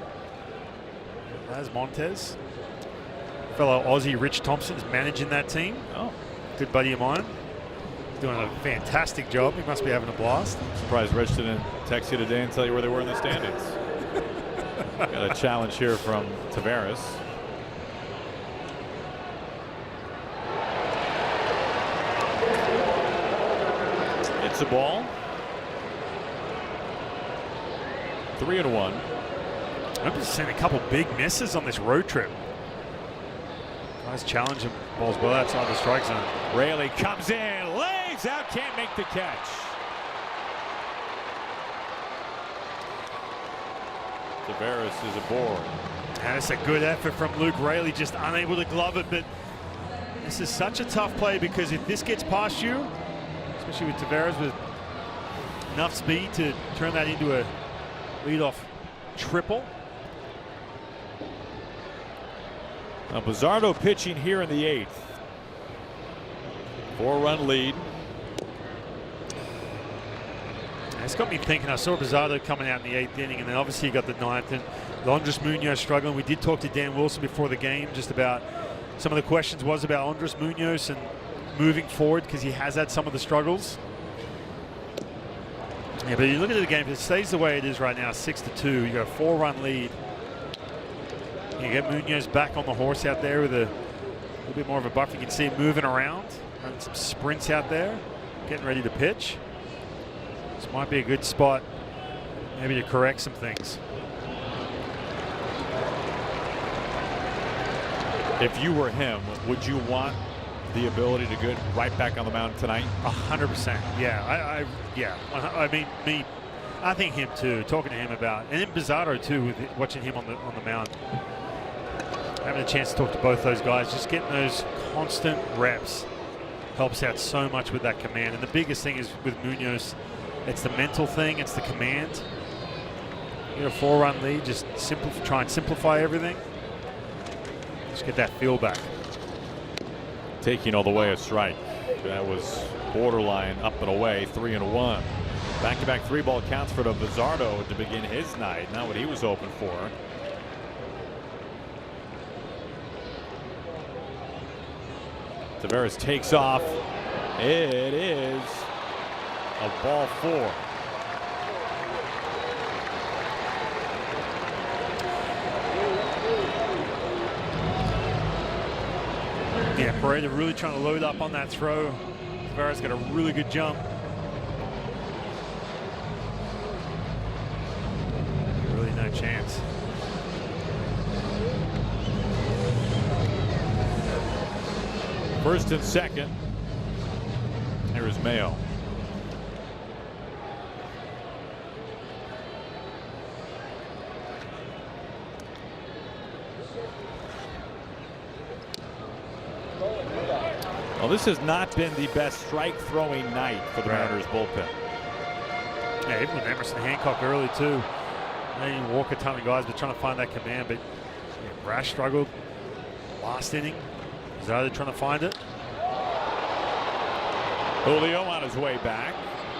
There's Montez. Fellow Aussie Rich Thompson is managing that team. Oh, good buddy of mine. Doing a fantastic job. He must be having a blast. Surprised Rich didn't text you today and tell you where they were in the standings. Got a challenge here from Tavares. It's a ball. 3-1. I've just seen a couple big misses on this road trip. Nice challenge him. Ball's well outside the strike zone. Raley comes in, lays out, can't make the catch. Tavares is aboard. And it's a good effort from Luke Raley, just unable to glove it. But this is such a tough play because if this gets past you, especially with Tavares with enough speed to turn that into a leadoff triple. Now Bizzardo pitching here in the 8th. 4-run lead. It's got me thinking. I saw Bizzardo coming out in the 8th inning, and then obviously you got the 9th, and Andres Munoz struggling. We did talk to Dan Wilson before the game just about some of the questions was about Andres Munoz and moving forward because he has had some of the struggles. Yeah, but you look at the game, if it stays the way it is right now, 6-2, you got a 4-run lead. You get Munoz back on the horse out there with a little bit more of a buffer. You can see him moving around, running some sprints out there, getting ready to pitch. This might be a good spot maybe to correct some things. If you were him, would you want the ability to get right back on the mound tonight? 100%. Yeah, I mean, I think him too. Talking to him about, and then Bizzardo too, with watching him on the mound. Having a chance to talk to both those guys, just getting those constant reps helps out so much with that command. And the biggest thing is with Munoz, it's the mental thing, it's the command. You get a 4-run lead, just try and simplify everything. Just get that feel back. Taking all the way a strike. That was borderline up and away. 3-1. Back-to-back 3-ball counts for the Bizzardo to begin his night. Not what he was hoping for. Tavares takes off. It is a ball 4. Yeah, Paredes really trying to load up on that throw. Tavares got a really good jump. Really no chance. First and second. Here is Mayo. Well, this has not been the best strike throwing night for the Mariners bullpen. Yeah, even with Emerson Hancock early too. They didn't walk a ton of guys, but trying to find that command. But yeah, Brash struggled last inning. Bizzardo trying to find it. Julio on his way back.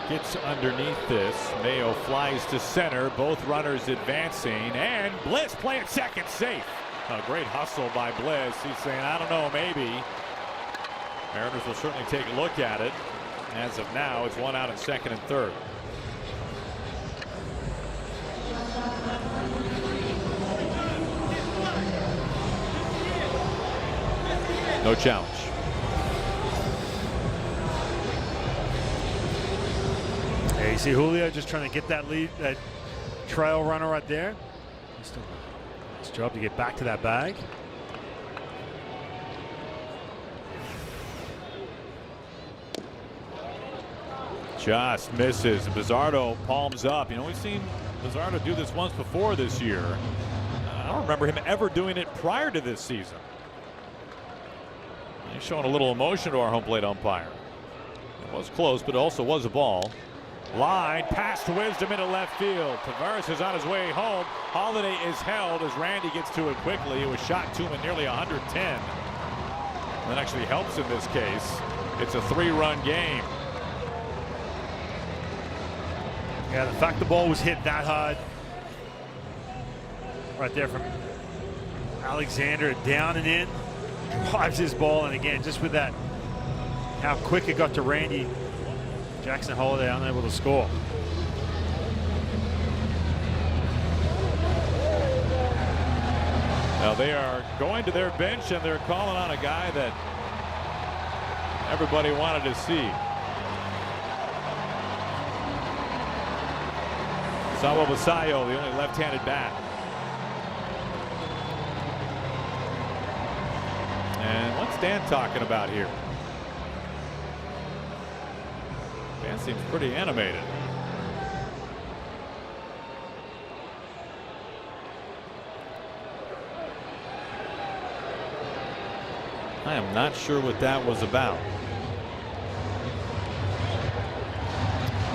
Gets underneath this. Mayo flies to center. Both runners advancing. And Bliss playing second safe. A great hustle by Bliss. He's saying, I don't know, maybe. Mariners will certainly take a look at it. As of now, it's 1 out in second and third. No challenge. Yeah, you see Julio just trying to get that lead, that trail runner right there. Nice job to get back to that bag. Just misses. Bizzardo palms up. You know, we've seen Bizzardo do this once before this year. I don't remember him ever doing it prior to this season. He's showing a little emotion to our home plate umpire. It was close, but it also was a ball. Line past Wisdom into left field. Tavares is on his way home. Holiday is held as Randy gets to it quickly. It was shot to him at nearly 110. That actually helps in this case. It's a 3-run game. Yeah, the fact the ball was hit that hard right there from Alexander, down and in, drives his ball, and again, just with that, how quick it got to Randy, Jackson Holiday unable to score. Now they are going to their bench and they're calling on a guy that everybody wanted to see. Sawa Basayo, the only left-handed bat. And what's Dan talking about here? Dan seems pretty animated. I am not sure what that was about.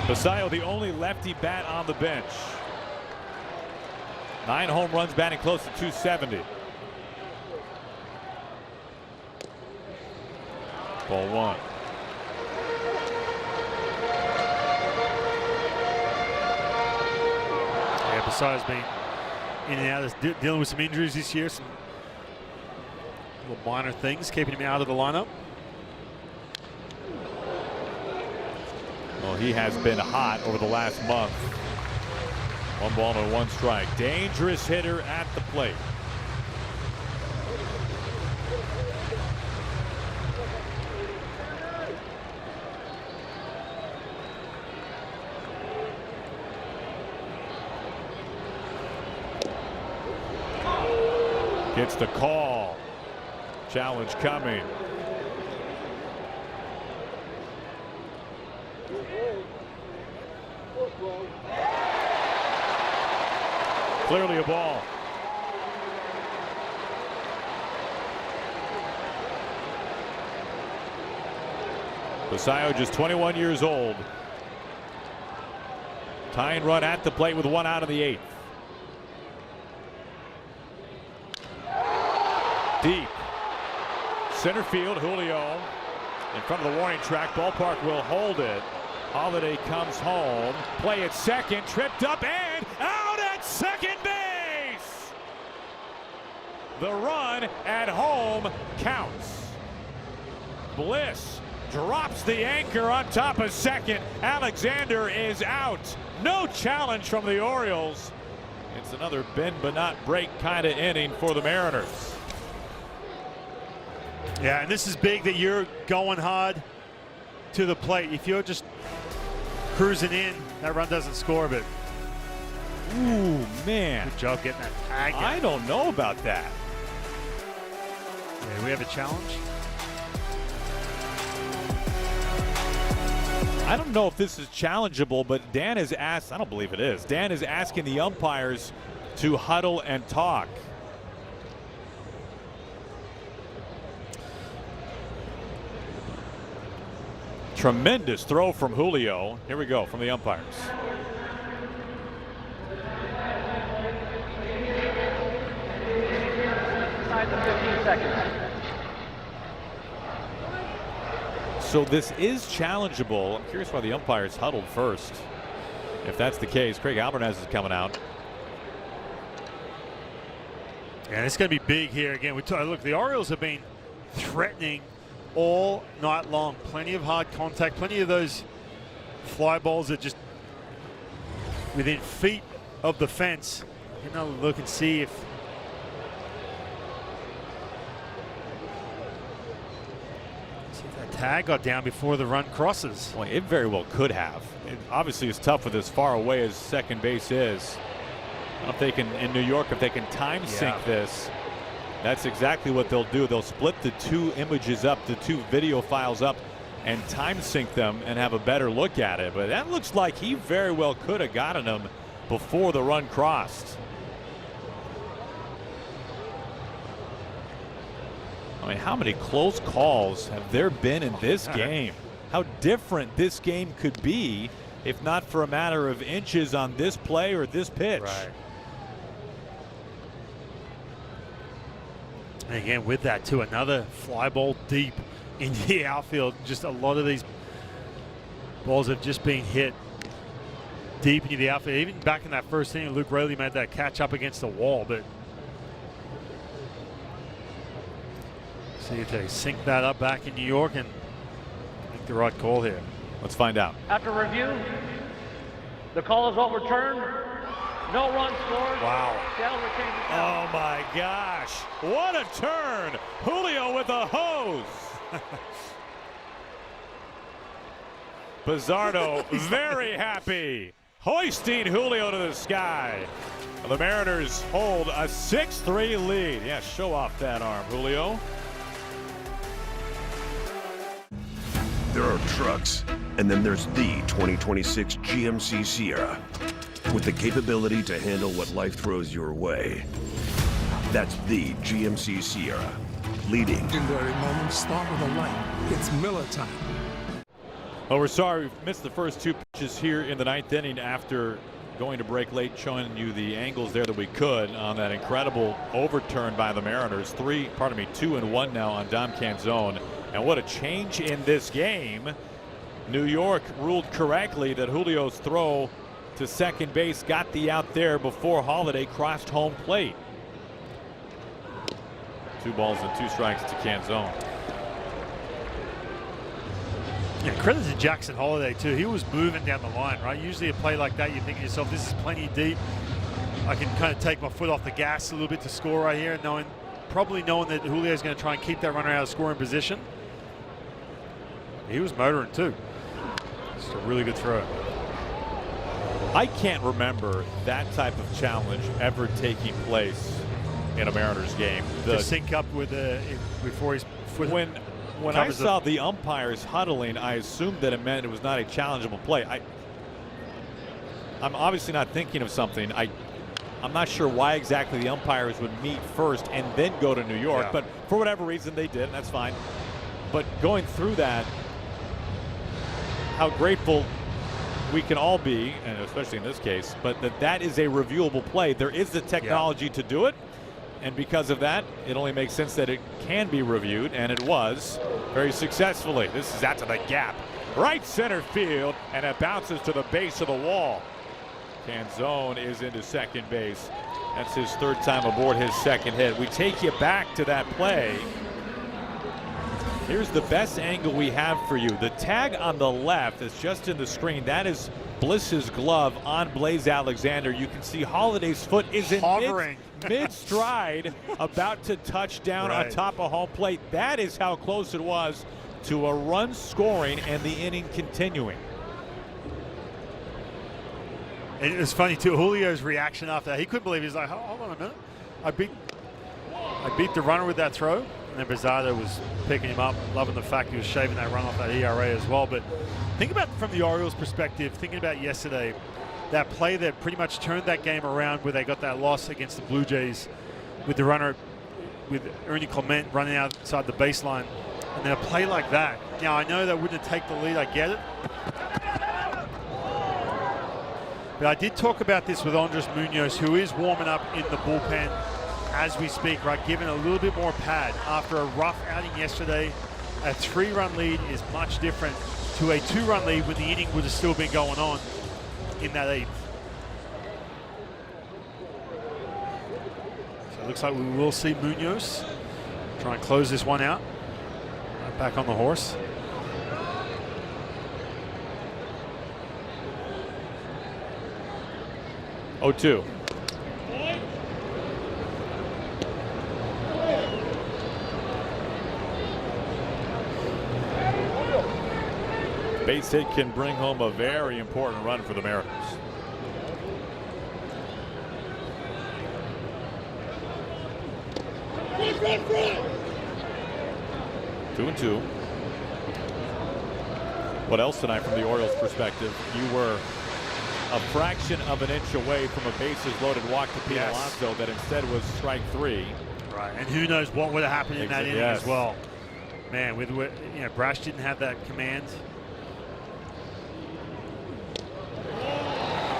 Basayo, the only lefty bat on the bench. 9 home runs, batting close to 270. Ball 1. Yeah, Basayo's been in and out, dealing with some injuries this year, some little minor things keeping him out of the lineup. Well, he has been hot over the last month. 1 ball and 1 strike. Dangerous hitter at the plate. Gets the call. Challenge coming. Clearly a ball. Basayo just 21 years old. Tying run at the plate with 1 out of the 8th. Deep. Center field, Julio in front of the warning track. Ballpark will hold it. Holiday comes home. Play at second. Tripped up and out at second base. The run at home counts. Bliss drops the anchor on top of second. Alexander is out. No challenge from the Orioles. It's another bend but not break kind of inning for the Mariners. Yeah, and this is big that you're going hard to the plate. If you're just cruising in, that run doesn't score, but ooh, man. Good job getting that tag. I don't know about that. Yeah, we have a challenge. I don't know if this is challengeable, but Dan has asked, I don't believe it is. Dan is asking the umpires to huddle and talk. Tremendous throw from Julio. Here we go from the umpires. Inside the 15 seconds. So this is challengeable. I'm curious why the umpires huddled first. If that's the case, Craig Alvarez is coming out. And it's going to be big here again. Look, the Orioles have been threatening all night long. Plenty of hard contact, plenty of those fly balls that just within feet of the fence. Another look and see if that tag got down before the run crosses. Well, it very well could have. It obviously is tough with as far away as second base is. I don't know if they can, in New York, if they can time sync this. That's exactly what they'll do. They'll split the 2 images up, the 2 video files up, and time sync them and have a better look at it. But that looks like he very well could have gotten him before the run crossed. I mean, how many close calls have there been in this game? How different this game could be if not for a matter of inches on this play or this pitch. Right. And again, with that too, another fly ball deep in the outfield. Just a lot of these balls have just been hit deep into the outfield. Even back in that first inning, Luke Raley made that catch up against the wall, but see if they sync that up back in New York and make the right call here. Let's find out. After review, the call is overturned. No run scored. Wow. Dell retains the Oh my gosh. What a turn. Julio with a hose. Pizzardo very happy. Hoisting Julio to the sky. The Mariners hold a 6-3 lead. Yeah, show off that arm, Julio. There are trucks, and then there's the 2026 GMC Sierra, with the capability to handle what life throws your way. That's the GMC Sierra, leading. Legendary moments start with a light. It's Miller time. Well, we're sorry we've missed the first two pitches here in the ninth inning after going to break late, showing you the angles there that we could on that incredible overturn by the Mariners. 2-1 now on Dom Canzone. And what a change in this game. New York ruled correctly that Julio's throw to second base got the out there before Holiday crossed home plate. 2 balls and 2 strikes to Canzone. Yeah, credit to Jackson Holiday too. He was moving down the line, right? Usually a play like that, you think to yourself, this is plenty deep. I can kind of take my foot off the gas a little bit to score right here, probably knowing that Julio's going to try and keep that runner out of scoring position. He was motoring too. Just a really good throw. I can't remember that type of challenge ever taking place in a Mariners game. To sync up with before he's foot. When I saw the umpires huddling, I assumed that it meant it was not a challengeable play. I'm obviously not thinking of something. I'm not sure why exactly the umpires would meet first and then go to New York, but for whatever reason they did, and that's fine. But going through that, how grateful we can all be, and especially in this case, but that is a reviewable play. There is the technology to do it, and because of that, it only makes sense that it can be reviewed, and it was very successfully. This is out to the gap, right center field, and it bounces to the base of the wall. Canzone is into second base. That's his 3rd time aboard his 2nd hit. We take you back to that play. Here's the best angle we have for you. The tag on the left is just in the screen. That is Bliss's glove on Blaze Alexander. You can see Holiday's foot is in mid-stride, about to touch down on top of home plate. That is how close it was to a run scoring and the inning continuing. And it was funny too, Julio's reaction after that. He couldn't believe it. He's like, hold on a minute. I beat the runner with that throw. And then Pizzardo was picking him up, loving the fact he was shaving that run off that ERA as well. But think about from the Orioles' perspective, thinking about yesterday, that play that pretty much turned that game around where they got that loss against the Blue Jays with the runner, with Ernie Clement running outside the baseline. And then a play like that. Now, I know that wouldn't take the lead, I get it. But I did talk about this with Andres Munoz, who is warming up in the bullpen as we speak, right? Given a little bit more pad. After a rough outing yesterday, a 3-run lead is much different to a 2-run lead when the inning would have still been going on in that 8th. So it looks like we will see Munoz try and close this one out. Back on the horse. Oh, 2. Base hit can bring home a very important run for the Mariners. Two and 2. What else tonight from the Orioles' perspective? You were a fraction of an inch away from a bases loaded walk to Pete Alonso that instead was strike 3. Right, and who knows what would have happened in that inning as well. Man, with Brash didn't have that command.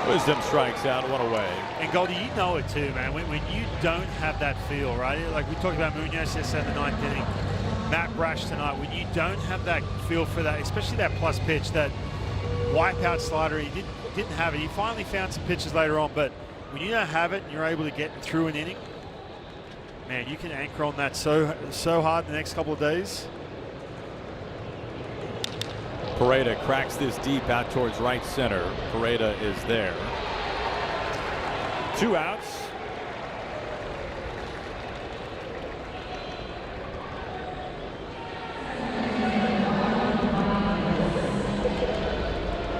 Wisdom strikes out, one away. And Goldie, you know it too, man. When you don't have that feel, right? Like we talked about Munoz yesterday in the 9th inning, Matt Brash tonight. When you don't have that feel for that, especially that plus pitch, that wipeout slider, he didn't have it. He finally found some pitches later on, but when you don't have it and you're able to get through an inning, man, you can anchor on that so hard the next couple of days. Pareda cracks this deep out towards right center. Pareda is there. 2 outs.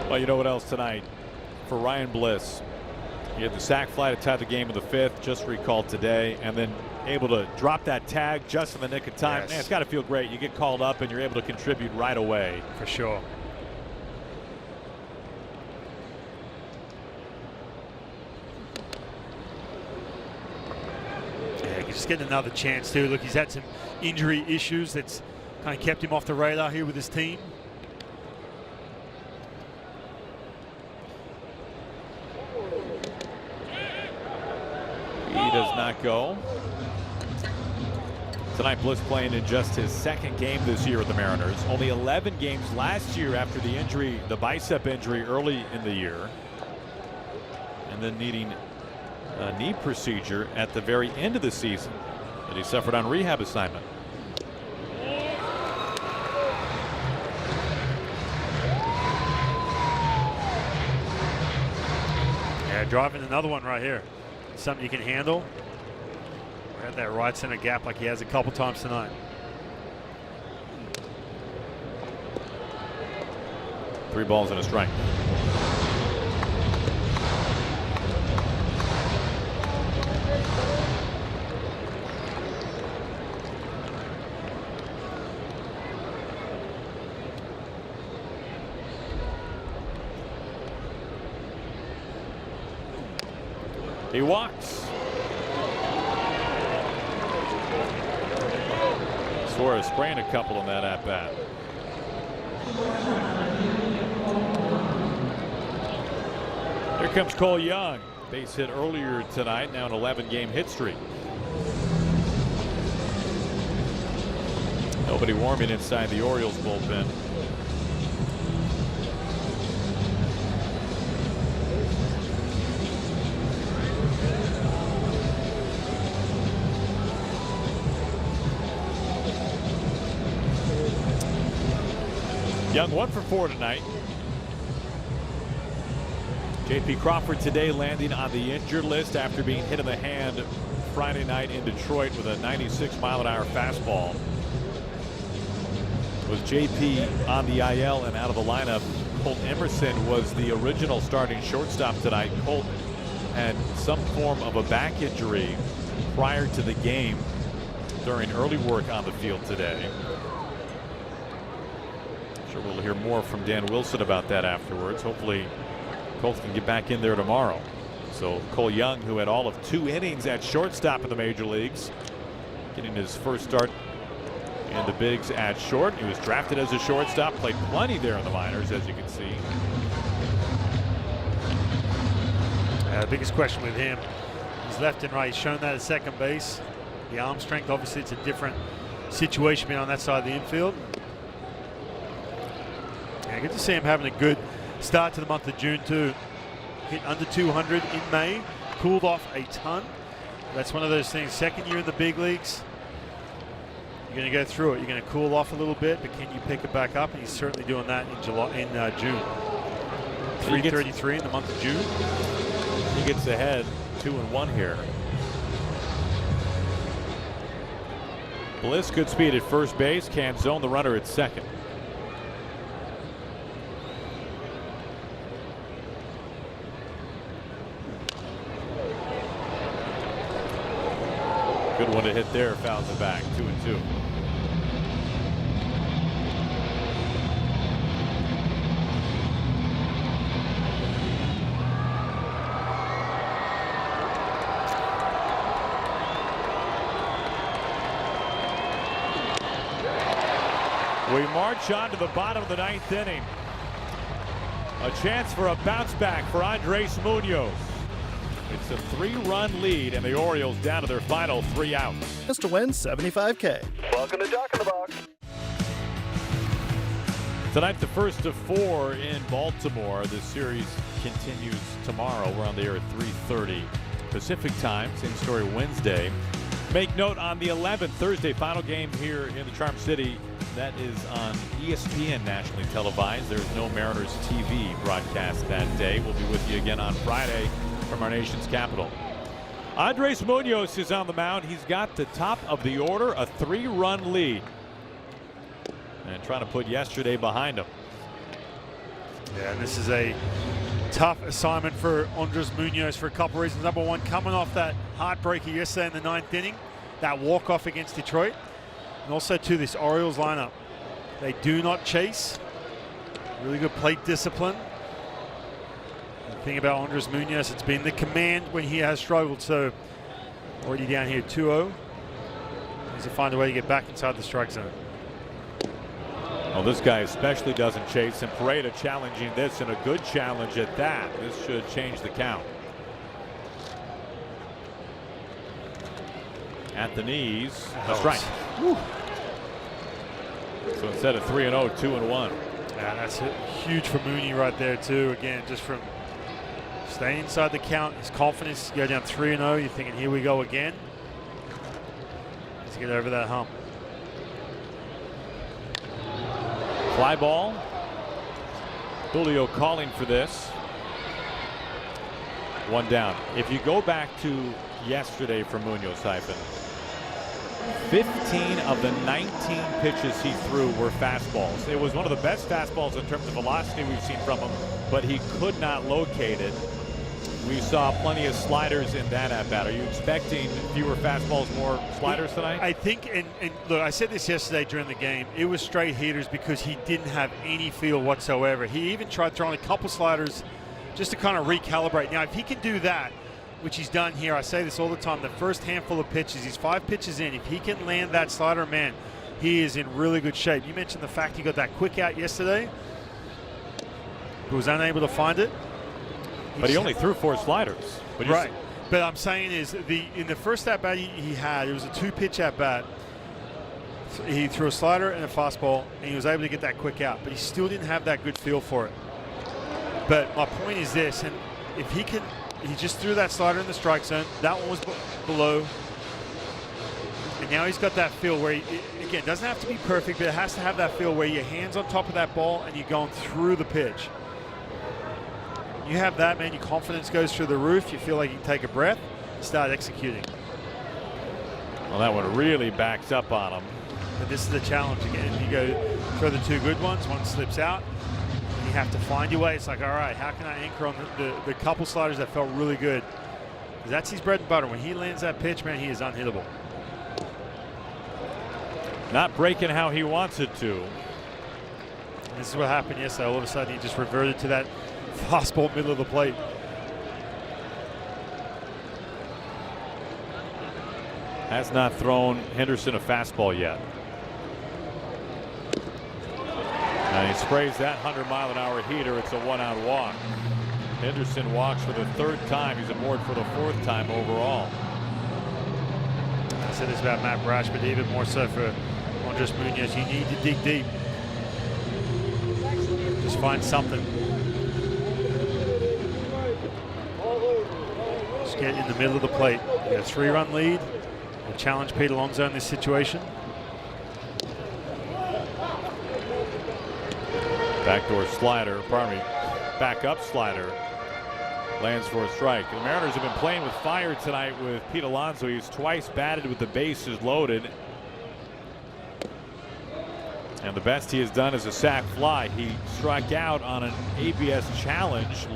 Well, you know what else tonight for Ryan Bliss? He had the sac fly to tie the game in the 5th, just recalled today, and then able to drop that tag just in the nick of time. Yes. Man, it's got to feel great. You get called up and you're able to contribute right away. For sure. Yeah, just getting another chance too. Look, he's had some injury issues that's kind of kept him off the radar here with his team. He does not go. Tonight, Bliss playing in just his 2nd game this year with the Mariners. Only 11 games last year after the injury, the bicep injury early in the year. And then needing a knee procedure at the very end of the season that he suffered on rehab assignment. Yeah, driving another one right here. Something you can handle. Had that right center gap like he has a couple times tonight. Three balls and a strike. He walks. Suarez spraying a couple on that at bat. Here comes Cole Young. Base hit earlier tonight, now an 11-game hit streak. Nobody warming inside the Orioles bullpen. Young 1 for 4 tonight. J.P. Crawford today landing on the injured list after being hit in the hand Friday night in Detroit with a 96-mile-an-hour fastball. With J.P. on the IL and out of the lineup, Colt Emerson was the original starting shortstop tonight. Colt had some form of a back injury prior to the game during early work on the field today. Sure, we'll hear more from Dan Wilson about that afterwards. Hopefully Colt can get back in there tomorrow. So Cole Young, who had all of 2 innings at shortstop in the major leagues, getting his first start in the bigs at short. He was drafted as a shortstop, played plenty there in the minors, as you can see. The biggest question with him, he's left and right. He's shown that at second base. The arm strength, obviously it's a different situation being on that side of the infield. Yeah, good to see him having a good start to the month of June too. Hit under 200 in May, cooled off a ton. That's one of those things, second year in the big leagues, you're going to go through it. You're going to cool off a little bit, but can you pick it back up? And he's certainly doing that in June. 333 in the month of June. He gets ahead 2-1 here. Bliss, good speed at first base, can zone the runner at second. Good one to hit there, fouls it back, 2-2. We march on to the bottom of the 9th inning. A chance for a bounce back for Andres Munoz. It's a 3-run lead, and the Orioles down to their final 3 outs. Just to win $75K. Welcome to Jock in the Box. Tonight, the first of 4 in Baltimore. The series continues tomorrow. We're on the air at 3:30 Pacific time. Same story Wednesday. Make note on the 11th, Thursday, final game here in the Charm City. That is on ESPN, nationally televised. There's no Mariners TV broadcast that day. We'll be with you again on Friday from our nation's capital. Andres Munoz is on the mound. He's got the top of the order, a 3-run lead. And trying to put yesterday behind him. Yeah, and this is a tough assignment for Andres Munoz for a couple reasons. Number one, coming off that heartbreaker yesterday in the 9th inning, that walk-off against Detroit. And also, too, this Orioles lineup. They do not chase. Really good plate discipline. The thing about Andres Munoz, it's been the command when he has struggled. So, already down here 2-0. Needs to find a way to get back inside the strike zone. Well, this guy especially doesn't chase, and Pareda challenging this, and a good challenge at that. This should change the count. At the knees, a strike. Woo. So instead of 3-0, 2-1. Yeah, that's huge for Mooney right there too. Again, just from staying inside the count, his confidence. You go down 3-0, you're thinking, here we go again. Let's get over that hump. Fly ball. Julio calling for this. 1 down. If you go back to yesterday for Munoz, Hyphen, 15 of the 19 pitches he threw were fastballs. It was one of the best fastballs in terms of velocity we've seen from him, but he could not locate it. We saw plenty of sliders in that at-bat. Are you expecting fewer fastballs, more sliders tonight? I think, and look, I said this yesterday during the game, it was straight heaters because he didn't have any feel whatsoever. He even tried throwing a couple sliders just to kind of recalibrate. Now, if he can do that, which he's done here, I say this all the time, the first handful of pitches, he's 5 pitches in. If he can land that slider, man, he is in really good shape. You mentioned the fact he got that quick out yesterday. He was unable to find it. But he only threw 4 sliders. But right. But I'm saying is, in the first at-bat he had, it was a 2-pitch at-bat. He threw a slider and a fastball, and he was able to get that quick out. But he still didn't have that good feel for it. But my point is this, and if he can, he just threw that slider in the strike zone. That one was below. And now he's got that feel where, again, doesn't have to be perfect, but it has to have that feel where your hand's on top of that ball and you're going through the pitch. You have that, man, your confidence goes through the roof. You feel like you can take a breath and start executing. Well, that one really backs up on him. But this is the challenge again. You go throw the 2 good ones, one slips out. You have to find your way. It's like, all right, how can I anchor on the couple sliders that felt really good? Because that's his bread and butter. When he lands that pitch, man, he is unhittable. Not breaking how he wants it to. And this is what happened yesterday. All of a sudden, he just reverted to that fastball middle of the plate. Has not thrown Henderson a fastball yet. And he sprays that 100-mile-an-hour heater. It's a 1-out walk. Henderson walks for the 3rd time. He's aboard for the 4th time overall. I said this about Matt Brash, but even more so for Andres Munoz. You need to dig deep. Just find something. Just get in the middle of the plate. You got a 3-run lead. We'll challenge Pete Alonso in this situation. Backdoor slider, pardon me, back up slider, lands for a strike. The Mariners have been playing with fire tonight with Pete Alonso. He's twice batted with the bases loaded. And the best he has done is a sac fly. He struck out on an ABS challenge,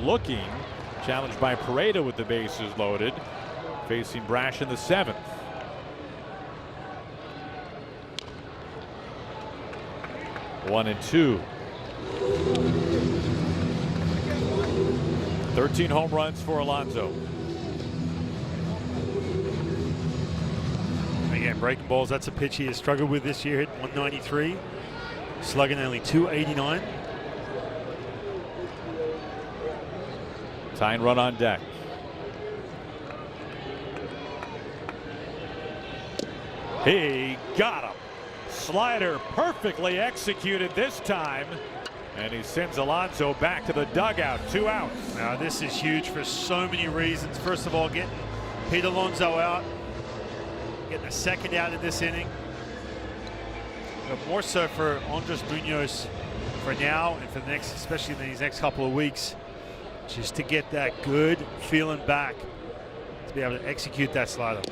challenged by Pareda with the bases loaded, facing Brash in the 7th. One and 2. 13 home runs for Alonso. Again, breaking balls, that's a pitch he has struggled with this year. Hit 193, slugging only 289. Tying run on deck. He got him. Slider perfectly executed this time. And he sends Alonso back to the dugout. 2 outs. Now this is huge for so many reasons. First of all, getting Pete Alonso out. Getting a second out in this inning. But more so for Andres Munoz for now and for the next, especially in these next couple of weeks. Just to get that good feeling back. To be able to execute that slider.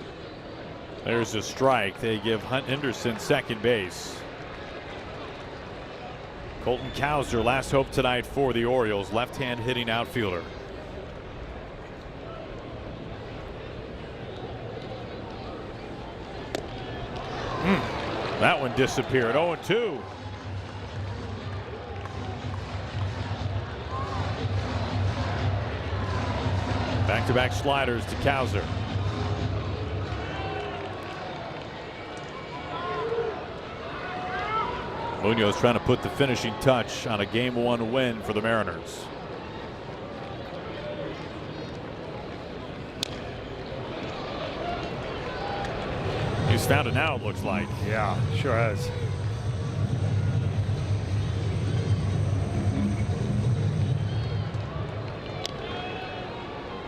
There's a strike. They give Hunt Henderson second base. Colton Cowser, last hope tonight for the Orioles, left-hand hitting outfielder. That one disappeared. 0-2. Back-to-back sliders to Cowser. Munoz trying to put the finishing touch on a Game 1 win for the Mariners. He's found it now, it looks like. Yeah, sure has.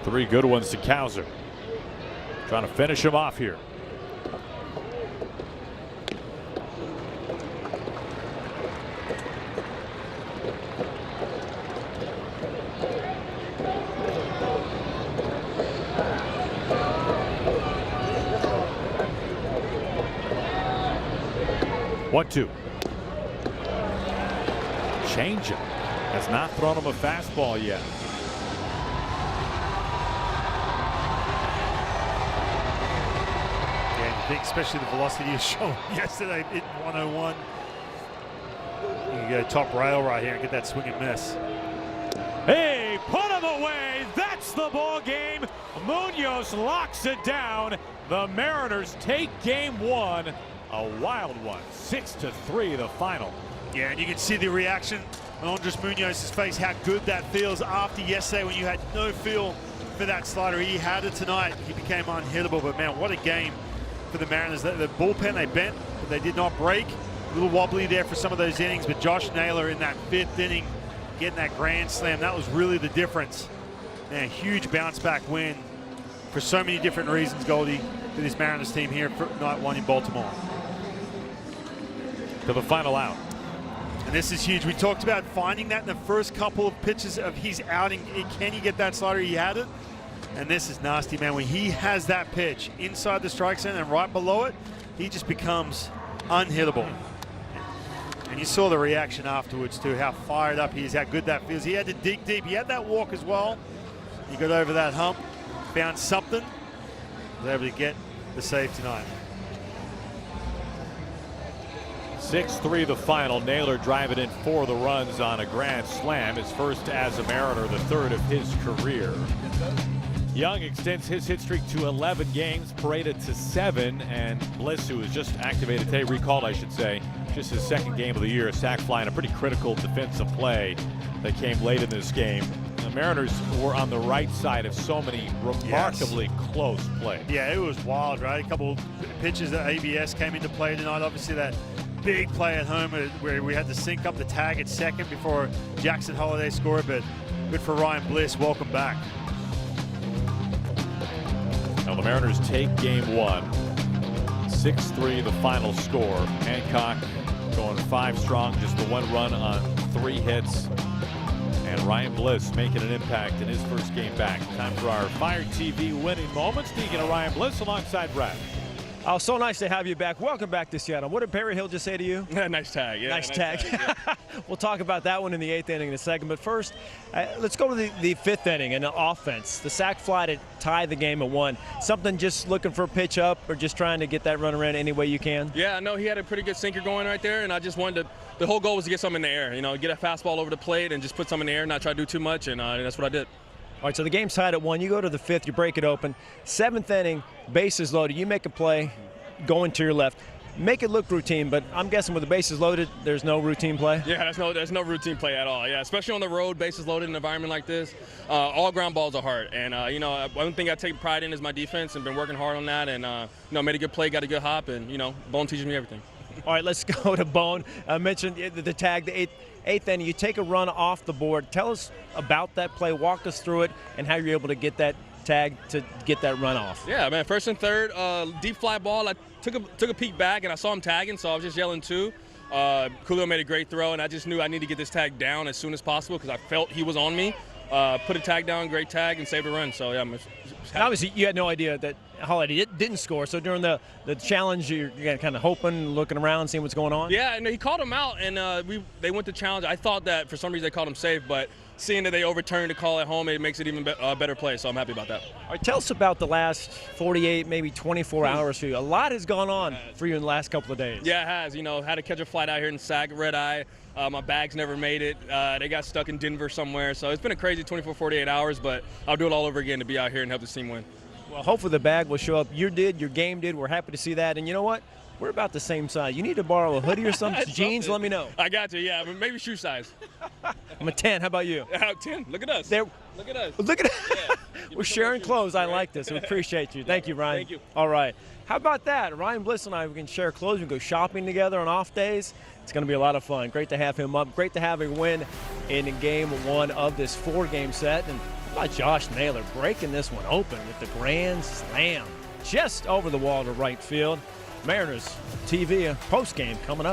Three good ones to Cowser. Trying to finish him off here. One-two. Changeup. Has not thrown him a fastball yet. Yeah, you think especially the velocity he showed yesterday, hitting 101. You can go top rail right here and get that swing and miss. Hey, put him away. That's the ball game. Munoz locks it down. The Mariners take Game 1. A wild one. 6-3 the final. Yeah, and you can see the reaction on Andres Munoz's face, how good that feels after yesterday when you had no feel for that slider. He had it tonight. He became unhittable, but man, what a game for the Mariners. The bullpen, they bent, but they did not break. A little wobbly there for some of those innings, but Josh Naylor in that 5th inning getting that grand slam, that was really the difference. Man, a huge bounce back win for so many different reasons, Goldie, for this Mariners team here for night 1 in Baltimore. To the final out. And this is huge. We talked about finding that in the first couple of pitches of his outing. Can he get that slider? He had it. And this is nasty, man. When he has that pitch inside the strike zone and right below it, he just becomes unhittable. And you saw the reaction afterwards too, how fired up he is, how good that feels. He had to dig deep. He had that walk as well. He got over that hump, found something, was able to get the save tonight. 6-3 the final. Naylor driving in 4 of the runs on a grand slam. His first as a Mariner, the 3rd of his career. Young extends his hit streak to 11 games, paraded to 7, and Bliss, who was just activated today, recalled I should say, just his 2nd game of the year, a sac fly and a pretty critical defensive play that came late in this game. The Mariners were on the right side of so many remarkably close plays. Yeah, it was wild, right? A couple pitches that ABS came into play tonight. Obviously that big play at home where we had to sync up the tag at second before Jackson Holliday scored, but good for Ryan Bliss. Welcome back. Now the Mariners take Game 1. 6-3 the final score. Hancock going 5 strong, just the 1 run on 3 hits. And Ryan Bliss making an impact in his first game back. Time for our Fire TV winning moment. Speaking of Ryan Bliss alongside Brad. Oh, so nice to have you back. Welcome back to Seattle. What did Perry Hill just say to you? Nice tag. Yeah, nice tag. We'll talk about that one in the 8th inning in a second. But first, let's go to the 5th inning and the offense. The sac fly to tie the game at 1. Something just looking for a pitch up or just trying to get that run around any way you can? Yeah, no, he had a pretty good sinker going right there, and I just wanted to – the whole goal was to get something in the air. You know, get a fastball over the plate and just put something in the air, not try to do too much, and that's what I did. All right, so the game's tied at 1. You go to the 5th, you break it open. 7th inning, bases loaded. You make a play going to your left. make it look routine, but I'm guessing with the bases loaded, there's no routine play? Yeah, there's no routine play at all. Yeah, especially on the road, bases loaded in an environment like this. All ground balls are hard. And, one thing I take pride in is my defense and been working hard on that. And, made a good play, got a good hop, and, Bone teaches me everything. All right, let's go to Bone. I mentioned the tag, the eighth inning. You take a run off the board. Tell us about that play. Walk us through it and how you're able to get that tag to get that run off. Yeah, man, first and third, deep fly ball. I took a peek back, and I saw him tagging, so I was just yelling too. Julio made a great throw, and I just knew I need to get this tag down as soon as possible because I felt he was on me. Put a tag down, great tag, and saved a run. So, yeah, I'm obviously, you had no idea that Holiday didn't score. So during the challenge, you're kind of hoping, looking around, seeing what's going on? Yeah, and he called him out, and they went to challenge. I thought that for some reason they called him safe, but seeing that they overturned the call at home, it makes it even better play, so I'm happy about that. All right, tell us about the last 48, maybe 24 hours for you. A lot has gone on for you in the last couple of days. Yeah, it has. Had to catch a flight out here in Sac, red eye. My bags never made it. They got stuck in Denver somewhere, so it's been a crazy 24, 48 hours, but I'll do it all over again to be out here and help this team win. Well, hopefully the bag will show up. You did, your game did. We're happy to see that. And you know what? We're about the same size. You need to borrow a hoodie or some jeans, let me know. I got you, yeah. Maybe shoe size. I'm a 10. How about you? 10. Look at us. Look at us. Look at yeah. We're sharing clothes. I like this. We appreciate you. Thank you, Ryan. Thank you. All right. How about that? Ryan Bliss and I, we can share clothes. We can go shopping together on off days. It's going to be a lot of fun. Great to have him up. Great to have him win in game one of this 4-game set. And how about Josh Naylor breaking this one open with the grand slam just over the wall to right field. Mariners TV post-game coming up.